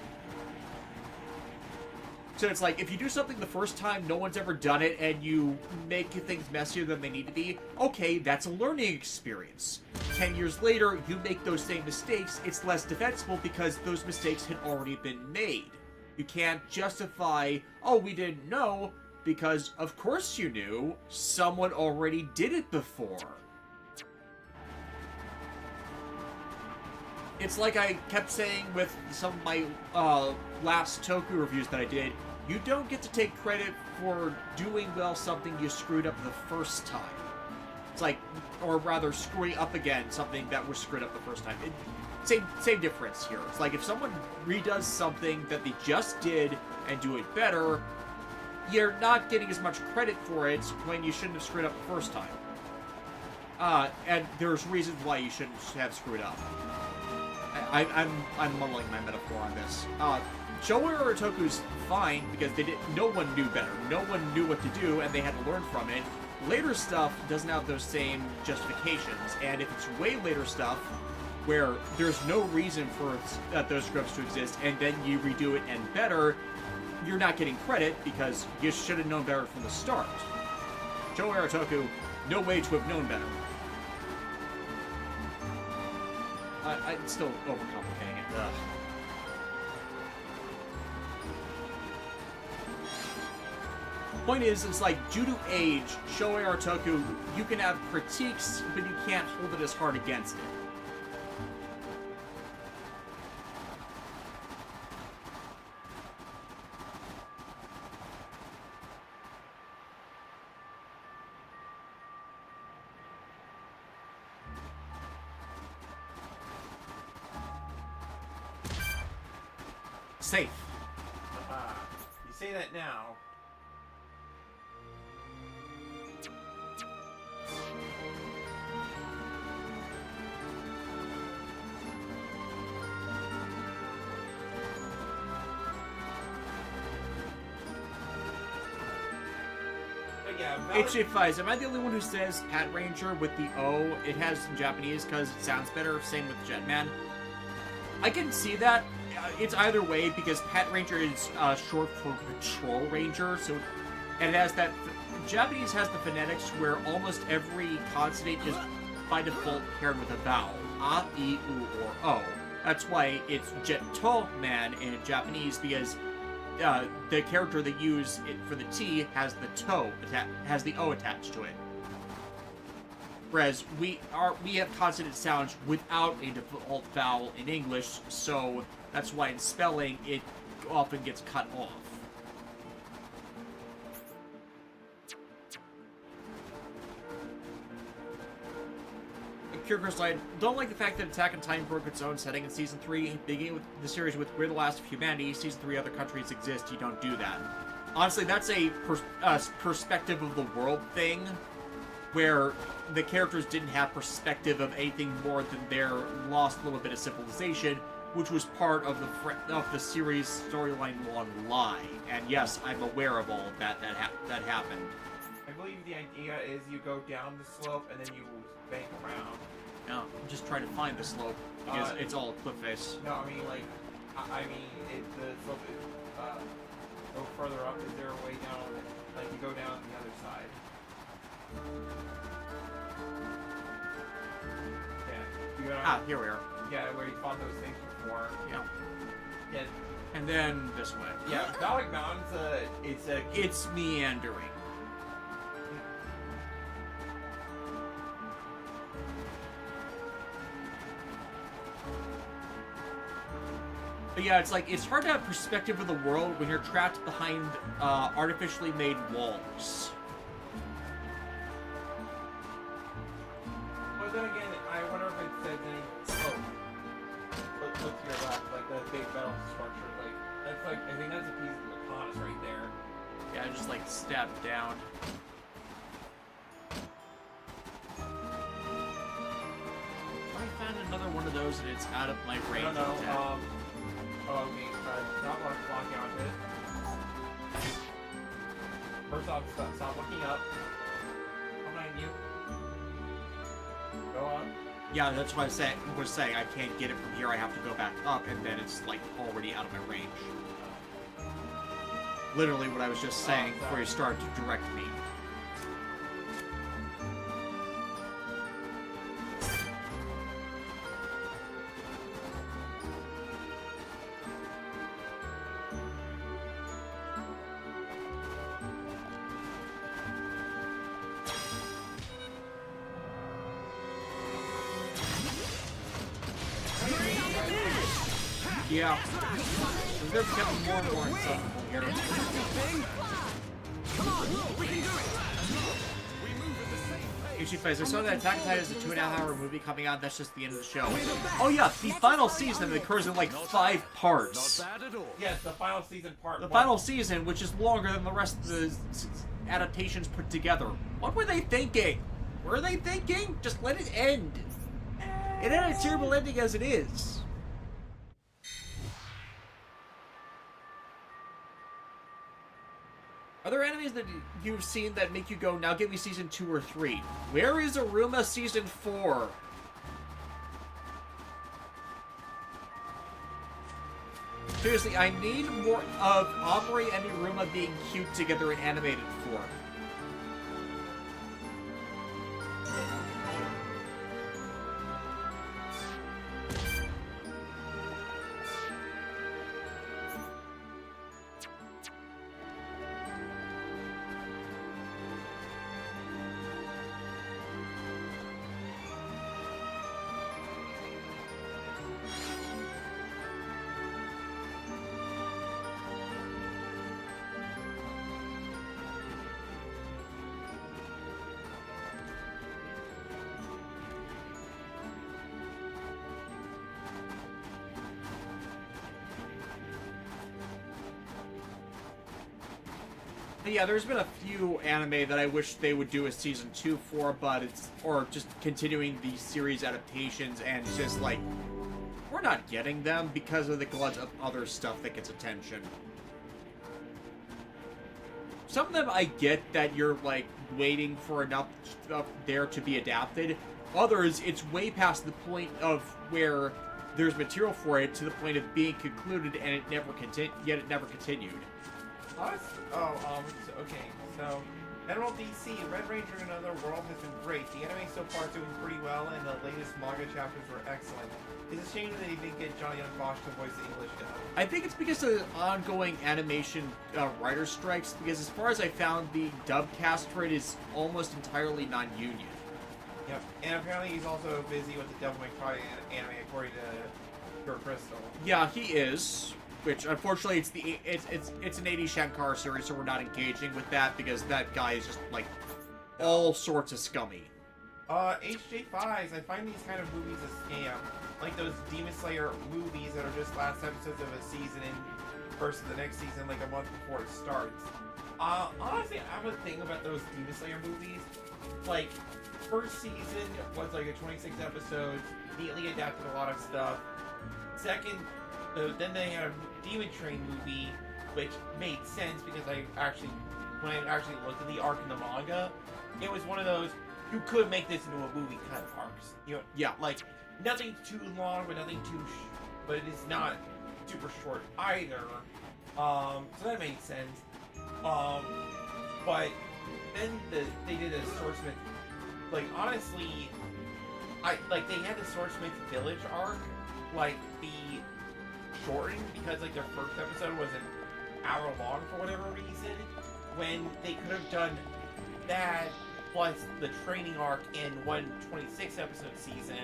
So it's like, if you do something the first time, no one's ever done it, and you make things messier than they need to be, okay, that's a learning experience. 10 years later, you make those same mistakes, it's less defensible because those mistakes had already been made. You can't justify, oh, we didn't know, because of course you knew, someone already did it before. It's like I kept saying with some of my last Toku reviews that I did, you don't get to take credit for doing well something you screwed up the first time. It's like, or rather, screwing up again something that was screwed up the first time. Same difference here. It's like if someone redoes something that they just did and do it better, you're not getting as much credit for it when you shouldn't have screwed up the first time. And there's reasons why you shouldn't have screwed up. I'm muddling my metaphor on this. Showa Aratoku's fine because no one knew better. No one knew what to do, and they had to learn from it. Later stuff doesn't have those same justifications, and if it's way later stuff where there's no reason for those scrubs to exist, and then you redo it and better, you're not getting credit because you should have known better from the start. Showa Aratoku, no way to have known better. I'm still overcomplicating it. Ugh. Point is, it's like, due to age, Showa Aratoku, you can have critiques, but you can't hold it as hard against it. Safe. You say that now. But yeah, HJ5, am I the only one who says Pat Ranger with the O? It has in Japanese because it sounds better. Same with Jetman. I can see that. It's either way because Pat Ranger is short for Patrol Ranger, so and it has that. Japanese has the phonetics where almost every consonant is by default paired with a vowel, a, e, u, or o. That's why it's Jetto Man in Japanese because the character they use for the T has the O attached to it. Whereas we have consonant sounds without a default vowel in English, so that's why in spelling it often gets cut off. Kyrko's line, don't like the fact that Attack on Titan broke its own setting in Season 3, beginning with the series with We're the Last of Humanity, Season 3 other countries exist, you don't do that. Honestly, that's a perspective of the world thing, where the characters didn't have perspective of anything more than their lost little bit of civilization, which was part of the series storyline long lie. And yes, I'm aware of all of that happened. I believe the idea is you go down the slope and then you bank around. No, I'm just trying to find the slope because it's all cliff face. No, I mean like, the slope is go further up. Is there a way down? Like you go down the other side. Yeah. You go here we are. Yeah, where you fought those things before. Yeah. Yeah. And then this way. Yeah, Dalek Mountain's it's meandering. But yeah, it's like, it's hard to have perspective of the world when you're trapped behind artificially made walls. But then again, I wonder if it says any... Oh. Look to your left, like the big metal structure. Like, that's like, I think that's a piece of the Mechonis right there. Yeah, just like stab down. I found another one of those and it's out of my range. No, oh, okay, not blocking out it. First off, stop looking up. Behind you. Go on. Yeah, that's what I was saying. I can't get it from here. I have to go back up, and then it's like already out of my range. Literally what I was just saying before you started to direct me. Yeah. They're becoming more and more insufferable here. Come on, we can do it. I saw that Attack on Titan is a 2.5-hour movie coming out. That's just the end of the show. Oh yeah, the final season occurs in like 5 parts. Not bad at all. Yes, the final season part. The final season, which is longer than the rest of the adaptations put together. What were they thinking? Were they thinking? Just let it end. It had a terrible ending as it is. Are there enemies that you've seen that make you go, now give me season 2 or 3? Where is Aruma season 4? Seriously, I need more of Omri and Aruma being cute together in animated form. Yeah, there's been a few anime that I wish they would do a season 2 for, but or just continuing the series adaptations, and it's just like, we're not getting them because of the glut of other stuff that gets attention. Some of them I get that you're like waiting for enough stuff there to be adapted. Others, it's way past the point of where there's material for it to the point of being concluded, and it never continued. Okay, so General DC, Red Ranger in Another World has been great. The anime so far is doing pretty well, and the latest manga chapters were excellent. It's a shame that they didn't get Johnny Young Bosch to voice the English dub. I think it's because of ongoing animation writer strikes, because as far as I found, the dub cast for it is almost entirely non-union. Yep, and apparently he's also busy with the Devil May Cry anime, according to Pure Crystal. Yeah, he is. Which, unfortunately, it's an 80 Shankar series, so we're not engaging with that, because that guy is just, like, all sorts of scummy. HJ5s, I find these kind of movies a scam. Like those Demon Slayer movies that are just last episodes of a season and versus the next season, like a month before it starts. Honestly, I have a thing about those Demon Slayer movies. Like, first season was like a 26 episodes, neatly adapted a lot of stuff. Second, then they had a Demon Train movie, which made sense because when I actually looked at the arc in the manga, it was one of those, you could make this into a movie kind of arcs. You know, yeah, like nothing too long, but nothing too, but it is not super short either. So that made sense. But then they did a Swordsmith. Like honestly, they had the Swordsmith Village arc, like be shortened because like their first episode was an hour long for whatever reason, when they could have done that plus the training arc in one 26 episode season,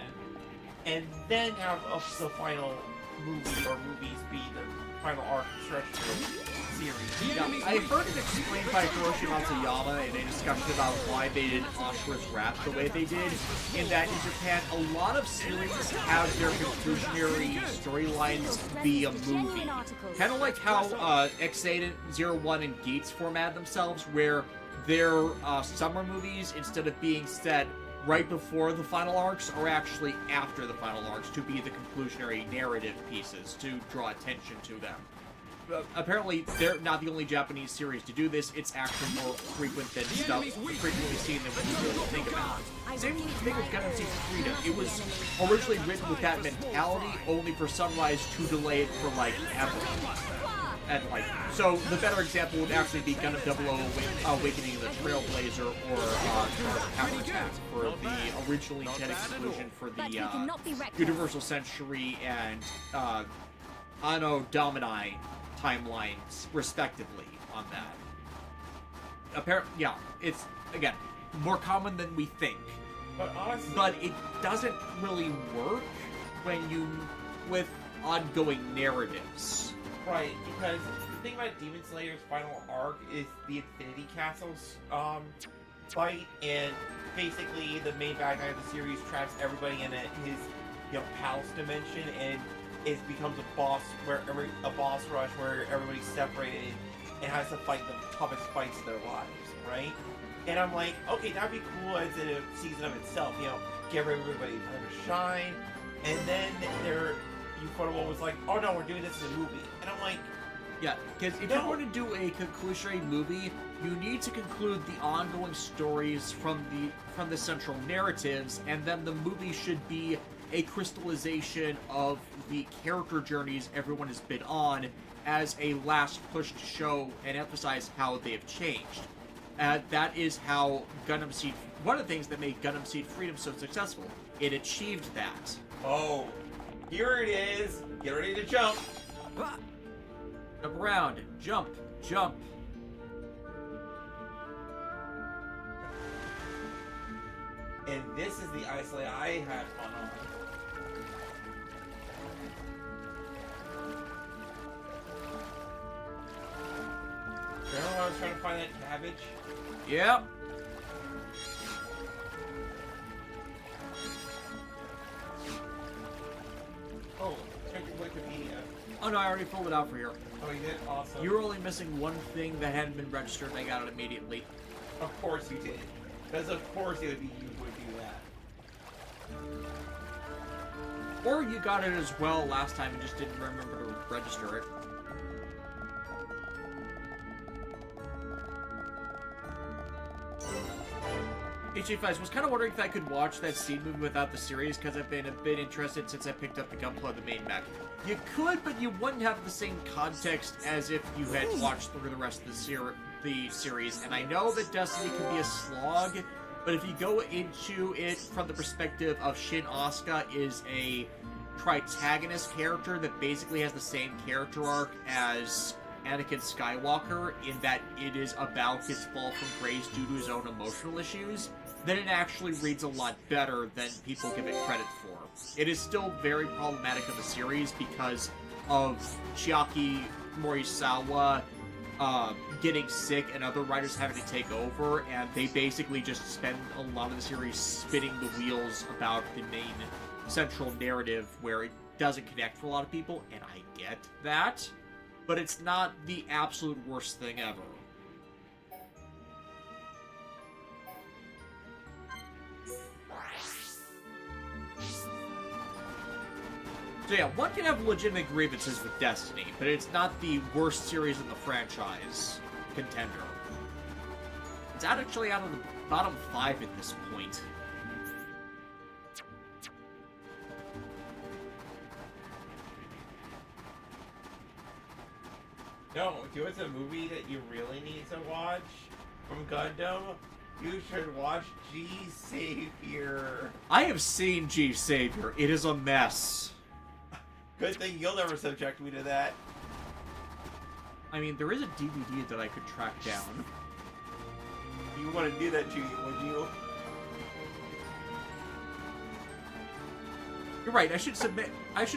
and then have the final movie or movies be the final arc stretch series. Yeah, I heard it explained by Hiroshi Matsuyama in a discussion about why they did Ashura's Wrath the way they did, in that in Japan, a lot of series have their conclusionary storylines be a movie. Kind of like how Xenoblade, 01, and Geats format themselves, where their summer movies, instead of being set right before the final arcs, are actually after the final arcs to be the conclusionary narrative pieces to draw attention to them. Apparently, they're not the only Japanese series to do this. It's actually more frequent than stuff frequently seen than what you really think about. Same thing with Gundam Seed Freedom. It was originally written with that mentality, only for Sunrise to delay it for, like, ever. And, like, so the better example would actually be Gundam 00 Awakening of the Trailblazer or Counterattack for the originally intended conclusion for the Universal Century and Anno Domini timelines, respectively, on that. Yeah, it's, again, more common than we think. But honestly... But it doesn't really work with ongoing narratives. Right, because the thing about Demon Slayer's final arc is the Infinity Castles fight, and basically the main bad guy of the series traps everybody in his palace dimension, and it becomes a boss rush where everybody's separated and has to fight the toughest fights of their lives, right? And I'm like, okay, that'd be cool as a season of itself, give everybody time to shine, and then Ufotable was like, oh no, we're doing this as a movie. And I'm like... Yeah, because if you're going to do a conclusionary movie, you need to conclude the ongoing stories from the central narratives, and then the movie should be a crystallization of the character journeys everyone has been on as a last push to show and emphasize how they have changed. That is how Gundam Seed... One of the things that made Gundam Seed Freedom so successful. It achieved that. Oh... Here it is. Get ready to jump. Jump around. Jump. Jump. And this is the isolate I had fun on. Remember when I was trying to find that cabbage? Yep. Oh, check your Wikipedia. Oh no, I already pulled it out for here. Oh, you did? Awesome. You were only missing one thing that hadn't been registered, and I got it immediately. Of course you did. Because of course it would be you who would do that. Or you got it as well last time and just didn't remember to register it. HG5 was kind of wondering if I could watch that Seed movie without the series, because I've been a bit interested since I picked up the Gunpla, the main mech. You could, but you wouldn't have the same context as if you had watched through the rest of the series. And I know that Destiny can be a slog, but if you go into it from the perspective of Shin Asuka is a Tritagonist character that basically has the same character arc as Anakin Skywalker, in that it is about his fall from grace due to his own emotional issues, then it actually reads a lot better than people give it credit for. It is still very problematic of the series because of Chiaki Morisawa getting sick and other writers having to take over, and they basically just spend a lot of the series spinning the wheels about the main central narrative where it doesn't connect for a lot of people, and I get that, but it's not the absolute worst thing ever. So yeah, one can have legitimate grievances with Destiny, but it's not the worst series in the franchise contender. It's actually out of the bottom 5 at this point. No, if it's a movie that you really need to watch from Gundam, you should watch G Savior. I have seen G Savior. It is a mess. Good thing you'll never subject me to that. I mean, there is a DVD that I could track down. You want to do that to you, would you? You're right, I should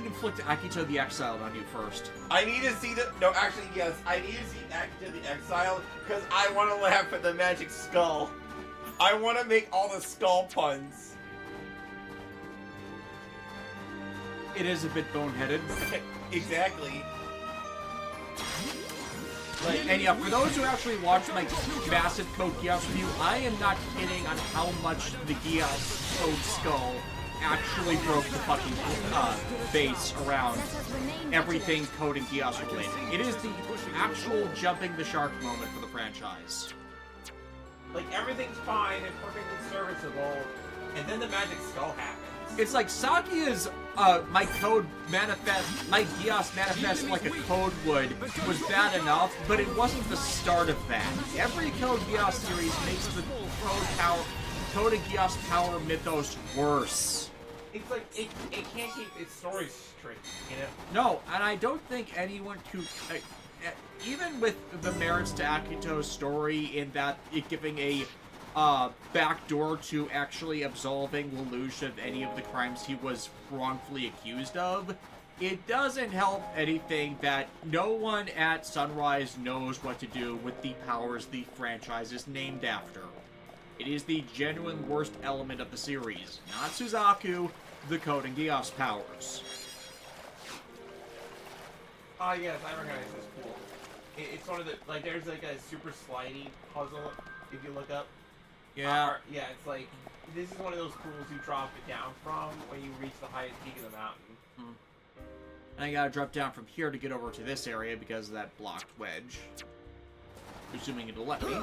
inflict Akito the Exiled on you first. I need to see no, actually, yes, I need to see Akito the Exiled, because I want to laugh at the magic skull. I want to make all the skull puns. It is a bit boneheaded. Exactly. And yeah, for those who actually watch my massive Code Geass review, I am not kidding on how much the Geass Code Skull actually broke the fucking base around everything Code and Geass related. It is the actual jumping the shark moment for the franchise. Like, everything's fine and perfectly serviceable, and then the magic skull happens. It's like Sakia's my Geass manifest like a code would was bad enough, but it wasn't the start of that. Every Code Geass series makes the Code and Geass power mythos worse. It's like it can't keep its story straight, you know? No, and I don't think anyone could, even with the merits to Akito's story in that it giving a backdoor to actually absolving Lelouch of any of the crimes he was wrongfully accused of, it doesn't help anything that no one at Sunrise knows what to do with the powers the franchise is named after. It is the genuine worst element of the series, not Suzaku, the Code and Geass powers. Ah, yes, I recognize this pool. It's one of the, like, there's like a super slidey puzzle, if you look up. Yeah. Yeah, it's like, this is one of those pools you drop it down from when you reach the highest peak of the mountain. And I gotta drop down from here to get over to this area because of that blocked wedge. Assuming it'll let me.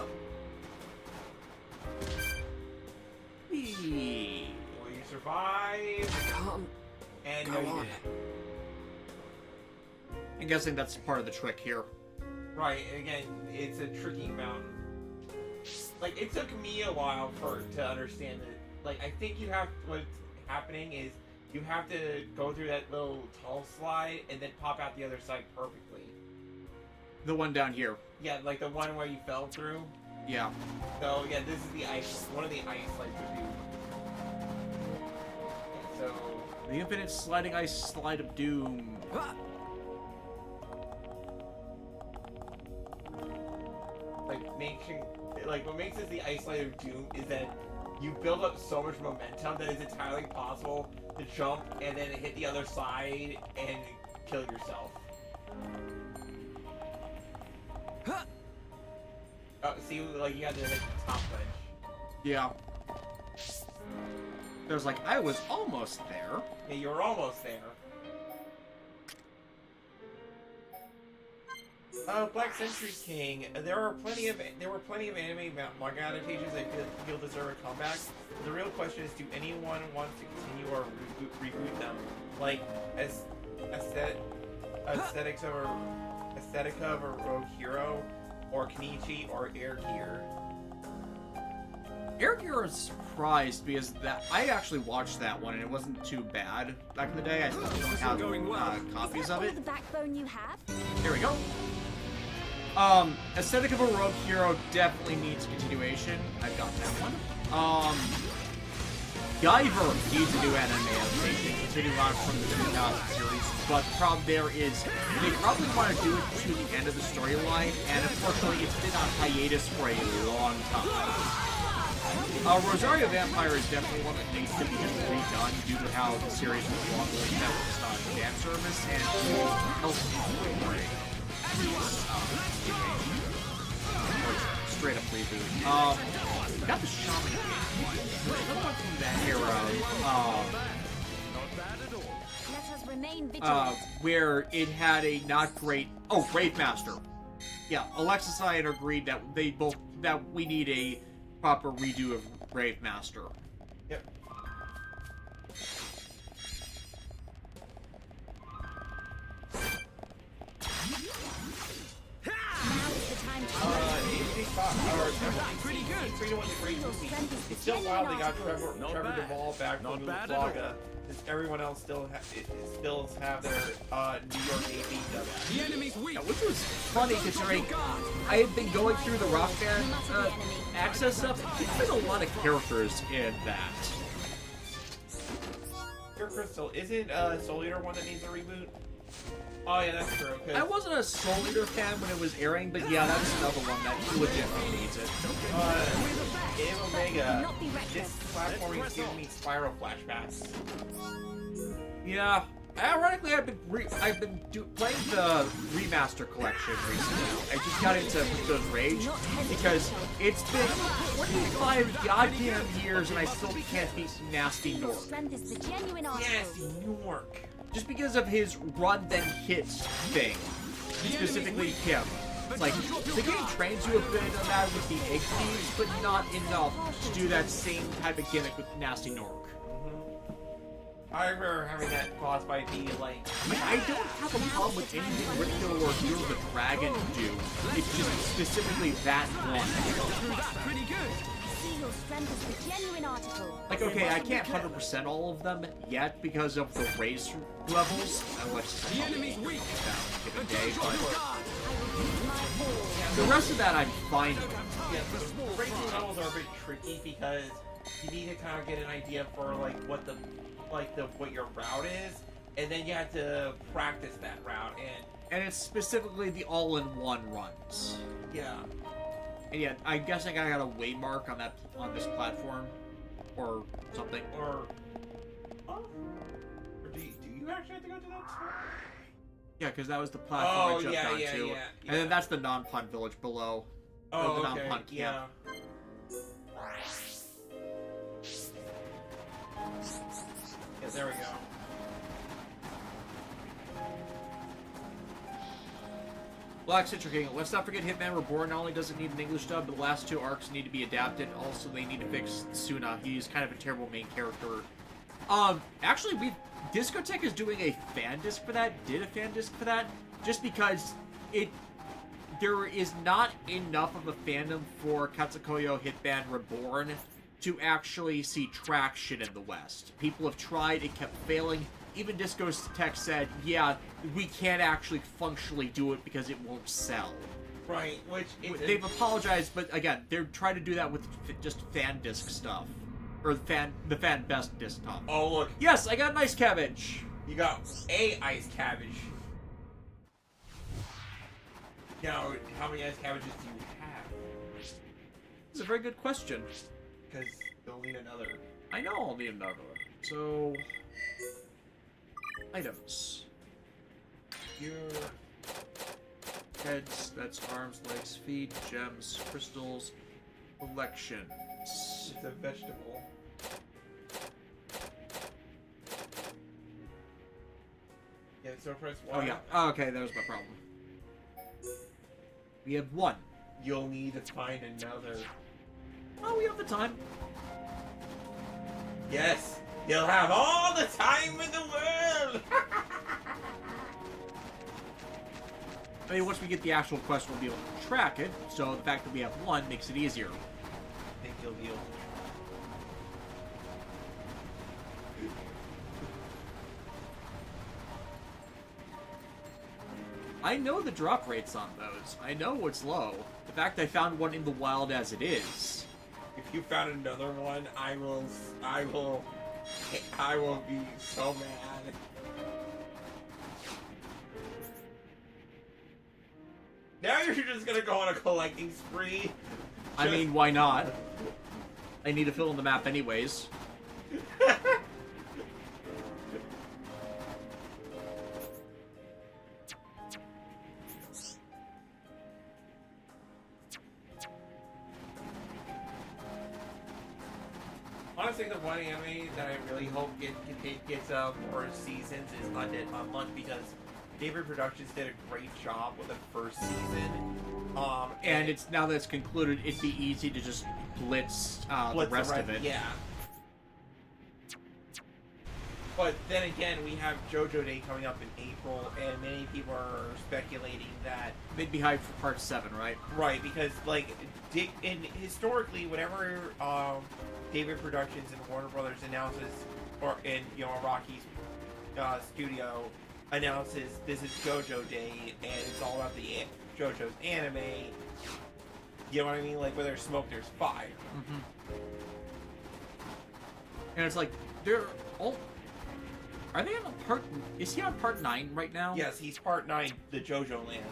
Whee! Will you survive? And no, you didn't. I'm guessing that's part of the trick here. Right, again, it's a tricky mountain. Like, it took me a while to understand it. Like, I think what's happening is you have to go through that little tunnel slide and then pop out the other side perfectly. The one down here. Yeah, like the one where you fell through. Yeah. So, yeah, this is the one of the ice slides would be. So... The infinite sliding ice slide of doom. Like, what makes this the ice slide of doom is that you build up so much momentum that it's entirely possible to jump and then hit the other side and kill yourself. See, like, you got to hit the top ledge. Yeah. There's like, I was almost there. Yeah, you were almost there. Black Century King. There were plenty of anime manga adaptations I feel deserve a comeback. The real question is, do anyone want to continue or reboot them? Like Aesthetica of a Rogue Hero, or Kenichi, or Air Gear. Air Gear is surprised because I actually watched that one and it wasn't too bad back in the day. I still don't have copies of it. The backbone you have? Here we go. Aesthetic of a Rogue Hero definitely needs continuation. I've got that one. Guyver needs a new anime adaptation, continuing on from the 2000 series, but the problem there is they probably want to do it to the end of the storyline, and unfortunately it's been on hiatus for a long time. Rosario Vampire is definitely one that needs to be redone due to how the series was wrongly focused on fan service and health story. Straight up reboot. Got the Shaman game. From that era, where it had a not great. Oh, Brave Master. Yeah, Alexis and I had agreed that we need a proper redo of Brave Master. Yep. Pretty good. 3-1-3. It's still wild they got Trevor Duvall back from Saga. Everyone else still have their New York AP dub. The enemy's weak. Which was funny considering I had been going through the Rock Band access stuff. There's been a lot of characters in that. Crystal, isn't Soul Eater one that needs a reboot? Oh yeah, that's true. I wasn't a Soul Eater fan when it was airing, but yeah, that's another one that legitimately needs it. In Omega, this platforming is giving me Spyro flashbacks. Yeah. Ironically, I've been playing the remaster collection recently. I just got into Crypto's Rage because it's been 25 goddamn years and I still can't beat Nasty Nork. Nasty Nork. Just because of his run then hit thing, specifically him. It's like the game trains you a bit on that with the egg thieves, but not enough to do that same type of gimmick with Nasty Nork. I remember having that boss fight be like... I don't have a problem with anything Ricto or Hero the Dragon do. It's just specifically that one. Pretty good. See your strength is the genuine article. Like, okay, I can't 100% all of them yet because of the race levels. The enemy's weak. Given day, but the rest of that I'm fine with. Yeah, the race levels are a bit tricky because you need to kind of get an idea for like what your route is, and then you have to practice that route, and it's specifically the all-in-one runs. Yeah. And yeah, I guess I got a waymark on this platform, or something. Or do you actually have to go to that spot? Yeah, because that was the platform I jumped onto. Yeah. And then that's the non-pun village below. Oh, the okay. non-pun camp. Yeah. Yeah, there we go. Black Citric King, let's not forget Hitman Reborn not only does it need an English dub, but the last two arcs need to be adapted. Also, they need to fix Suna. He's kind of a terrible main character. Actually, Discotech is doing a fan disc for that, did a fan disc for that, just because there is not enough of a fandom for Katsukoyo Hitman Reborn to actually see traction in the West. People have tried, it kept failing. Even Discotech said, yeah, we can't actually functionally do it because it won't sell. Right, they've apologized, but again, they're trying to do that with just fan disc stuff. Or the fan best disc stuff. Oh, look. Yes, I got an ice cabbage! You got a ice cabbage. Now, how many ice cabbages do you have? It's a very good question. Because you'll need another. I know I'll need another. So... items. Here... heads, that's arms, legs, feet, gems, crystals, collections. It's a vegetable. Yeah, so press Y. Oh yeah, oh, okay, that was my problem. We have one. You'll need to find another. Oh, we have the time. Yes, you'll have all the time in the world! I mean, once we get the actual quest, we'll be able to track it, so the fact that we have one makes it easier. I think you'll be able to. I know the drop rates on those. I know what's low. The fact I found one in the wild as it is. If you found another one, I will be so mad. Now you're just gonna go on a collecting spree. I mean, why not? I need to fill in the map anyways. Honestly, the one anime that I really hope gets more seasons is Undead Unluck, because David Productions did a great job with the first season. And it's now that it's concluded, it'd be easy to just blitz the rest of it. Yeah. But then again, we have JoJo Day coming up in April, and many people are speculating that they'd be hyped for Part 7, right? Right, because historically, whenever David Productions and Warner Brothers announces, or in Rocky's studio announces this is JoJo Day, and it's all about the JoJo's anime. You know what I mean? Like, where there's smoke, there's fire. And it's like they're all. Are they on part... Is he on part 9 right now? Yes, he's part 9, the JoJo lands.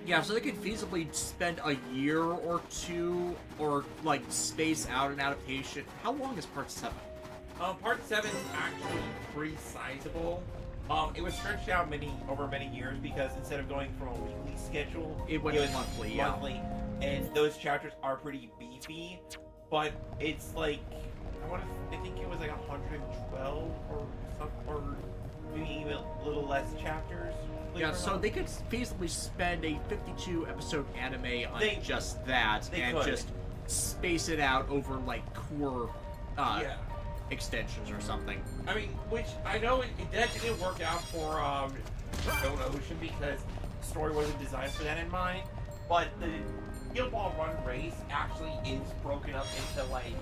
Yeah, so they could feasibly spend a year or two, or, like, space out an adaptation. How long is part 7? Part 7 is actually pretty sizable. It was stretched out over many years because instead of going from a weekly schedule, it went monthly, monthly, and those chapters are pretty beefy, but it's like, I think it was like 112 or maybe even a little less chapters. Yeah, so they could feasibly spend a 52 episode anime on just that and just space it out over like core extensions or something. I mean, which I know that didn't work out for Stone Ocean because the story wasn't designed for that in mind, but the Guild Ball Run race actually is broken up into like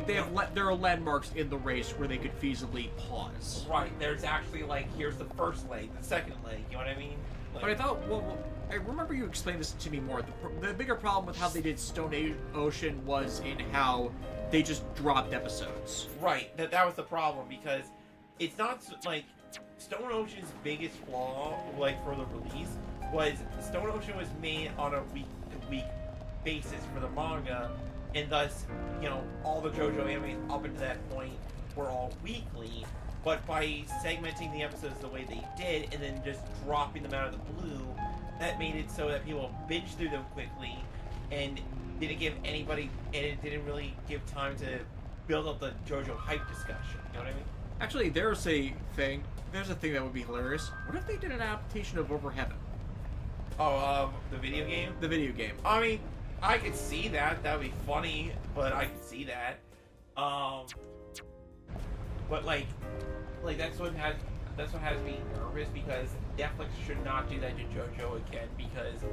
they have there are landmarks in the race where they could feasibly pause. Right, there's actually like here's the first leg, the second leg, you know what I mean? Like, but I thought, well, I remember you explained this to me more. The bigger problem with how they did Stone Ocean was in how they just dropped episodes. Right, that was the problem because it's not like Stone Ocean's biggest flaw, like for the release, was Stone Ocean was made on a week-to-week basis for the manga, and thus, you know, all the JoJo animes up until that point were all weekly. But by segmenting the episodes the way they did, and then just dropping them out of the blue, that made it so that people binge through them quickly, and didn't give anybody, and it didn't really give time to build up the JoJo hype discussion. You know what I mean? Actually, there's a thing that would be hilarious. What if they did an adaptation of Over Heaven? Oh, the video game? The video game. I mean, I could see that. That would be funny, but I could see that. But like that's what has me nervous because Netflix should not do that to JoJo again because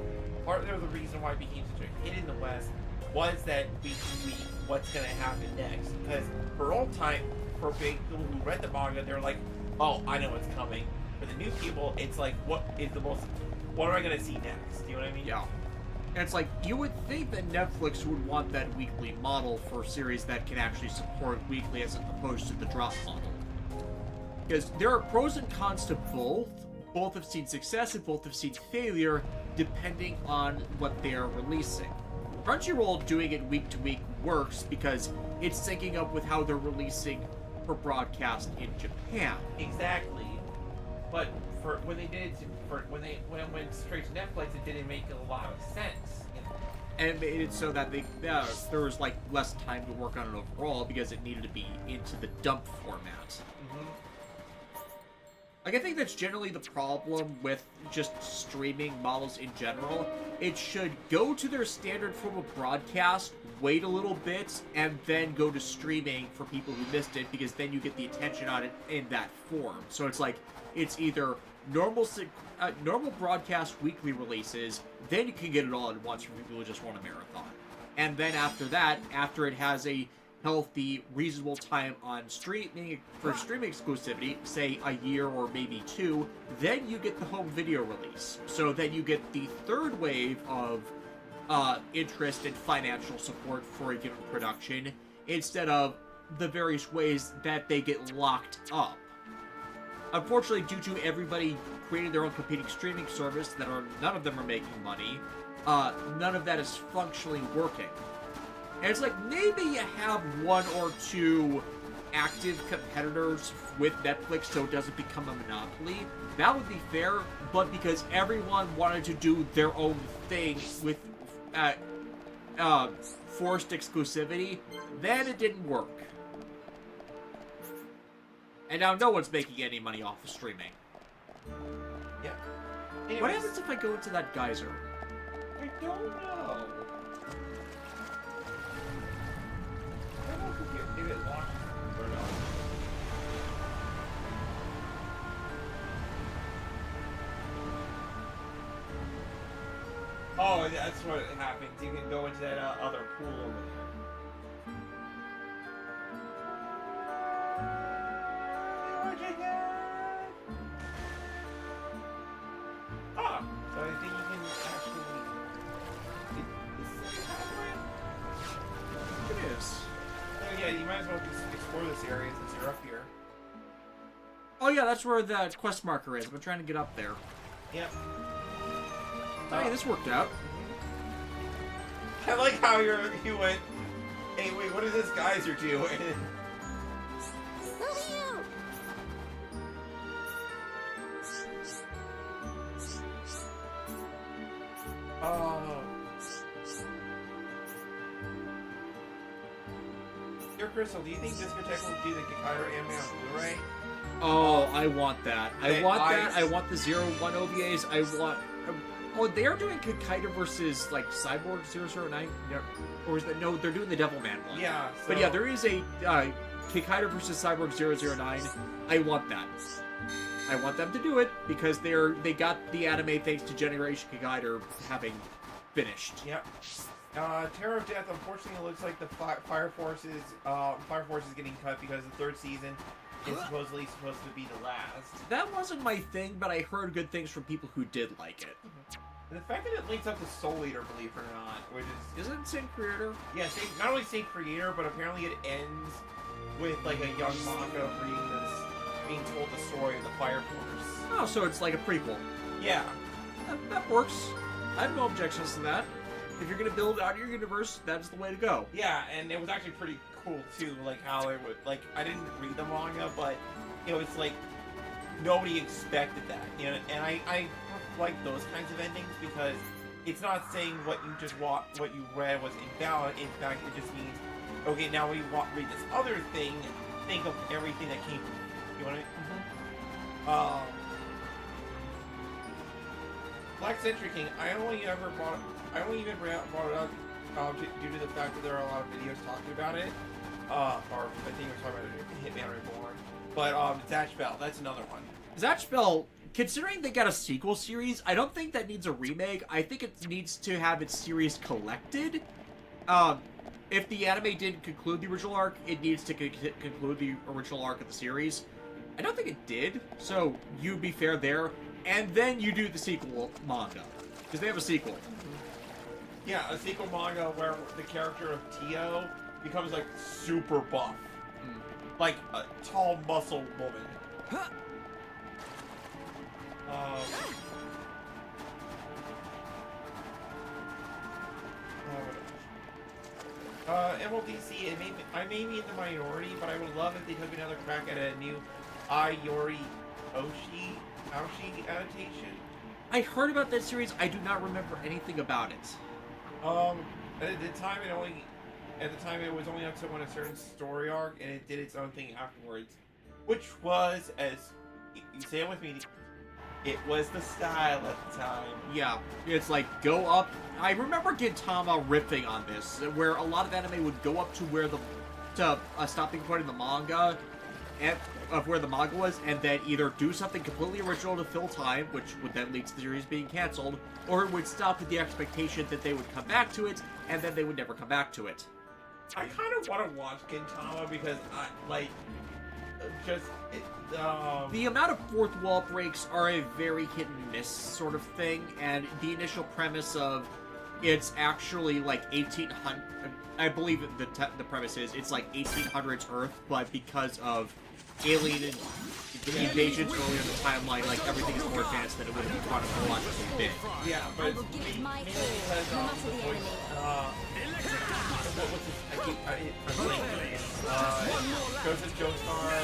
part of the reason why it became such a hit in the West was that week to week, what's gonna happen next? Because for old time, for people who read the manga, they're like, oh, I know what's coming. For the new people, it's like, what am I gonna see next? Do you know what I mean? Yeah. And it's like, you would think that Netflix would want that weekly model for series that can actually support weekly as opposed to the drop model. Because there are pros and cons to both. Both have seen success and both have seen failure, depending on what they are releasing. Crunchyroll doing it week to week works because it's syncing up with how they're releasing for broadcast in Japan. Exactly. But for when they did it when it went straight to Netflix, it didn't make a lot of sense. You know? And it made it so that there was like less time to work on it overall because it needed to be into the dump format. Mm-hmm. Like, I think that's generally the problem with just streaming models in general. It should go to their standard form of broadcast, wait a little bit, and then go to streaming for people who missed it, because then you get the attention on it in that form. So it's like, it's either normal broadcast weekly releases, then you can get it all at once for people who just want a marathon. And then after that, after it has a healthy, reasonable time on streaming for streaming exclusivity, say a year or maybe 2, then you get the home video release. So then you get the third wave of interest and financial support for a given production, instead of the various ways that they get locked up. Unfortunately, due to everybody creating their own competing streaming service none of them are making money, none of that is functionally working. And it's like, maybe you have 1 or 2 active competitors with Netflix so it doesn't become a monopoly. That would be fair, but because everyone wanted to do their own thing with forced exclusivity, then it didn't work. And now no one's making any money off of streaming. Yeah. Anyways, what happens if I go into that geyser? I don't know. If it launches or not. Oh, that's what happens. You can go into that other pool over there. Ah, so I think you can actually. It is. Oh yeah, you might as well just explore this area since you're up here. Oh Oh yeah, that's where the quest marker is. I've been trying to get up there. Yep. Oh, hey, this worked out. I like how you went, hey, wait, what are these guys are doing? Who are you? Oh. Dear Crystal, do you think Discotheque will do the Kikaider anime on Blu-ray? Oh, I want that. I want that. I want the 0-1 OVAs. I want... Oh, they are doing Kikaider versus, like, Cyborg 009? Or is that... No, they're doing the Devilman one. Yeah, so... But yeah, there is a Kikaider versus Cyborg 009. I want that. I want them to do it because they got the anime thanks to Generation Kikaider having finished. Yep. Terror of Death, unfortunately, it looks like the Fire Force is getting cut because the third season is supposedly supposed to be the last. That wasn't my thing, but I heard good things from people who did like it. And the fact that it links up to Soul Eater, believe it or not, which is... Isn't it same creator? Yeah, not only same creator, but apparently it ends with, like, a young manga being told the story of the Fire Force. Oh, so it's like a prequel. Yeah. That works. I have no objections to that. If you're going to build out your universe, that's the way to go. Yeah, and it was actually pretty cool, too, like, how it would... Like, I didn't read the manga, but, you know, it's like, nobody expected that, you know, and I like those kinds of endings because it's not saying what you read was invalid. In fact, it just means, okay, now we read this other thing, think of everything that came from it. You know what I mean? Black Century King, I only even brought it up due to the fact that there are a lot of videos talking about it. Or I think we're talking about Hitman Reborn. But Zatch Bell, that's another one. Zatch Bell, considering they got a sequel series, I don't think that needs a remake. I think it needs to have its series collected. If the anime didn't conclude the original arc, it needs to conclude the original arc of the series. I don't think it did, so you be fair there. And then you do the sequel manga. Because they have a sequel. Yeah, a sequel manga where the character of Tio becomes, like, super buff. Like, a tall, muscle woman. Emerald DC, I may be in the minority, but I would love if they took another crack at a new Ayori Aoshi adaptation. I heard about that series. I do not remember anything about it. At the time it was only up to a certain story arc, and it did its own thing afterwards, which was, as you say it with me, it was the style at the time. Yeah, it's like go up. I remember Gintama riffing on this, where a lot of anime would go up to where a stopping point in the manga, of where the manga was, and then either do something completely original to fill time, which would then lead to the series being canceled, or it would stop with the expectation that they would come back to it, and then they would never come back to it. I kind of want to watch Gintama because the amount of fourth wall breaks are a very hit and miss sort of thing, and the initial premise of it's actually like 1800. I believe the premise is it's like 1800s Earth, but because of alien invasions earlier in the timeline, like everything is more advanced than it would have been chronologically been. Yeah, but I will give it my all, no matter the enemy. Joseph Joestar,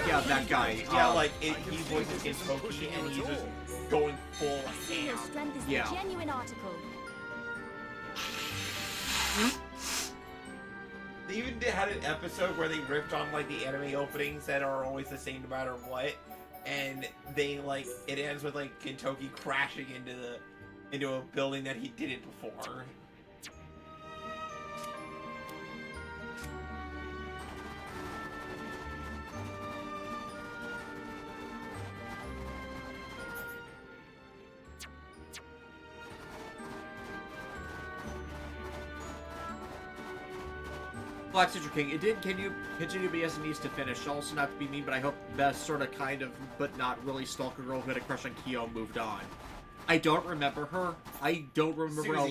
yeah, that guy. Yeah, like he voices in Toki, and he's just going full ham. Strength is Yeah. the genuine article. They even had an episode where they ripped on like the anime openings that are always the same no matter what, and they like it ends with like Gintoki crashing into a building that he didn't before. Black Citrus King, it did continue to be SMEs to finish. Also, not to be mean, but I hope that sort of kind of, but not really stalker girl who had a crush on Kyo moved on. I don't remember her. I don't remember.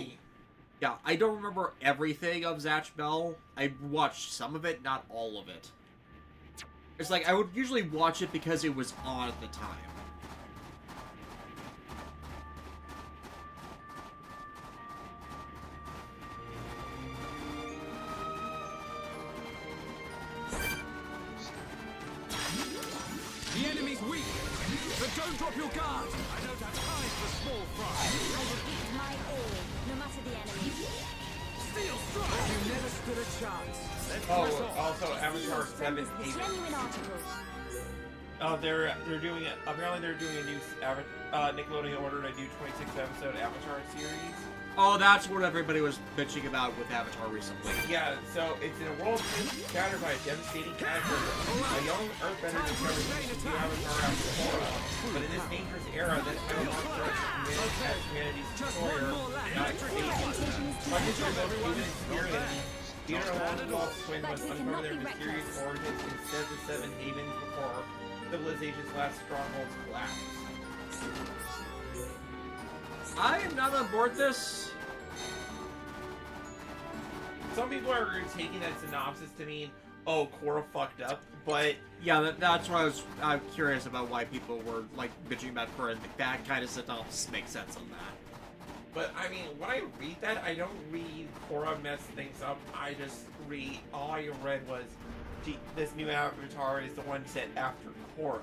I don't remember everything of Zatch Bell. I watched some of it, not all of it. It's like, I would usually watch it because it was on at the time. The enemy's weak, but don't drop your guard. I don't have time for small fry. I will beat my all, no matter the enemy. Steel strike! You never stood a chance. Also Avatar 7 Genuine articles. they're doing it. Apparently, they're doing a new Nickelodeon ordered a new 26-episode Avatar series. Oh, that's what everybody was bitching about with Avatar recently. Yeah, so it's in a world scattered by a devastating cataclysm. A young earthbender discovers new Avatar after Korra, but in this dangerous era, that title monster as humanity's destroyer, not Satan. By his human experience, Peter along with Lost Twin must uncover their mysterious origins and set the Seven Havens before civilization's last strongholds collapse. I am not on board this. Some people are taking that synopsis to mean, oh, Korra fucked up, but... Yeah, that's why I'm curious about why people were, like, bitching about Korra, and that kind of synopsis makes sense on that. But, I mean, when I read that, I don't read Korra mess things up, I just read, all I read was, this new Avatar is the one set after Korra.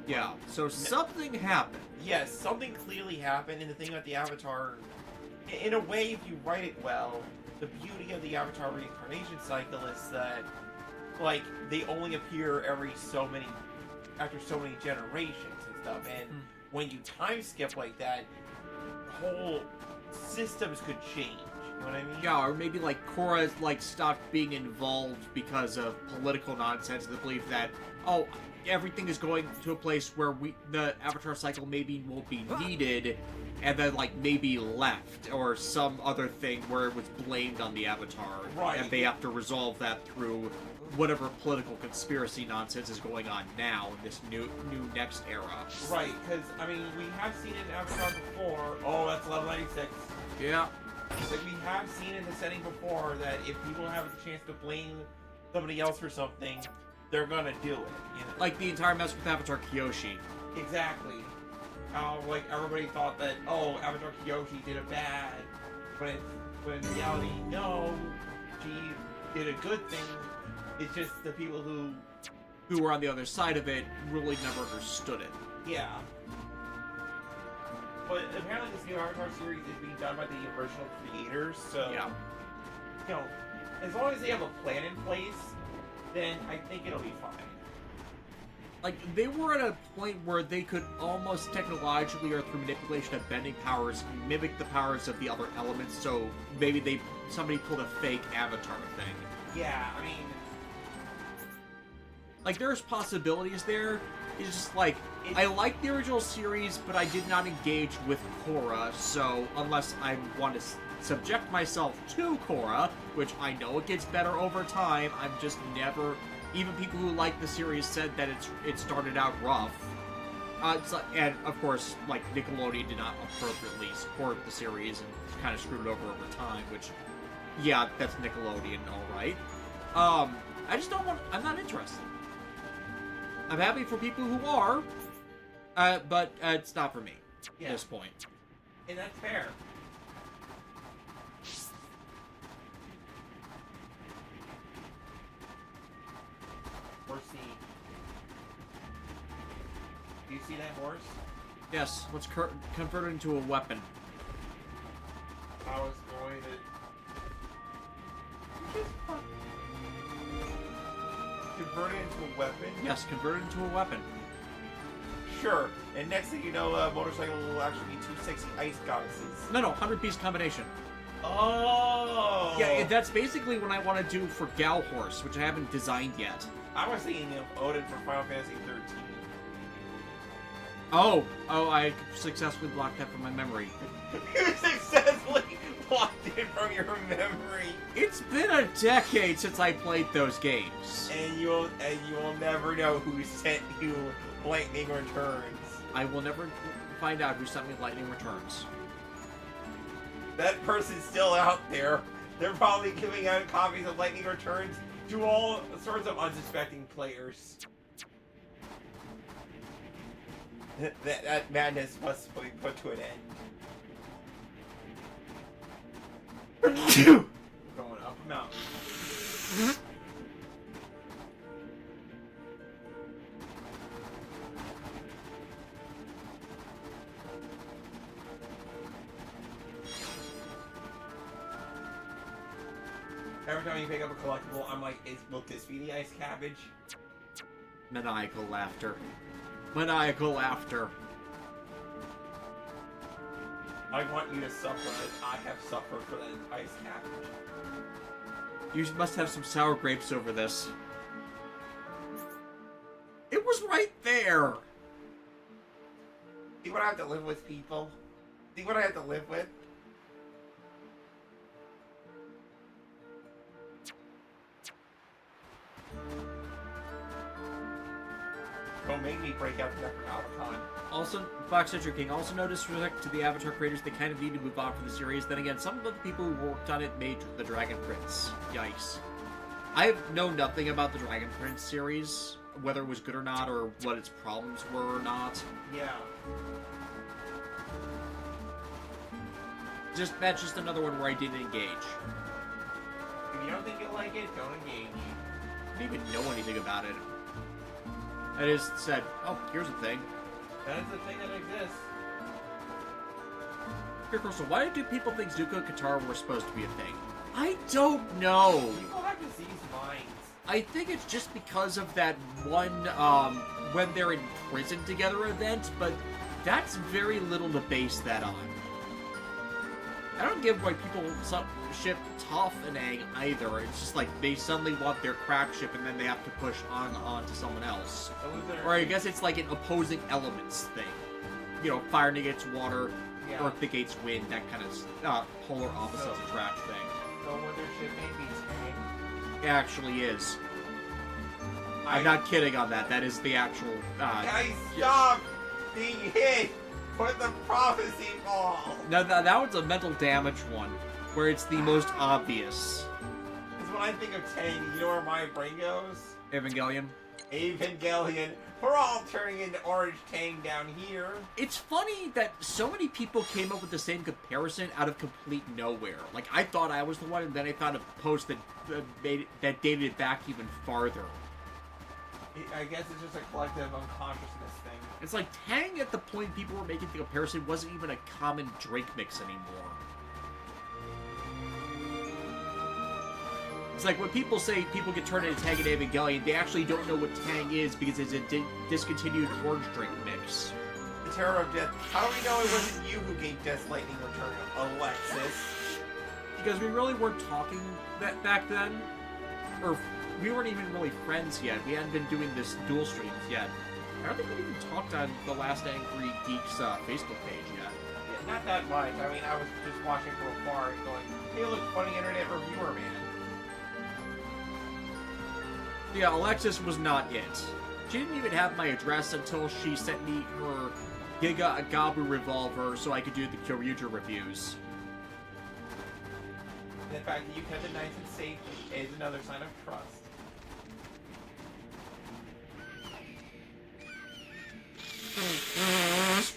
Yeah, so something happened. Yes, something clearly happened, and the thing about the Avatar, in a way, if you write it well, the beauty of the Avatar reincarnation cycle is that, like, they only appear after so many generations and stuff, and when you time skip like that, whole systems could change, you know what I mean? Yeah, or maybe, like, Korra, like, stopped being involved because of political nonsense, the belief that, oh, everything is going to a place where the Avatar cycle maybe won't be needed, and then, like, maybe left, or some other thing where it was blamed on the Avatar. Right. And they have to resolve that through whatever political conspiracy nonsense is going on now in this new next era. Right, because, I mean, we have seen it in Avatar before. Oh, that's level 96. Yeah. Like, we have seen in the setting before that if people have a chance to blame somebody else for something, they're gonna do it, you know? Like the entire mess with Avatar Kyoshi. Exactly. How, like, everybody thought that, oh, Avatar Kyoshi did it bad, when in reality, no, she did a good thing. It's just the people who were on the other side of it really never understood it. Yeah. But apparently this new Avatar series is being done by the original creators, so... Yeah. You know, as long as they have a plan in place, then I think it'll be fine. Like, they were at a point where they could almost technologically or through manipulation of bending powers mimic the powers of the other elements, so maybe somebody pulled a fake Avatar thing. Yeah, I mean... Like, there's possibilities there. It's just like, I like the original series, but I did not engage with Korra, so unless I want to subject myself to Korra, which I know it gets better over time, I'm just never... Even people who like the series said that it started out rough. And, of course, like, Nickelodeon did not appropriately support the series and kind of screwed it over time, which, yeah, that's Nickelodeon, alright. I just don't want... I'm not interested. I'm happy for people who are, but it's not for me at this point. And that's fair. Horsey. Do you see that horse? Yes, let's convert it into a weapon. I was going to... Convert it into a weapon? Yes, convert it into a weapon. Sure. And next thing you know, motorcycle will actually be 2 sexy ice goddesses. No, 100-piece combination. Oh! Yeah, that's basically what I want to do for Gal Horse, which I haven't designed yet. I was thinking of Odin for Final Fantasy 13. Oh, I successfully blocked that from my memory. You successfully blocked it from your memory. It's been a decade since I played those games. And you'll never know who sent you Lightning Returns. I will never find out who sent me Lightning Returns. That person's still out there. They're probably giving out copies of Lightning Returns to all sorts of unsuspecting players. that madness must be put to an end. Going up a mountain. Every time you pick up a collectible, I'm like, will this be the ice cabbage? Maniacal laughter. Maniacal laughter. I want you to suffer as I have suffered for that ice cabbage. You must have some sour grapes over this. It was right there! See what I have to live with, people? See what I have to live with? Don't make me break out the Necronomicon. Also, Fox Century King also noticed with respect to the Avatar creators, they kind of need to move on from the series. Then again, some of the people who worked on it made the Dragon Prince. Yikes. I know nothing about the Dragon Prince series, whether it was good or not, or what its problems were or not. Yeah. That's just another one where I didn't engage. If you don't think you'll like it, don't engage. I didn't even know anything about it. I just said, oh, here's a thing. That is a thing that exists. Here, Crystal, why do people think Zuko and Katara were supposed to be a thing? I don't know. People have diseased minds. I think it's just because of that one, when they're in prison together event, but that's very little to base that on. I don't give why people ship Toph and Aang either. It's just like they suddenly want their crack ship and then they have to push on to someone else. Or I guess it's like an opposing elements thing. You know, fire negates water, earth negates wind, that kind of polar opposites attract thing. No wonder ship babies hang. It actually is. I'm not kidding on that. That is the actual... Guys, stop being hit! Put the prophecy ball! No, that one's a mental damage one, where it's the most obvious. Because when I think of Tang, you know where my brain goes? Evangelion. Evangelion. We're all turning into Orange Tang down here. It's funny that so many people came up with the same comparison out of complete nowhere. Like, I thought I was the one, and then I found a post that dated it back even farther. I guess it's just a collective unconsciousness thing. It's like Tang at the point people were making the comparison wasn't even a common drink mix anymore. It's like when people say people get turned into Tang and Evangelion, they actually don't know what Tang is because it's a discontinued orange drink mix. The Terror of Death. How do we know it wasn't you who gave Death's Lightning Return, Alexis? Because we really weren't talking back then. Or we weren't even really friends yet. We hadn't been doing this dual streams yet. I don't think we even talked on the Last Angry Geeks Facebook page yet. Yeah, not that much. I mean, I was just watching from afar and going, hey, look, funny internet reviewer, man. Yeah, Alexis was not it. She didn't even have my address until she sent me her Giga Agabu revolver so I could do the Kyoryuger reviews. And the fact that you kept it nice and safe is another sign of trust.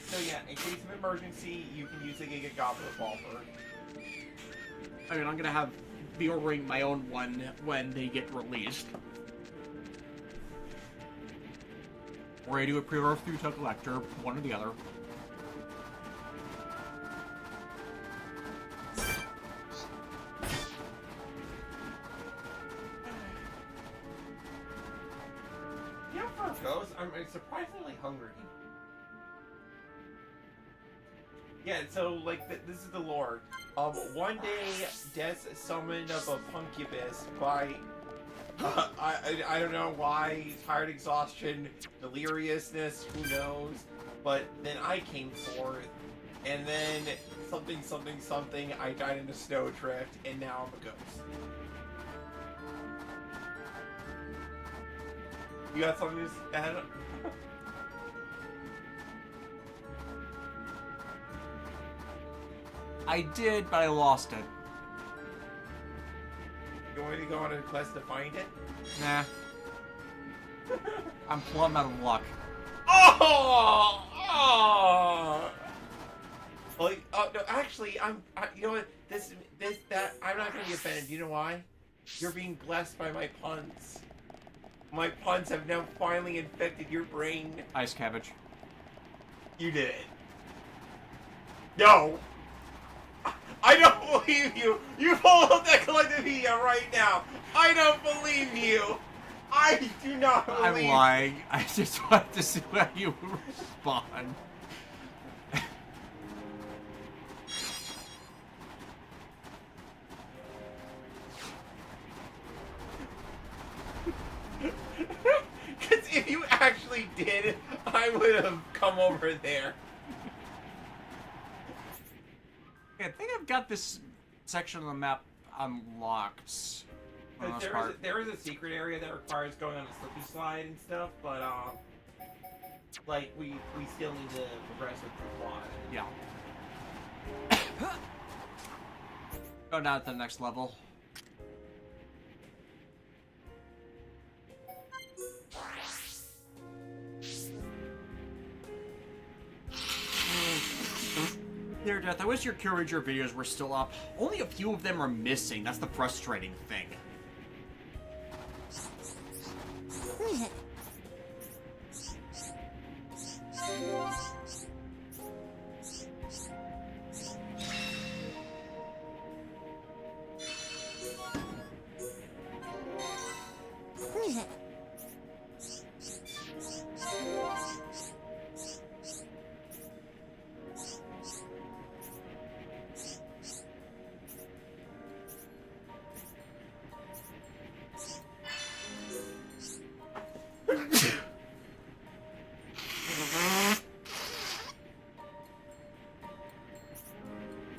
So yeah, in case of emergency, you can use the Giga Goblin revolver. I mean, I'm gonna be ordering my own one when they get released. Or I do a pre-order through to Collector, one or the other. You know how it goes? I'm surprisingly hungry. Yeah, so, like, this is the lore. One day, Des summoned up a Puncubus by... I don't know why, tired exhaustion, deliriousness, who knows. But then I came forth, and then something, I died in a snowdrift, and now I'm a ghost. You got something to add? I did, but I lost it. You want me to go on a quest to find it? Nah. I'm plumb out of luck. Oh! actually, you know what? I'm not gonna be offended. You know why? You're being blessed by my puns. My puns have now finally infected your brain. Ice cabbage. You did it. No! I don't believe you! You pulled up that collective media right now! I don't believe you! I do not believe I'm lying. I just wanted to see how you would respond. Because if you actually did, I would have come over there. I think I've got this section of the map unlocked. There is a secret area that requires going on a slippy slide and stuff, but like we still need to progress with the plot. Yeah. Go down to the next level. Dear Death, I wish your Curager videos were still up. Only a few of them are missing. That's the frustrating thing.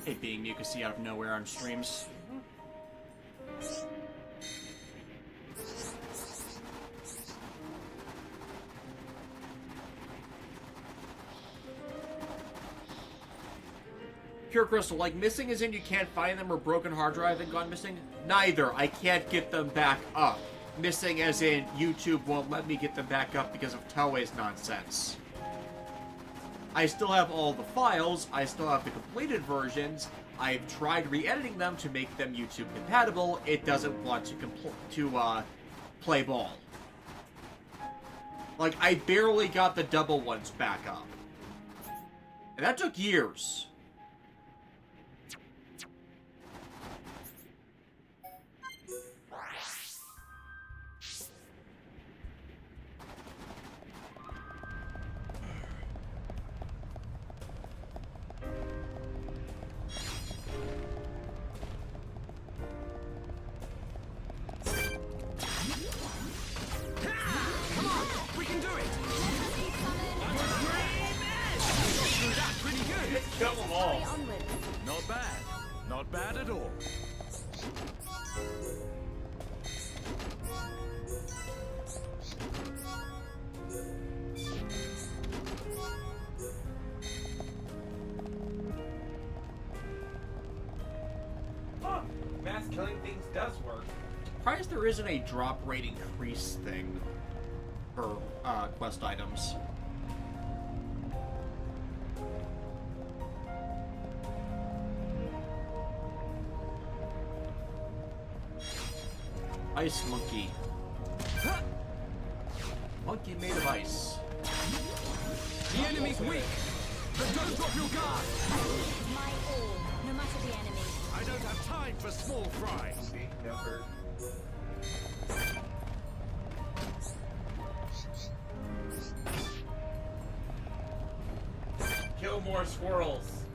Hate being mucusy out of nowhere on streams. Pure Crystal, like missing as in you can't find them or broken hard drive and gone missing? Neither. I can't get them back up. Missing as in YouTube won't let me get them back up because of Toei's nonsense. I still have all the files, I still have the completed versions, I've tried re-editing them to make them YouTube compatible, it doesn't want to play ball. Like, I barely got the double ones back up. And that took years. Not bad. Not bad at all. Huh. Mass killing things does work. Surprised there isn't a drop rate increase thing for quest items. Ice monkey. Monkey made of ice. The enemy's weak, but don't drop your guard. My all, no matter the enemy. I don't have time for small fry. Kill more squirrels.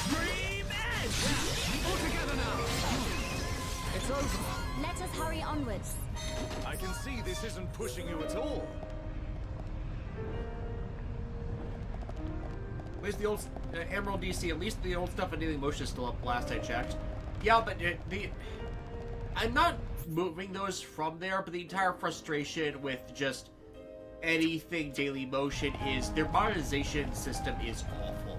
Dream Edge! All together now. It's over. Let us hurry onwards. I can see this isn't pushing you at all. Where's the old Emerald DC? At least the old stuff in Daily Motion is still up last I checked. Yeah, but I'm not moving those from there, but the entire frustration with just anything Daily Motion is their monetization system is awful.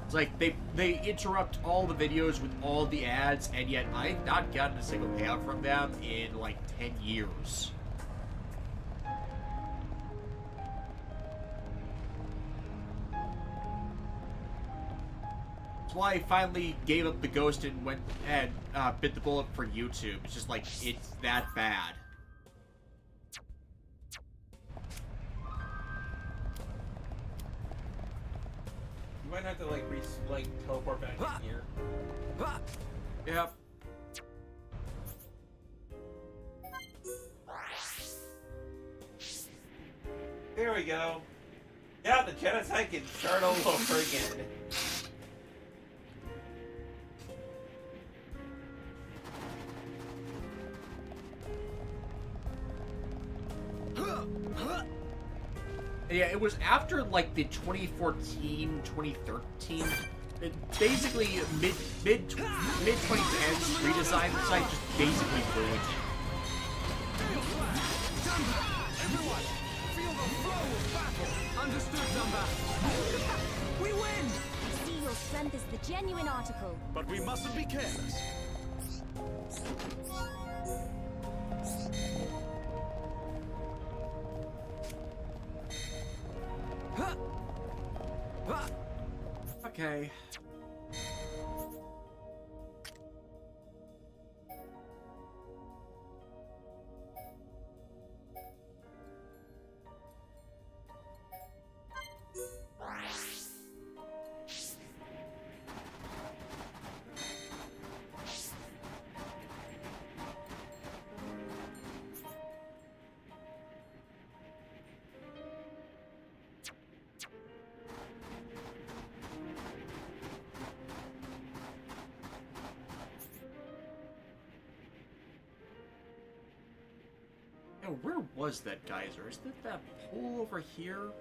It's like they interrupt all the videos with all the ads, and yet I've not gotten a single payout from them in like 10 years. why I finally gave up the ghost and went and bit the bullet for YouTube. It's just like, it's that bad. You might have to like teleport back in here. Yep. There we go. Now the genocide can start all over again. Yeah, it was after, like, the 2014, 2013, basically mid-2010s redesign the site just basically ruined it. Everyone, feel the flow of battle. Understood, Dumba. We win! I see your strength is the genuine article. But we mustn't be careless. Okay. Yo, where was that geyser? Is that hole over here?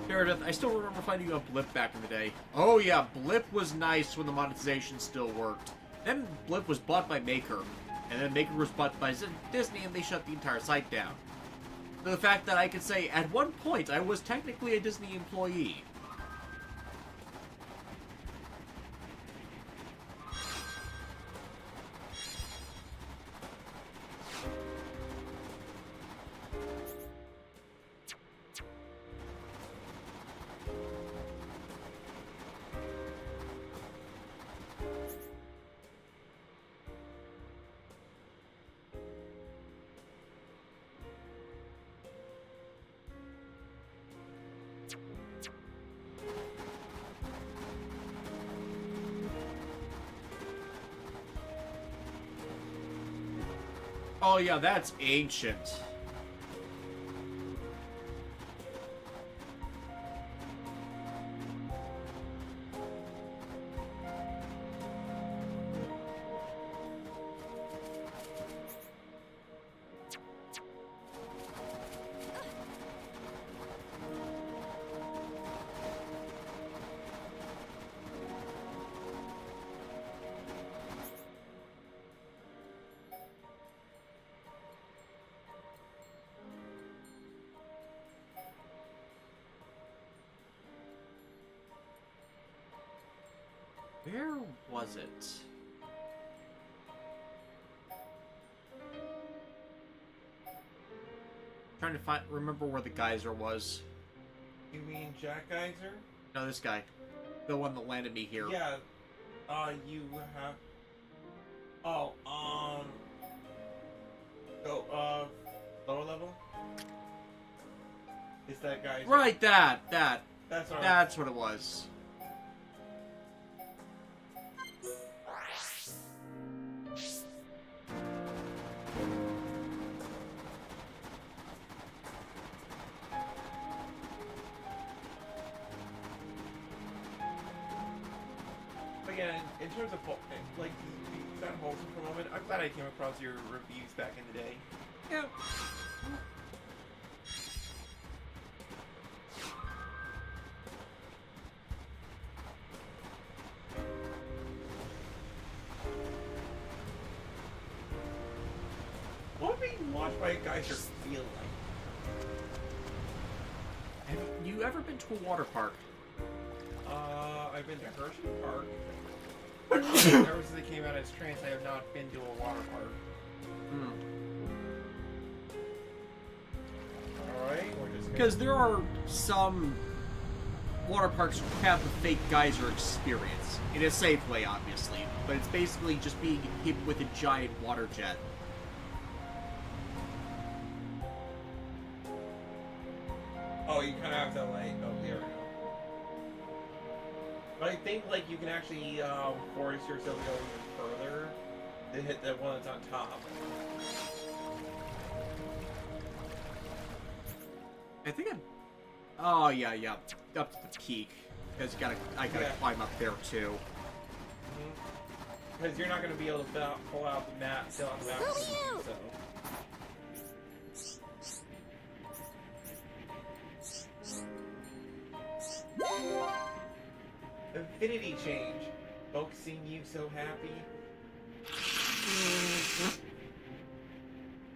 Meredith, I still remember finding a Blip back in the day. Oh yeah, Blip was nice when the monetization still worked. Then Blip was bought by Maker, and then Maker was bought by Disney, and they shut the entire site down. The fact that I could say, at one point, I was technically a Disney employee. Oh yeah, that's ancient. Where was it? Trying to remember where the geyser was. You mean Jack Geyser? No, this guy. The one that landed me here. Yeah. You have... Oh, Go, lower level? Is that geyser? Right, that. That's right. That's what it was. Again, in terms of like sound wholesome for a moment, I'm glad I came across your reviews back in the day. Yeah. What would being watched by a geyser feel like? Have you ever been to a water park? I've been to Hershey Park. Ever since they came out as trans, I have not been to a water park. Alright, we're just Because there are some water parks who have the fake geyser experience. In a safe way, obviously. But it's basically just being hit with a giant water jet. Oh, you kind of have to, like... Oh, there we go. But I think, like, you can actually force yourself to go even further to hit the one that's on top. I think Oh, yeah. Up to the peak. Because I gotta climb up there, too. Because you're not going to be able to pull out the map, still on the map. So. Infinity change. Folks seeing you so happy.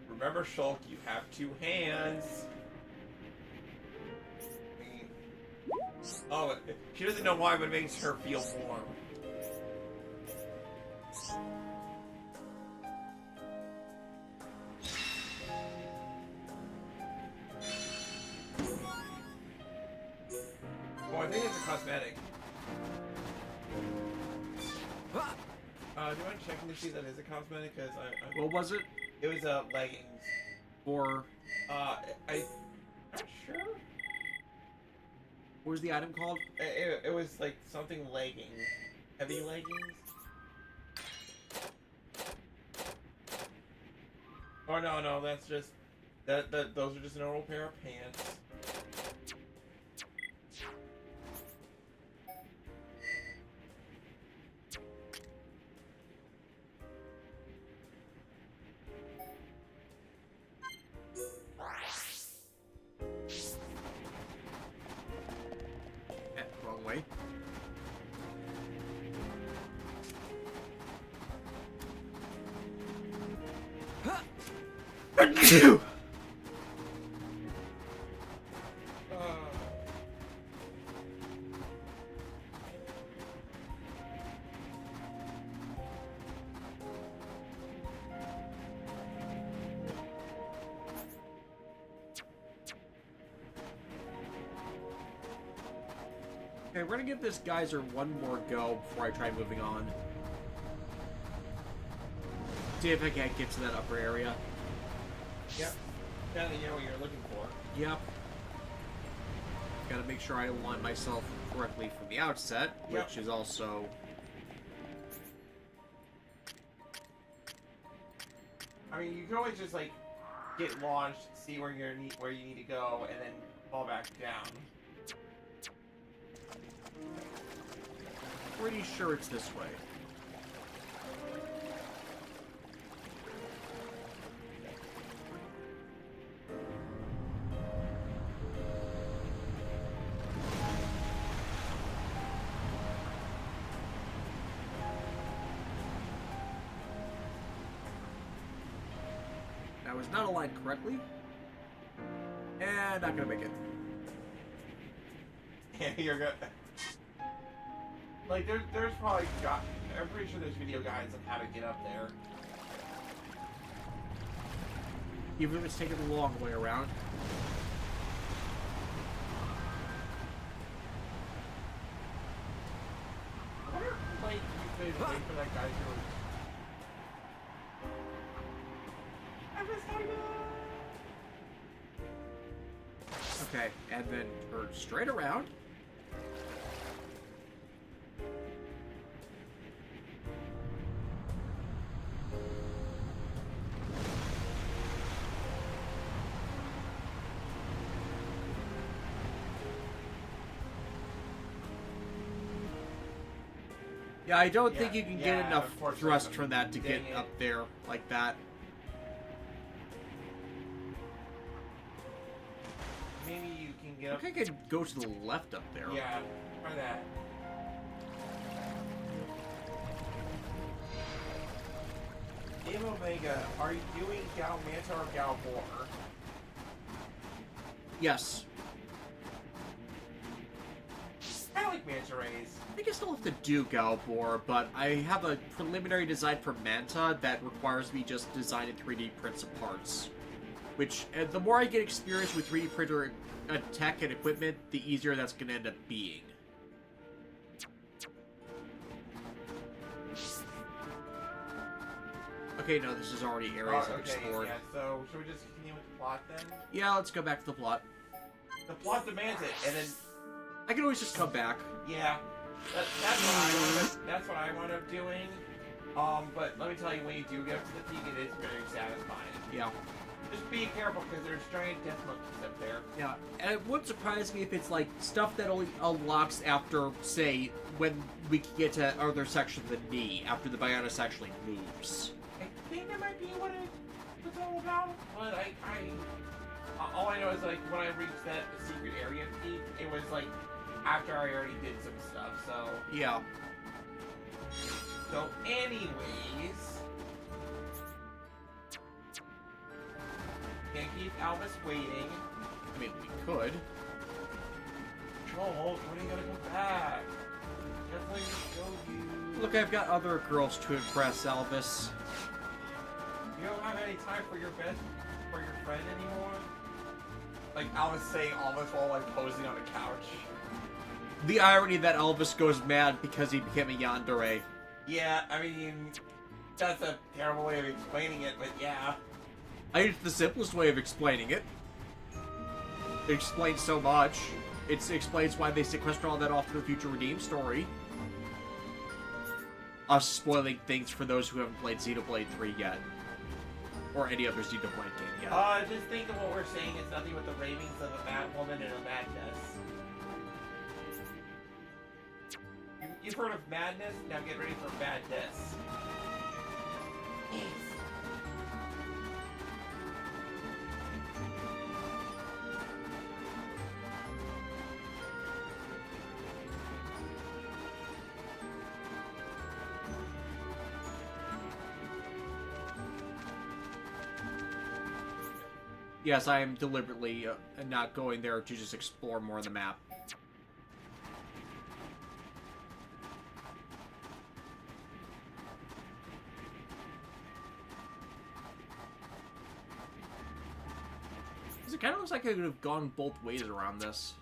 Remember, Shulk, you have 2 hands. Oh, she doesn't know why, but it makes her feel warm. Oh, I think it's a cosmetic. Do you want to check to see that is a cosmetic? Because What was it? It was leggings. Or I'm not sure. What was the item called? It was like something leggings. Heavy leggings? Oh no, that's just those are just a normal pair of pants. Wrong way. Okay, we're gonna give this geyser one more go before I try moving on. See if I can't get to that upper area. Yep. Now that you know what you're looking for. Yep. Gotta make sure I align myself correctly from the outset, which is also... I mean, you can always just like get launched, see where you need to go, and then fall back down. Pretty sure it's this way. That was not aligned correctly. And not gonna make it. Yeah, you're good. Like, there's probably I'm pretty sure there's video guides on how to get up there. Even if it's taking the long way around. I wonder if, like, you could wait for that guy to... Okay, and then turn straight around. Yeah, I don't think you can get enough thrust from that to get up there like that. Maybe you can get up... I think I could go to the left up there. Yeah, try that. In Omega, are you doing Gal Manta or Gal Boar? Yes. Hell like manta rays. I think I still have to do Galbor, but I have a preliminary design for Manta that requires me just design and 3D print some parts. Which, the more I get experience with 3D printer tech and equipment, the easier that's going to end up being. Okay, no, this is already areas I've explored. Yeah, so should we just continue with the plot then? Yeah, let's go back to the plot. The plot demands it, and then... I can always just come back. Yeah, that's what I wound up doing. But let me tell you, when you do get up to the peak, it is very satisfying. Yeah. Just be careful, because there's giant death monkeys up there. Yeah, and it wouldn't surprise me if it's like stuff that only unlocks after, say, when we get to other sections of the knee, after the Bionis actually moves. I think that might be what it's all about, but all I know is, like, when I reached that secret area peak, it was, like, after I already did some stuff, so... Yeah. So, anyways... Can't keep Albus waiting. I mean, we could. Joel, when are you gonna come back? That's what I showed you. Look, I've got other girls to impress, Albus. You don't have any time for your friend anymore? Like, Albus saying all this while, like, posing on a couch. The irony that Elvis goes mad because he became a yandere. Yeah, I mean, that's a terrible way of explaining it, but yeah. I used the simplest way of explaining it. It explains so much. It explains why they sequester all that off to the future Redeem story. Us spoiling things for those who haven't played Xenoblade 3 yet. Or any other Xenoblade game yet. Just think of what we're saying is nothing but the ravings of a mad woman and a madness. You've heard of madness? Now get ready for madness. Yes, I am deliberately not going there to just explore more of the map. It kind of looks like I could have gone both ways around this.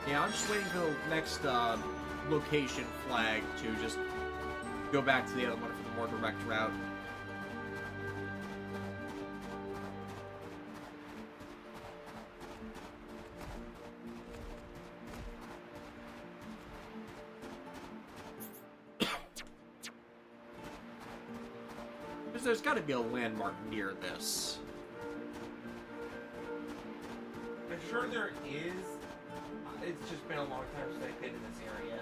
Yeah, I'm just waiting for the next location flag to just go back to the other one for the more direct route. Because there's got to be a landmark near this. I'm sure there is. It's just been a long time since I've been in this area.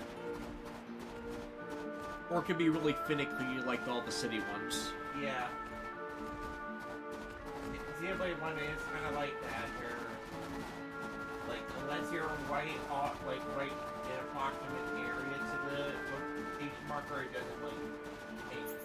Or it could be really finicky like all the city ones. Yeah. Xenoblade 1 is kind of like that, where, like, unless you're right in an approximate area to the location marker, it doesn't, like, take.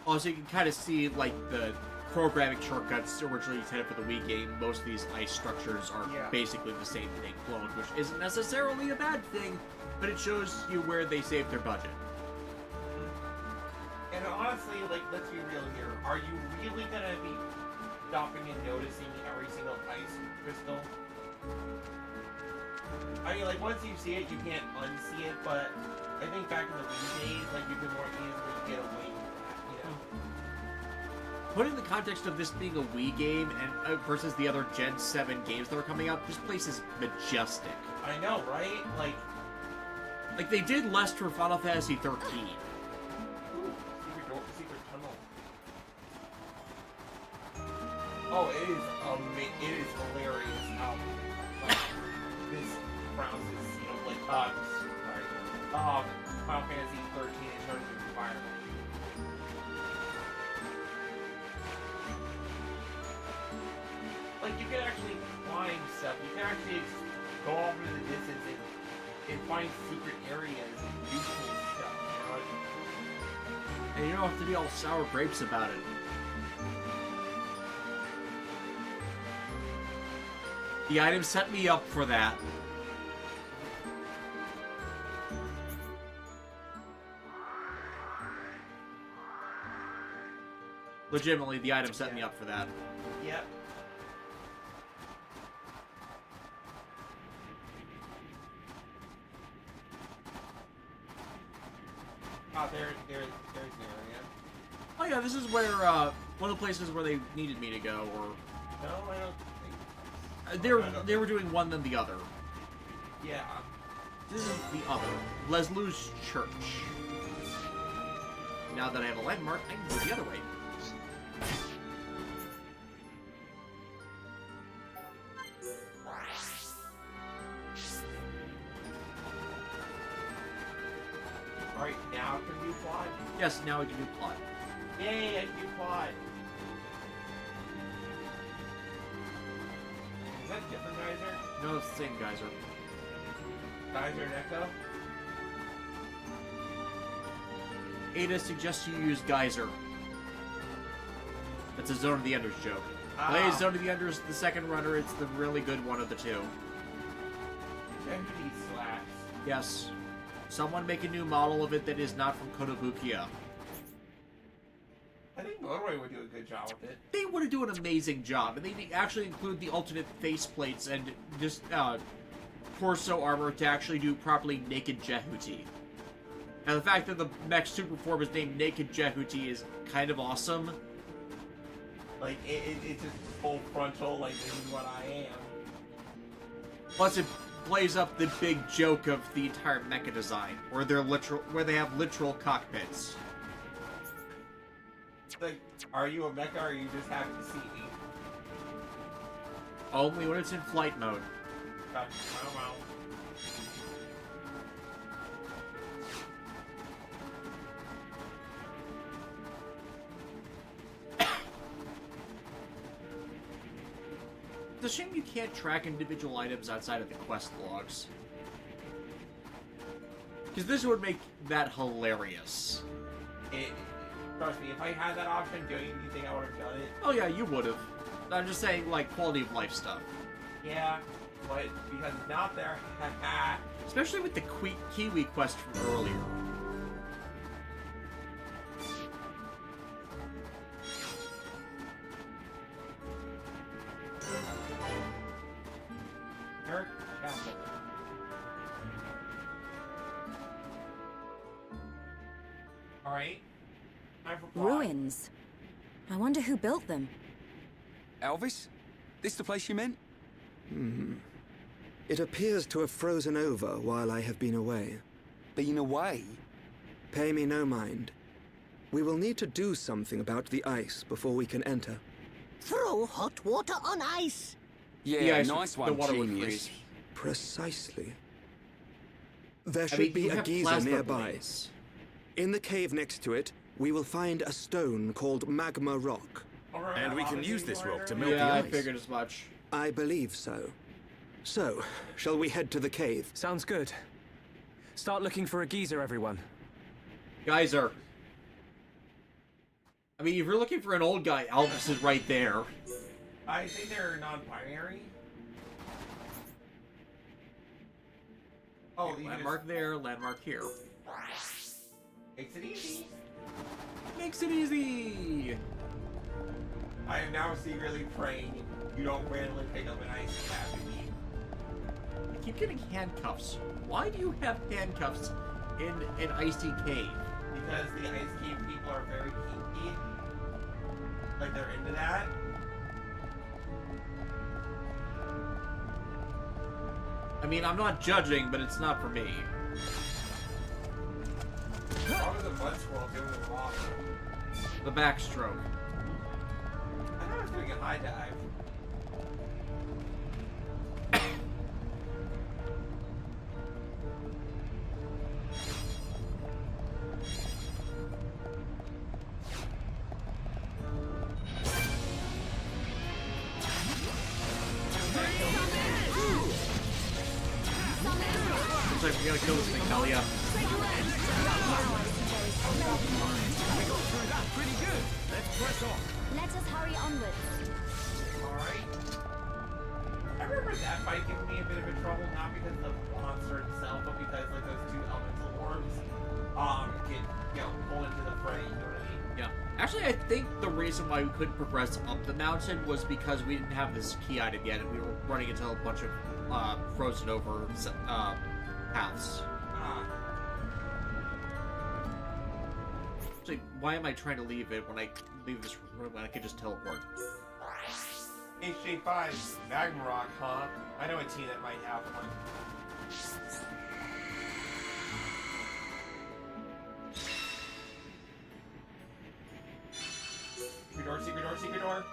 Also, you can kind of see, like, the programming shortcuts originally intended for the Wii game. Most of these ice structures are basically the same thing cloned, which isn't necessarily a bad thing, but it shows you where they saved their budget. And honestly, like, let's be real here. Are you really gonna be stopping and noticing every single ice crystal? I mean, like, once you see it, you can't unsee it, but I think back in the Wii days, like, you could more easily get away with that, you know? Put in the context of this being a Wii game and versus the other Gen 7 games that were coming out, this place is majestic. I know, right? Like they did less for Final Fantasy 13. Ooh, secret tunnel. Oh, it is hilarious how, like, this pronounces, Xenoblade, sorry, Final Fantasy 13 in terms of environment. Like, you can actually climb stuff, you can actually go off into the distance and find secret areas and do cool stuff, you know? And you don't have to be all sour grapes about it. The item set me up for that. Legitimately, the item set me up for that. Yep. Oh, there's an area. Oh yeah, this is where, one of the places where they needed me to go, or... No, I don't think... They were doing one then the other. Yeah. This is the other. Leslie's Church. Now that I have a landmark, I can go the other way. Alright, now can you plot? Yes, now we can do plot. Yay, I can do plot! Is that a different geyser? No, it's the same geyser. Geyser and Echo? Ada suggests you use Geyser. That's a Zone of the Enders joke. Play Zone of the Enders, the second runner, it's the really good one of the two. Deputy slacks. Yes. Someone make a new model of it that is not from Kotobukiya. I think Motorway would do a good job with it. They would do an amazing job, and they actually include the alternate faceplates and just torso armor to actually do properly naked Jehuti. Now the fact that the mech super form is named Naked Jehuti is kind of awesome. Like, it's just full frontal, like, this is what I am. Plus it plays up the big joke of the entire mecha design, where they have literal cockpits. Like, are you a mecha or are you just happy to see me? Only when it's in flight mode. Wow. It's a shame you can't track individual items outside of the quest logs. Because this would make that hilarious. Trust me, if I had that option, do you think I would have done it? Oh yeah, you would have. I'm just saying, like, quality of life stuff. Yeah, but because it's not there, especially with the Kiwi quest from earlier. Alright. Ruins. I wonder who built them. Elvis? This the place you meant? It appears to have frozen over while I have been away. Been away? Pay me no mind. We will need to do something about the ice before we can enter. Throw hot water on ice. Yeah, nice one, genius. Precisely. There should be a geyser nearby. In the cave next to it, we will find a stone called magma rock. And we can use this rock to melt the I ice. figured as much. I believe so. So, shall we head to the cave? Sounds good. Start looking for a geyser, everyone. Geyser. I mean, if you're looking for an old guy, Elvis is right there. I think they're non-binary. Oh, landmark there, landmark here. Makes it easy. Makes it easy. I am now secretly praying you don't randomly pick up an ice cabbage. I keep getting handcuffs. Why do you have handcuffs in an icy cave? Because the Ice Cave people are very kinky. Like, they're into that. I mean, I'm not judging, but it's not for me. What was the blood squirrel doing with the water? The backstroke. I thought I was doing a high dive. Looks like we gotta kill this thing, Talia. Pretty good. Let's press on. Let us hurry onwards. Alright. I remember that fight giving me a bit of a trouble, not because of the monster itself, but because like those two elemental orbs get, you know, pulled into the fray, you know what I mean? Yeah. Actually, I think the reason why we couldn't progress up the mountain was because we didn't have this key item yet, and we were running into a bunch of frozen over paths. Actually, why am I trying to leave it when I leave this room when I can just teleport? HJ5, Magma Rock, huh? I know a team that might have one. Secret door, secret door, secret door.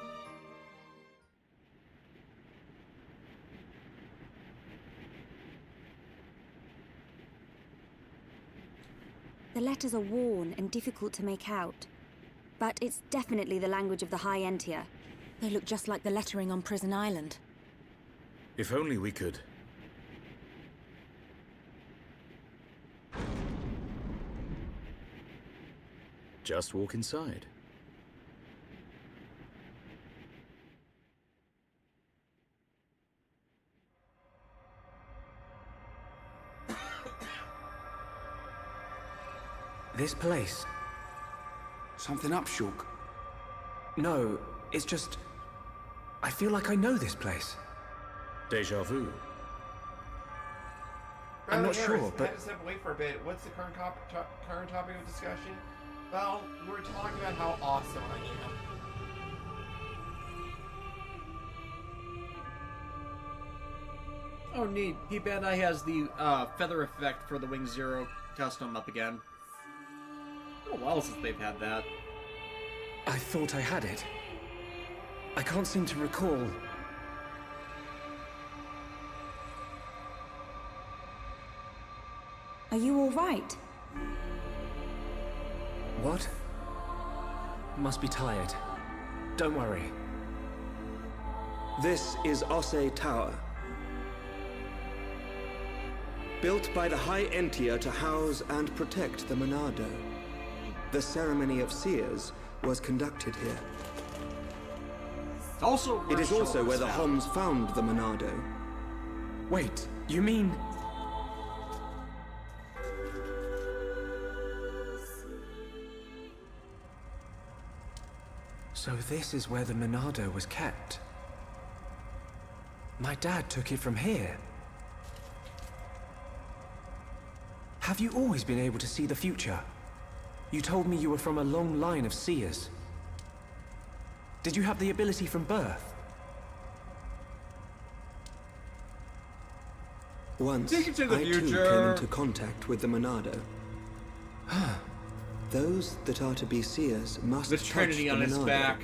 The letters are worn and difficult to make out. But it's definitely the language of the High Entia. They look just like the lettering on Prison Island. If only we could. Just walk inside. This place. Something up, Shulk? No, it's just... I feel like I know this place. Deja vu. I'm not Harris, sure, but... had to step away for a bit. What's the current topic of discussion? Well, we're talking about how awesome I am. Oh, neat. Bandai has the feather effect for the Wing Zero custom up again. It's been a while since they've had that. I thought I had it. I can't seem to recall. Are you all right? What? Must be tired. Don't worry. This is Osse Tower. Built by the High Entia to house and protect the Monado. The ceremony of seers was conducted here. It is also where the Homs found the Monado. Wait, you mean... So this is where the Monado was kept. My dad took it from here. Have you always been able to see the future? You told me you were from a long line of seers. Did you have the ability from birth? Once, Take it to the I too future. came into contact with the Monado. Those that are to be seers must The touch Trinity the on its Monado, back.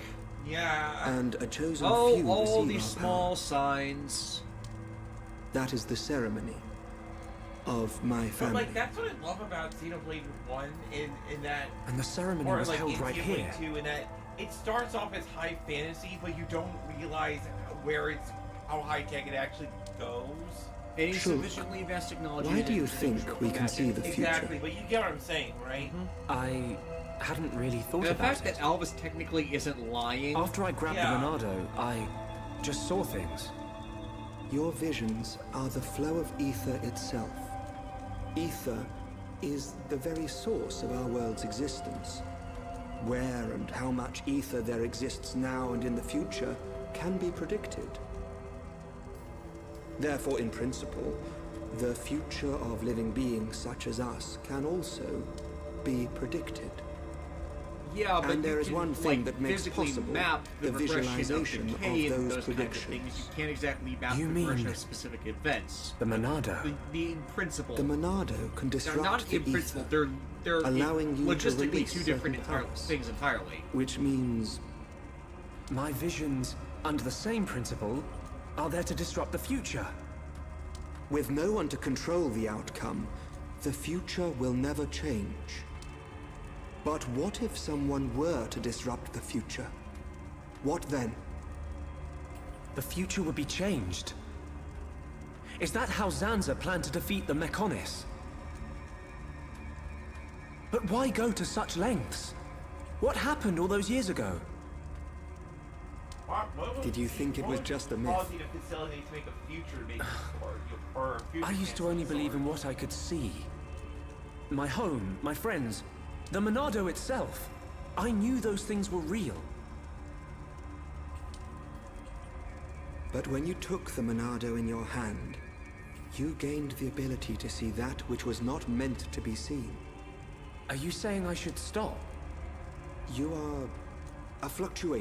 Yeah. and a chosen Oh, few all receive these our small power. signs. That is the ceremony of my But family. like that's what I love about Xenoblade 1 in that, And the ceremony or was like held in right Xenoblade here. 2 in that it starts off as high fantasy, but you don't realize where it's how high tech it actually goes. Any Sure. sufficiently advanced technology. Why that do you is think distinguishable we from can magic. see the future? Exactly, but you get what I'm saying, right? I hadn't really thought The about fact it. that Elvis technically isn't lying. After I grabbed Yeah. the Monado, I just saw things. Your visions are the flow of ether itself. Ether is the very source of our world's existence. Where and how much ether there exists now and in the future can be predicted. Therefore, in principle, the future of living beings such as us can also be predicted. Yeah, but and there is can, one thing like, that makes physically possible map the visualization of decay of and those kinds predictions. of things. You can't exactly map You the mean progression of specific events. The Monado? The principle. The Monado can disrupt they're not the in principle. ether, They're allowing you to logistically release two different certain powers. things entirely. Which means my visions, under the same principle, are there to disrupt the future. with no one to control the outcome, the future will never change. But what if someone were to disrupt the future? What then? The future would be changed. Is that how Zanza planned to defeat the Mechonis? But why go to such lengths? What happened all those years ago? Did you think it was just a myth? I used to only believe in what I could see. My home, my friends, the Monado itself. I knew those things were real. But when you took the Monado in your hand, you gained the ability to see that which was not meant to be seen. Are you saying I should stop? You are a fluctuation.